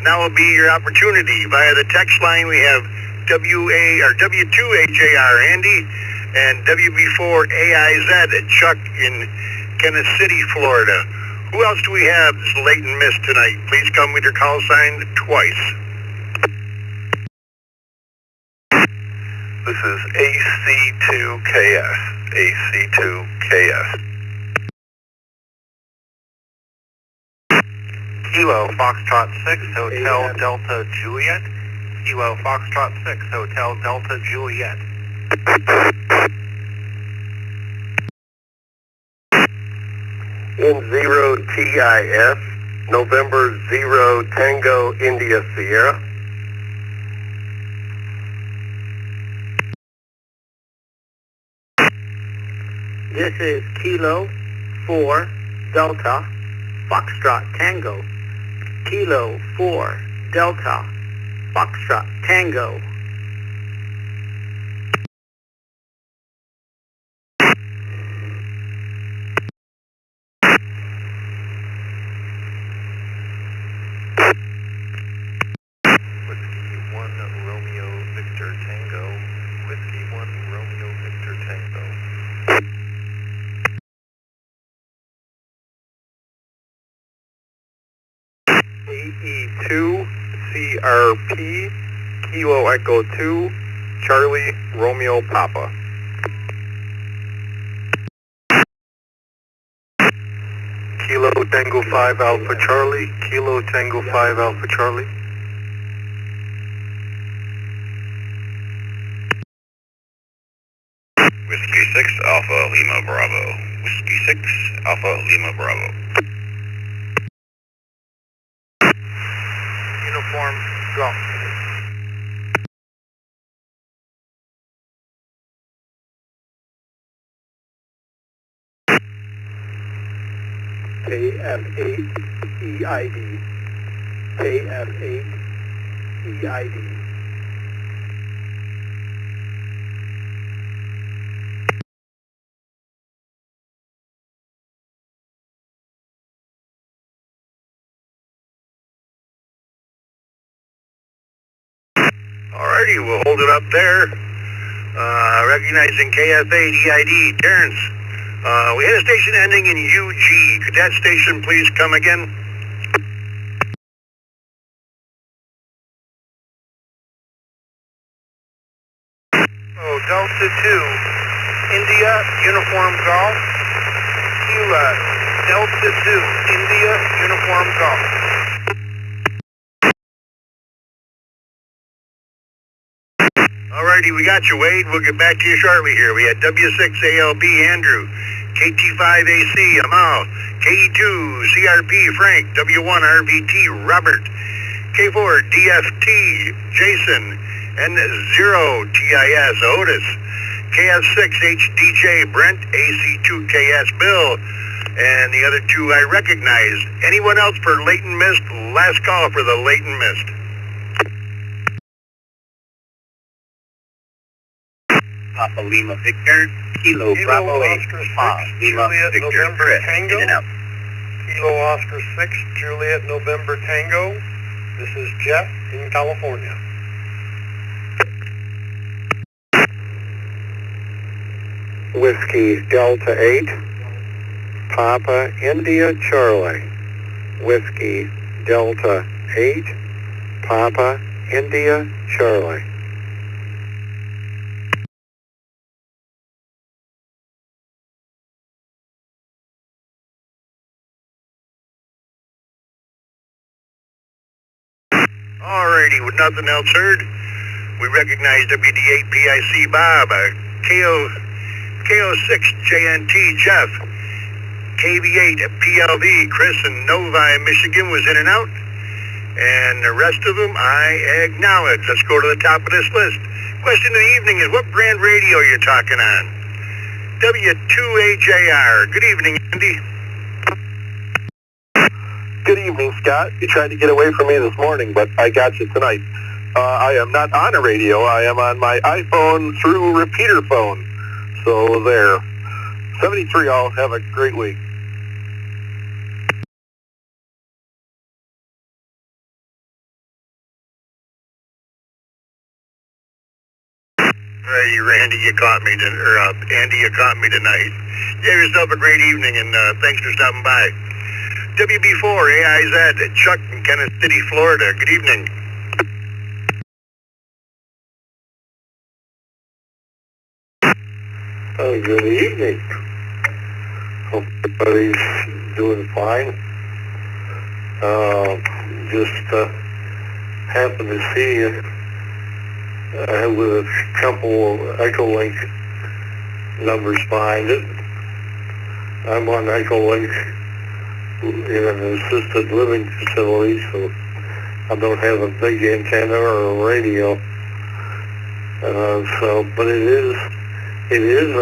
Speaker 15: now will be your opportunity. Via the text line we have W2AJR Andy and WB4AIZ at Chuck in Kansas City, Florida. Who else do we have that's late and missed tonight? Please come with your call sign twice.
Speaker 2: This is AC2KS. AC2KS.
Speaker 16: Kilo Foxtrot 6 Hotel Delta Juliet. Kilo Foxtrot 6 Hotel Delta Juliet.
Speaker 8: N0 TIS, November 0 Tango India Sierra.
Speaker 6: This is Kilo 4 Delta Foxtrot Tango. Kilo 4 Delta Foxtrot Tango.
Speaker 2: Whiskey 1 Romeo Victor Tango. Whiskey 1 Romeo Victor Tango.
Speaker 16: AE2 CRP Kilo Echo 2 Charlie Romeo Papa. Kilo Tango 5 Alpha Charlie, Kilo Tango 5 Alpha Charlie.
Speaker 10: Whiskey 6 Alpha Lima Bravo. Whiskey 6 Alpha Lima Bravo.
Speaker 16: Uniform, go.
Speaker 8: KF8 EID. KF8 EID.
Speaker 15: Alrighty, we'll hold it up there. Recognizing KF8 EID. Terrence, we had a station ending in UG. Could that station please come again?
Speaker 16: Oh, Delta 2, India, Uniform Golf. Kilo, Delta 2, India, Uniform Golf.
Speaker 15: Alrighty, we got you, Wade. We'll get back to you shortly here. We had W6ALB Andrew, KT5AC Amal, KE2 CRP Frank, W1 RVT Robert, K4 DFT Jason, and 0 TIS Otis, KF6 HDJ Brent, AC2KS Bill, and the other two I recognized. Anyone else for late and missed? Last call for the late and missed.
Speaker 5: Papa Lima Victor, Kilo Bravo 8, Papa Lima
Speaker 16: Juliet
Speaker 5: Victor,
Speaker 16: November
Speaker 5: Chris,
Speaker 16: Tango.
Speaker 5: in and out.
Speaker 16: Kilo Oscar 6, Juliet November Tango. This is Jeff in California.
Speaker 8: Whiskey Delta 8, Papa India Charlie. Whiskey Delta 8, Papa India Charlie.
Speaker 15: Alrighty, with nothing else heard, we recognize WD8PIC Bob, KO6JNT Jeff, KV8 PLV Chris in Novi, Michigan was in and out, and the rest of them I acknowledge. Let's go to the top of this list. Question of the evening is, what brand radio you're talking on? W2AJR. Good evening, Andy.
Speaker 2: Good evening, Scott. You tried to get away from me this morning, but I got you tonight. I am not on a radio. I am on my iPhone through repeater phone. So there. 73 all. Have a great week.
Speaker 15: Hey, Randy, you caught me, Andy, you caught me tonight. You have yourself a great evening, and thanks for stopping by. WB4 AIZ, Chuck in Kenneth City, Florida. Good evening.
Speaker 8: Oh, good evening. Hope everybody's doing fine. Just happened to see you with a couple of Echolink numbers behind it. I'm on Echolink in an assisted living facility, so I don't have a big antenna or a radio. But it is a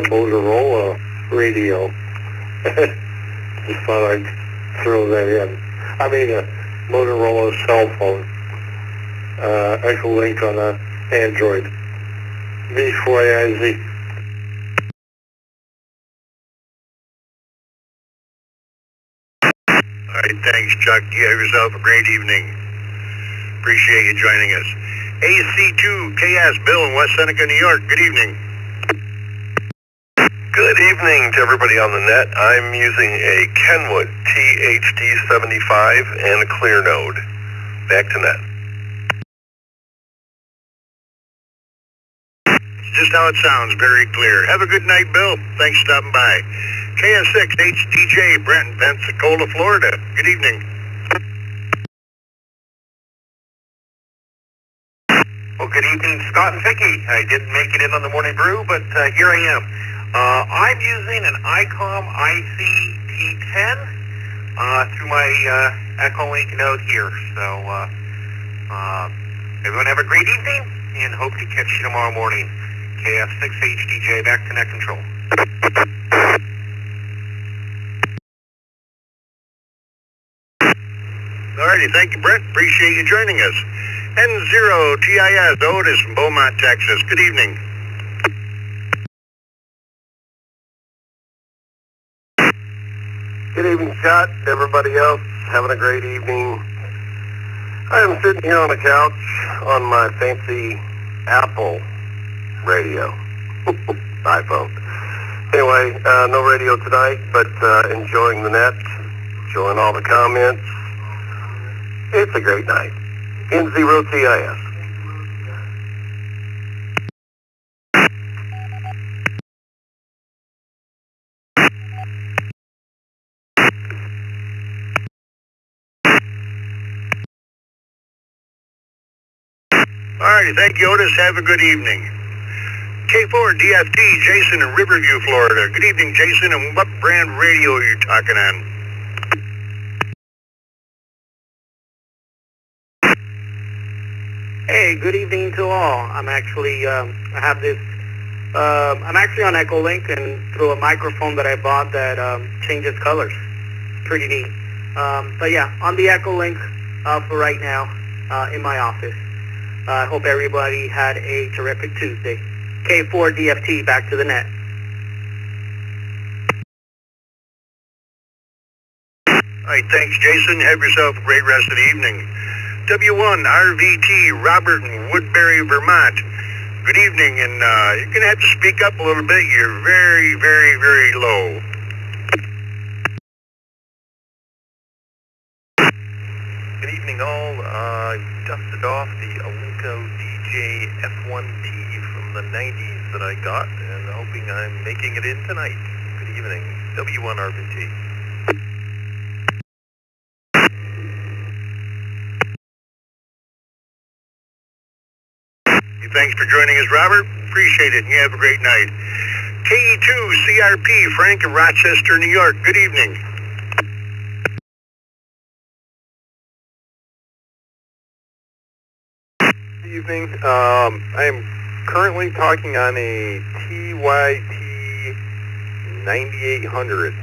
Speaker 8: Motorola radio. Just thought I'd throw that in. I mean a Motorola cell phone. Echolink on a Android. V4AIZ.
Speaker 15: All right, thanks, Chuck. You have yourself a great evening. Appreciate you joining us. AC2KS Bill in West Seneca, New York. Good evening.
Speaker 2: Good evening to everybody on the net. I'm using a Kenwood THD75 and a clear node. Back to net.
Speaker 15: Just how it sounds, very clear. Have a good night, Bill. Thanks for stopping by. KS6HTJ, Brent in Pensacola, Florida. Good evening.
Speaker 2: Well, good evening, Scott and Vicky. I didn't make it in on the morning brew, but here I am. I'm using an ICOM IC-T10 through my Echolink node here. So everyone have a great evening, and hope to catch you tomorrow morning. KF6HDJ, back to net control.
Speaker 15: Alrighty, thank you, Brent. Appreciate you joining us. N0TIS, Otis from Beaumont, Texas. Good evening.
Speaker 8: Good evening, Scott. Everybody else having a great evening. I am sitting here on the couch on my fancy Apple radio. iPhone. Anyway, no radio tonight, but enjoying the net, enjoying all the comments. It's a great night. N0TIS.
Speaker 15: Alrighty, thank you, Otis. Have a good evening. K4 DFT, Jason in Riverview, Florida. Good evening, Jason, and what brand radio are you talking on?
Speaker 6: Hey, good evening to all. I'm actually, I'm actually on Echolink and through a microphone that I bought that changes colors. Pretty neat. But yeah, on the Echolink for right now in my office. I hope everybody had a terrific Tuesday. K4 DFT, back to the net.
Speaker 15: All right, thanks, Jason. Have yourself a great rest of the evening. W1 RVT, Robert in Woodbury, Vermont. Good evening, and you're going to have to speak up a little bit. You're very, very, very low.
Speaker 2: Good evening, all. Dusted off the Olinko DJ F1T from the 90s that I got, and hoping I'm making it in tonight. Good evening, W1 RVT.
Speaker 15: Thanks for joining us, Robert. Appreciate it, and you have a great night. KE2 CRP, Frank in Rochester, New York. Good evening.
Speaker 2: Good evening. I am currently talking on a TYT 9800.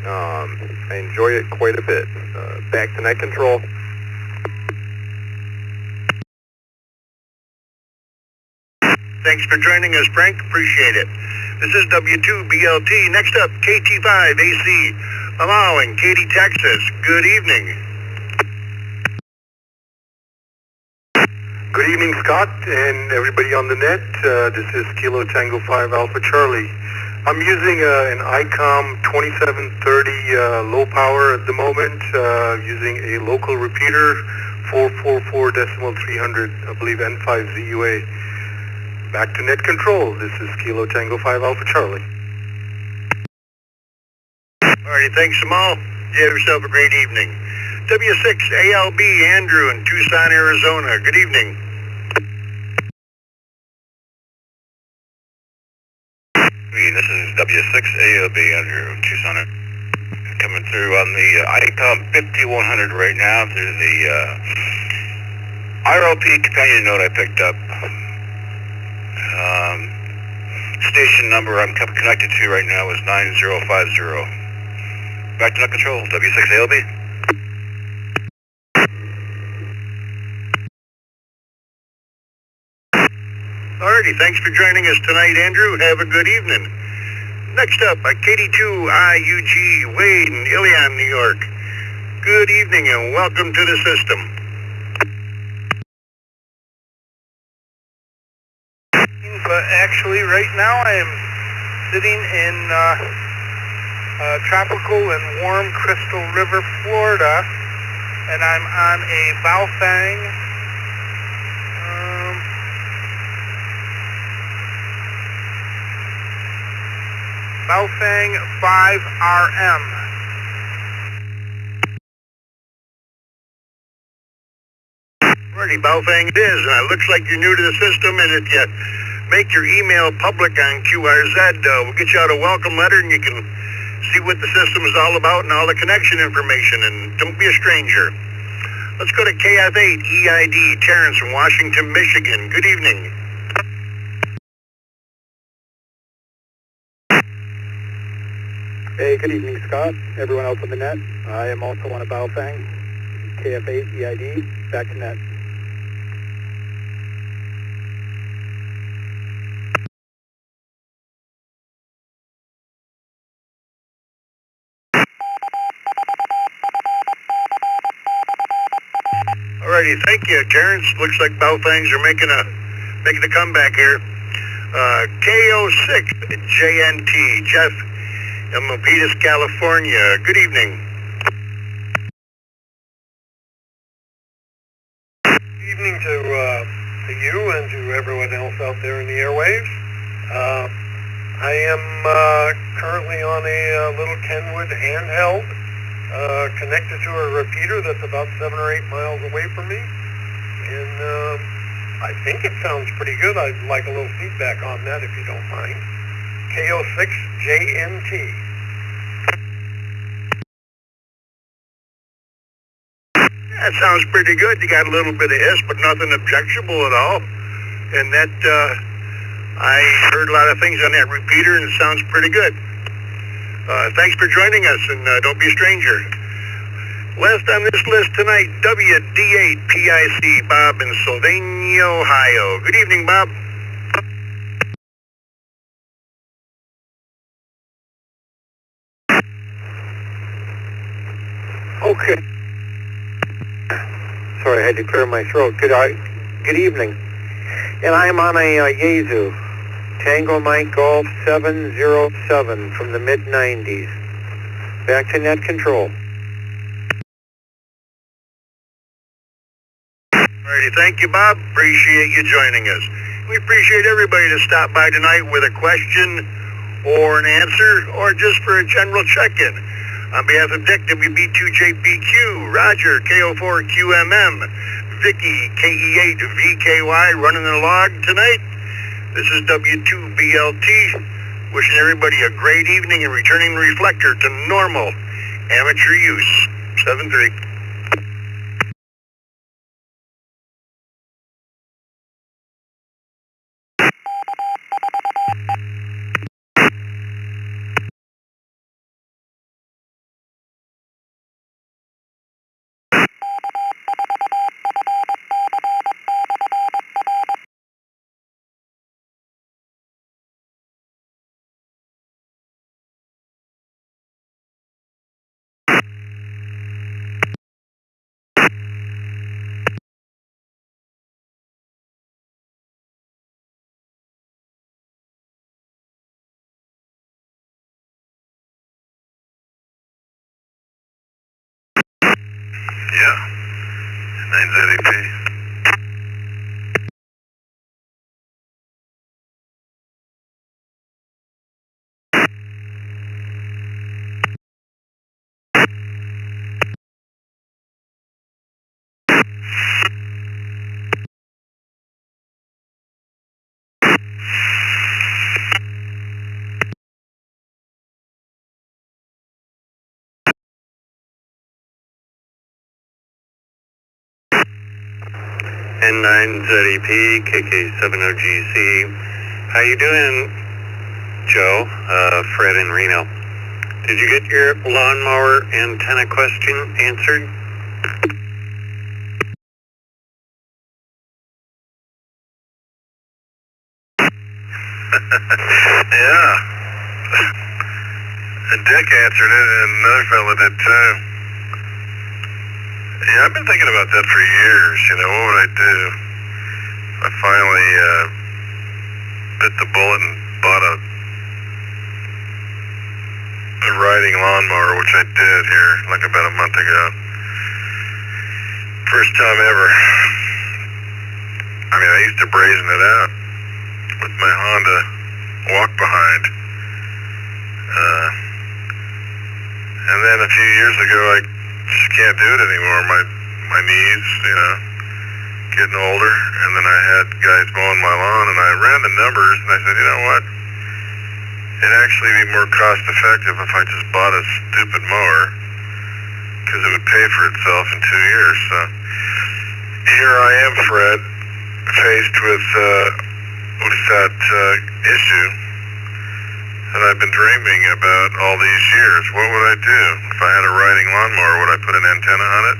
Speaker 2: I enjoy it quite a bit. Back to net control.
Speaker 15: Thanks for joining us, Frank. Appreciate it. This is W2BLT. Next up, KT5AC, Amal in Katy, Texas. Good evening.
Speaker 19: Good evening, Scott, and everybody on the net. This is Kilo Tango 5 Alpha Charlie.
Speaker 14: I'm using an ICOM 2730 low power at the moment, using a local repeater, 444.300, I believe N5ZUA. Back to net control. This is Kilo Tango 5 Alpha Charlie.
Speaker 15: Alrighty, thanks, Jamal. You have yourself a great evening. W6ALB Andrew in Tucson, Arizona. Good evening.
Speaker 2: This is W6ALB Andrew, Tucson. Coming through on the ICOM 5100 right now through the RLP companion node I picked up. Station number I'm connected to right now is 9050. Back to net control, W6ALB.
Speaker 15: Alrighty, thanks for joining us tonight, Andrew. Have a good evening. Next up, KD2IUG Wade in Ilion, New York. Good evening and welcome to the system.
Speaker 3: But actually, right now I am sitting in tropical and warm Crystal River, Florida, and I'm on a Baofeng Baofeng 5RM.
Speaker 15: Alrighty, Baofeng it is, and it looks like you're new to the system, and if you make your email public on QRZ, we'll get you out a welcome letter, and you can see what the system is all about and all the connection information, and don't be a stranger. Let's go to KF8EID, Terrence from Washington, Michigan. Good evening.
Speaker 19: Hey, good evening, Scott. Everyone else on the net. I am also on a Baofeng, KF8EID, back to net.
Speaker 15: Alrighty, thank you, Terrence. Looks like Baofengs are making a comeback here. KO6JNT, Jeff in Milpitas, California. Good evening.
Speaker 14: Evening to you and to everyone else out there in the airwaves. I am currently on a little Kenwood handheld, connected to a repeater that's about 7 or 8 miles away from me, and I think it sounds pretty good. I'd like a little feedback on that if you don't mind. KO6JNT.
Speaker 15: That sounds pretty good. You got a little bit of hiss, but nothing objectionable at all. And that, I heard a lot of things on that repeater, and it sounds pretty good. Thanks for joining us, and don't be a stranger. Last on this list tonight, WD8PIC, Bob in Sylvania, Ohio. Good evening, Bob.
Speaker 19: Okay. Sorry, I had to clear my throat. Good evening. And I'm on a Yaesu, Tango Mike Golf 707 from the mid-90s. Back to net control.
Speaker 15: Alrighty, thank you, Bob. Appreciate you joining us. We appreciate everybody to stop by tonight with a question or an answer, or just for a general check-in. On behalf of Dick, WB2JBQ, Roger, KO4QMM, Vicky, KE8VKY, running the log tonight. This is W2BLT, wishing everybody a great evening and returning the Reflector to normal amateur use. 7-3.
Speaker 2: Yeah. 9ZAP.
Speaker 7: N9ZEP, KK70GC. How you doing, Joe? Fred in Reno. Did you get your lawnmower antenna question answered?
Speaker 2: Yeah. Dick answered it, and another fella did too. Yeah, I've been thinking about that for years. You know, what would I do? I finally bit the bullet and bought a riding lawnmower, which I did here like about a month ago. First time ever. I mean, I used to brazen it out with my Honda walk behind. And then a few years ago, I just can't do it anymore. My knees, you know, getting older. And then I had guys mowing my lawn, and I ran the numbers, and I said, you know what? It'd actually be more cost effective if I just bought a stupid mower, because it would pay for itself in 2 years. So here I am, Fred, faced with that issue that I've been dreaming about all these years. What would I do? If I had a riding lawnmower, would I put an antenna on it?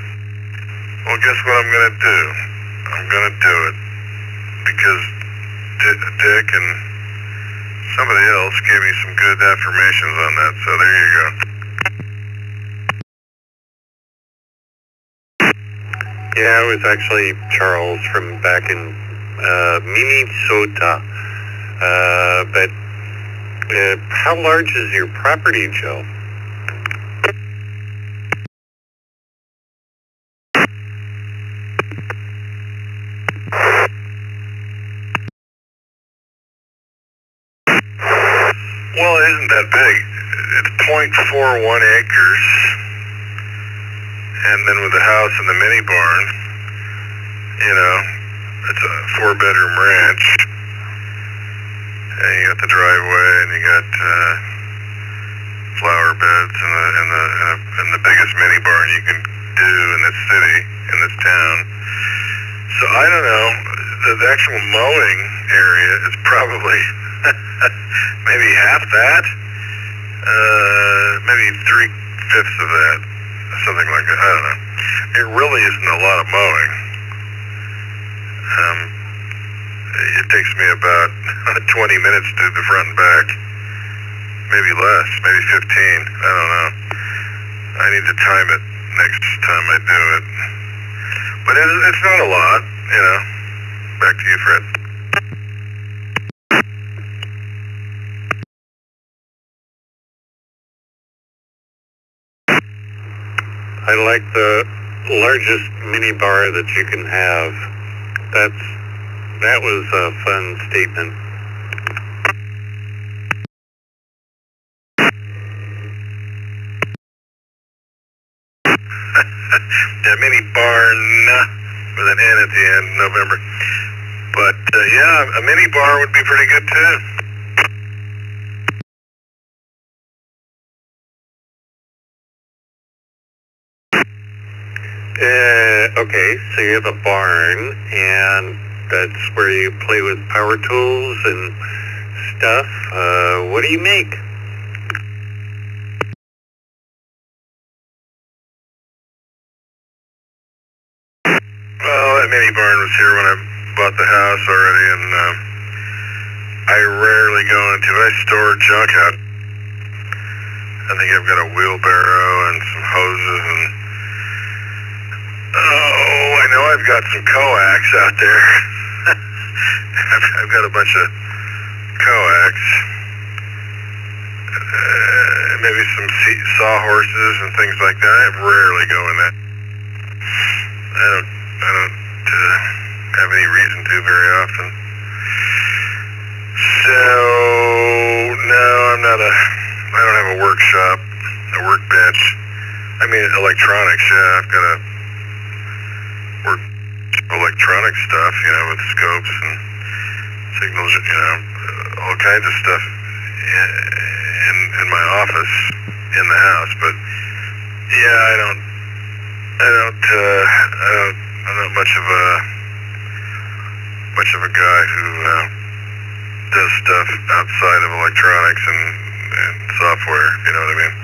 Speaker 2: Well, guess what I'm going to do? I'm going to do it. Because Dick and somebody else gave me some good affirmations on that, so there you go.
Speaker 7: Yeah, it was actually Charles from back in Minnesota. But how large is your property, Joe?
Speaker 2: Well, it isn't that big. It's 0.41 acres. And then with the house and the mini barn, you know, it's a 4-bedroom ranch. And you got the driveway, and you got flower beds, and the biggest mini barn you can do in this city, in this town. So I don't know. The actual mowing area is probably maybe half that, maybe 3/5 of that, something like that. I don't know. It really isn't a lot of mowing. It takes me about 20 minutes to the front and back. Maybe less, maybe 15. I don't know. I need to time it next time I do it. But it's not a lot, you know. Back to you, Fred.
Speaker 7: I like the largest mini bar that you can have. That was a fun statement.
Speaker 2: Yeah, mini barn with an N at the end, November. But yeah, a mini bar would be pretty good too.
Speaker 7: Okay, so you have a barn, and that's where you play with power tools and stuff. What do you make?
Speaker 2: Well, that mini barn was here when I bought the house already, and I rarely go into it. I store junk out. I think I've got a wheelbarrow and some hoses and... Oh, I know I've got some coax out there. I've got a bunch of coax. Maybe some sawhorses and things like that. I rarely go in that. I don't have any reason to very often. So, no, I don't have a workshop, a workbench. I mean, electronics, yeah, I've got a work electronic stuff, you know, with scopes and signals, you know, all kinds of stuff in my office, in the house, but yeah, I'm not much of a guy who does stuff outside of electronics and software, you know what I mean?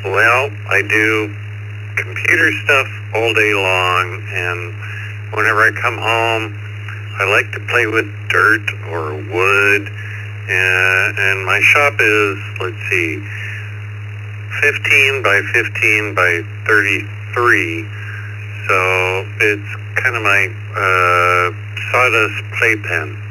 Speaker 7: Well, I do computer stuff all day long, and whenever I come home, I like to play with dirt or wood, and my shop is, let's see, 15 by 15 by 33, so it's kind of my sawdust playpen.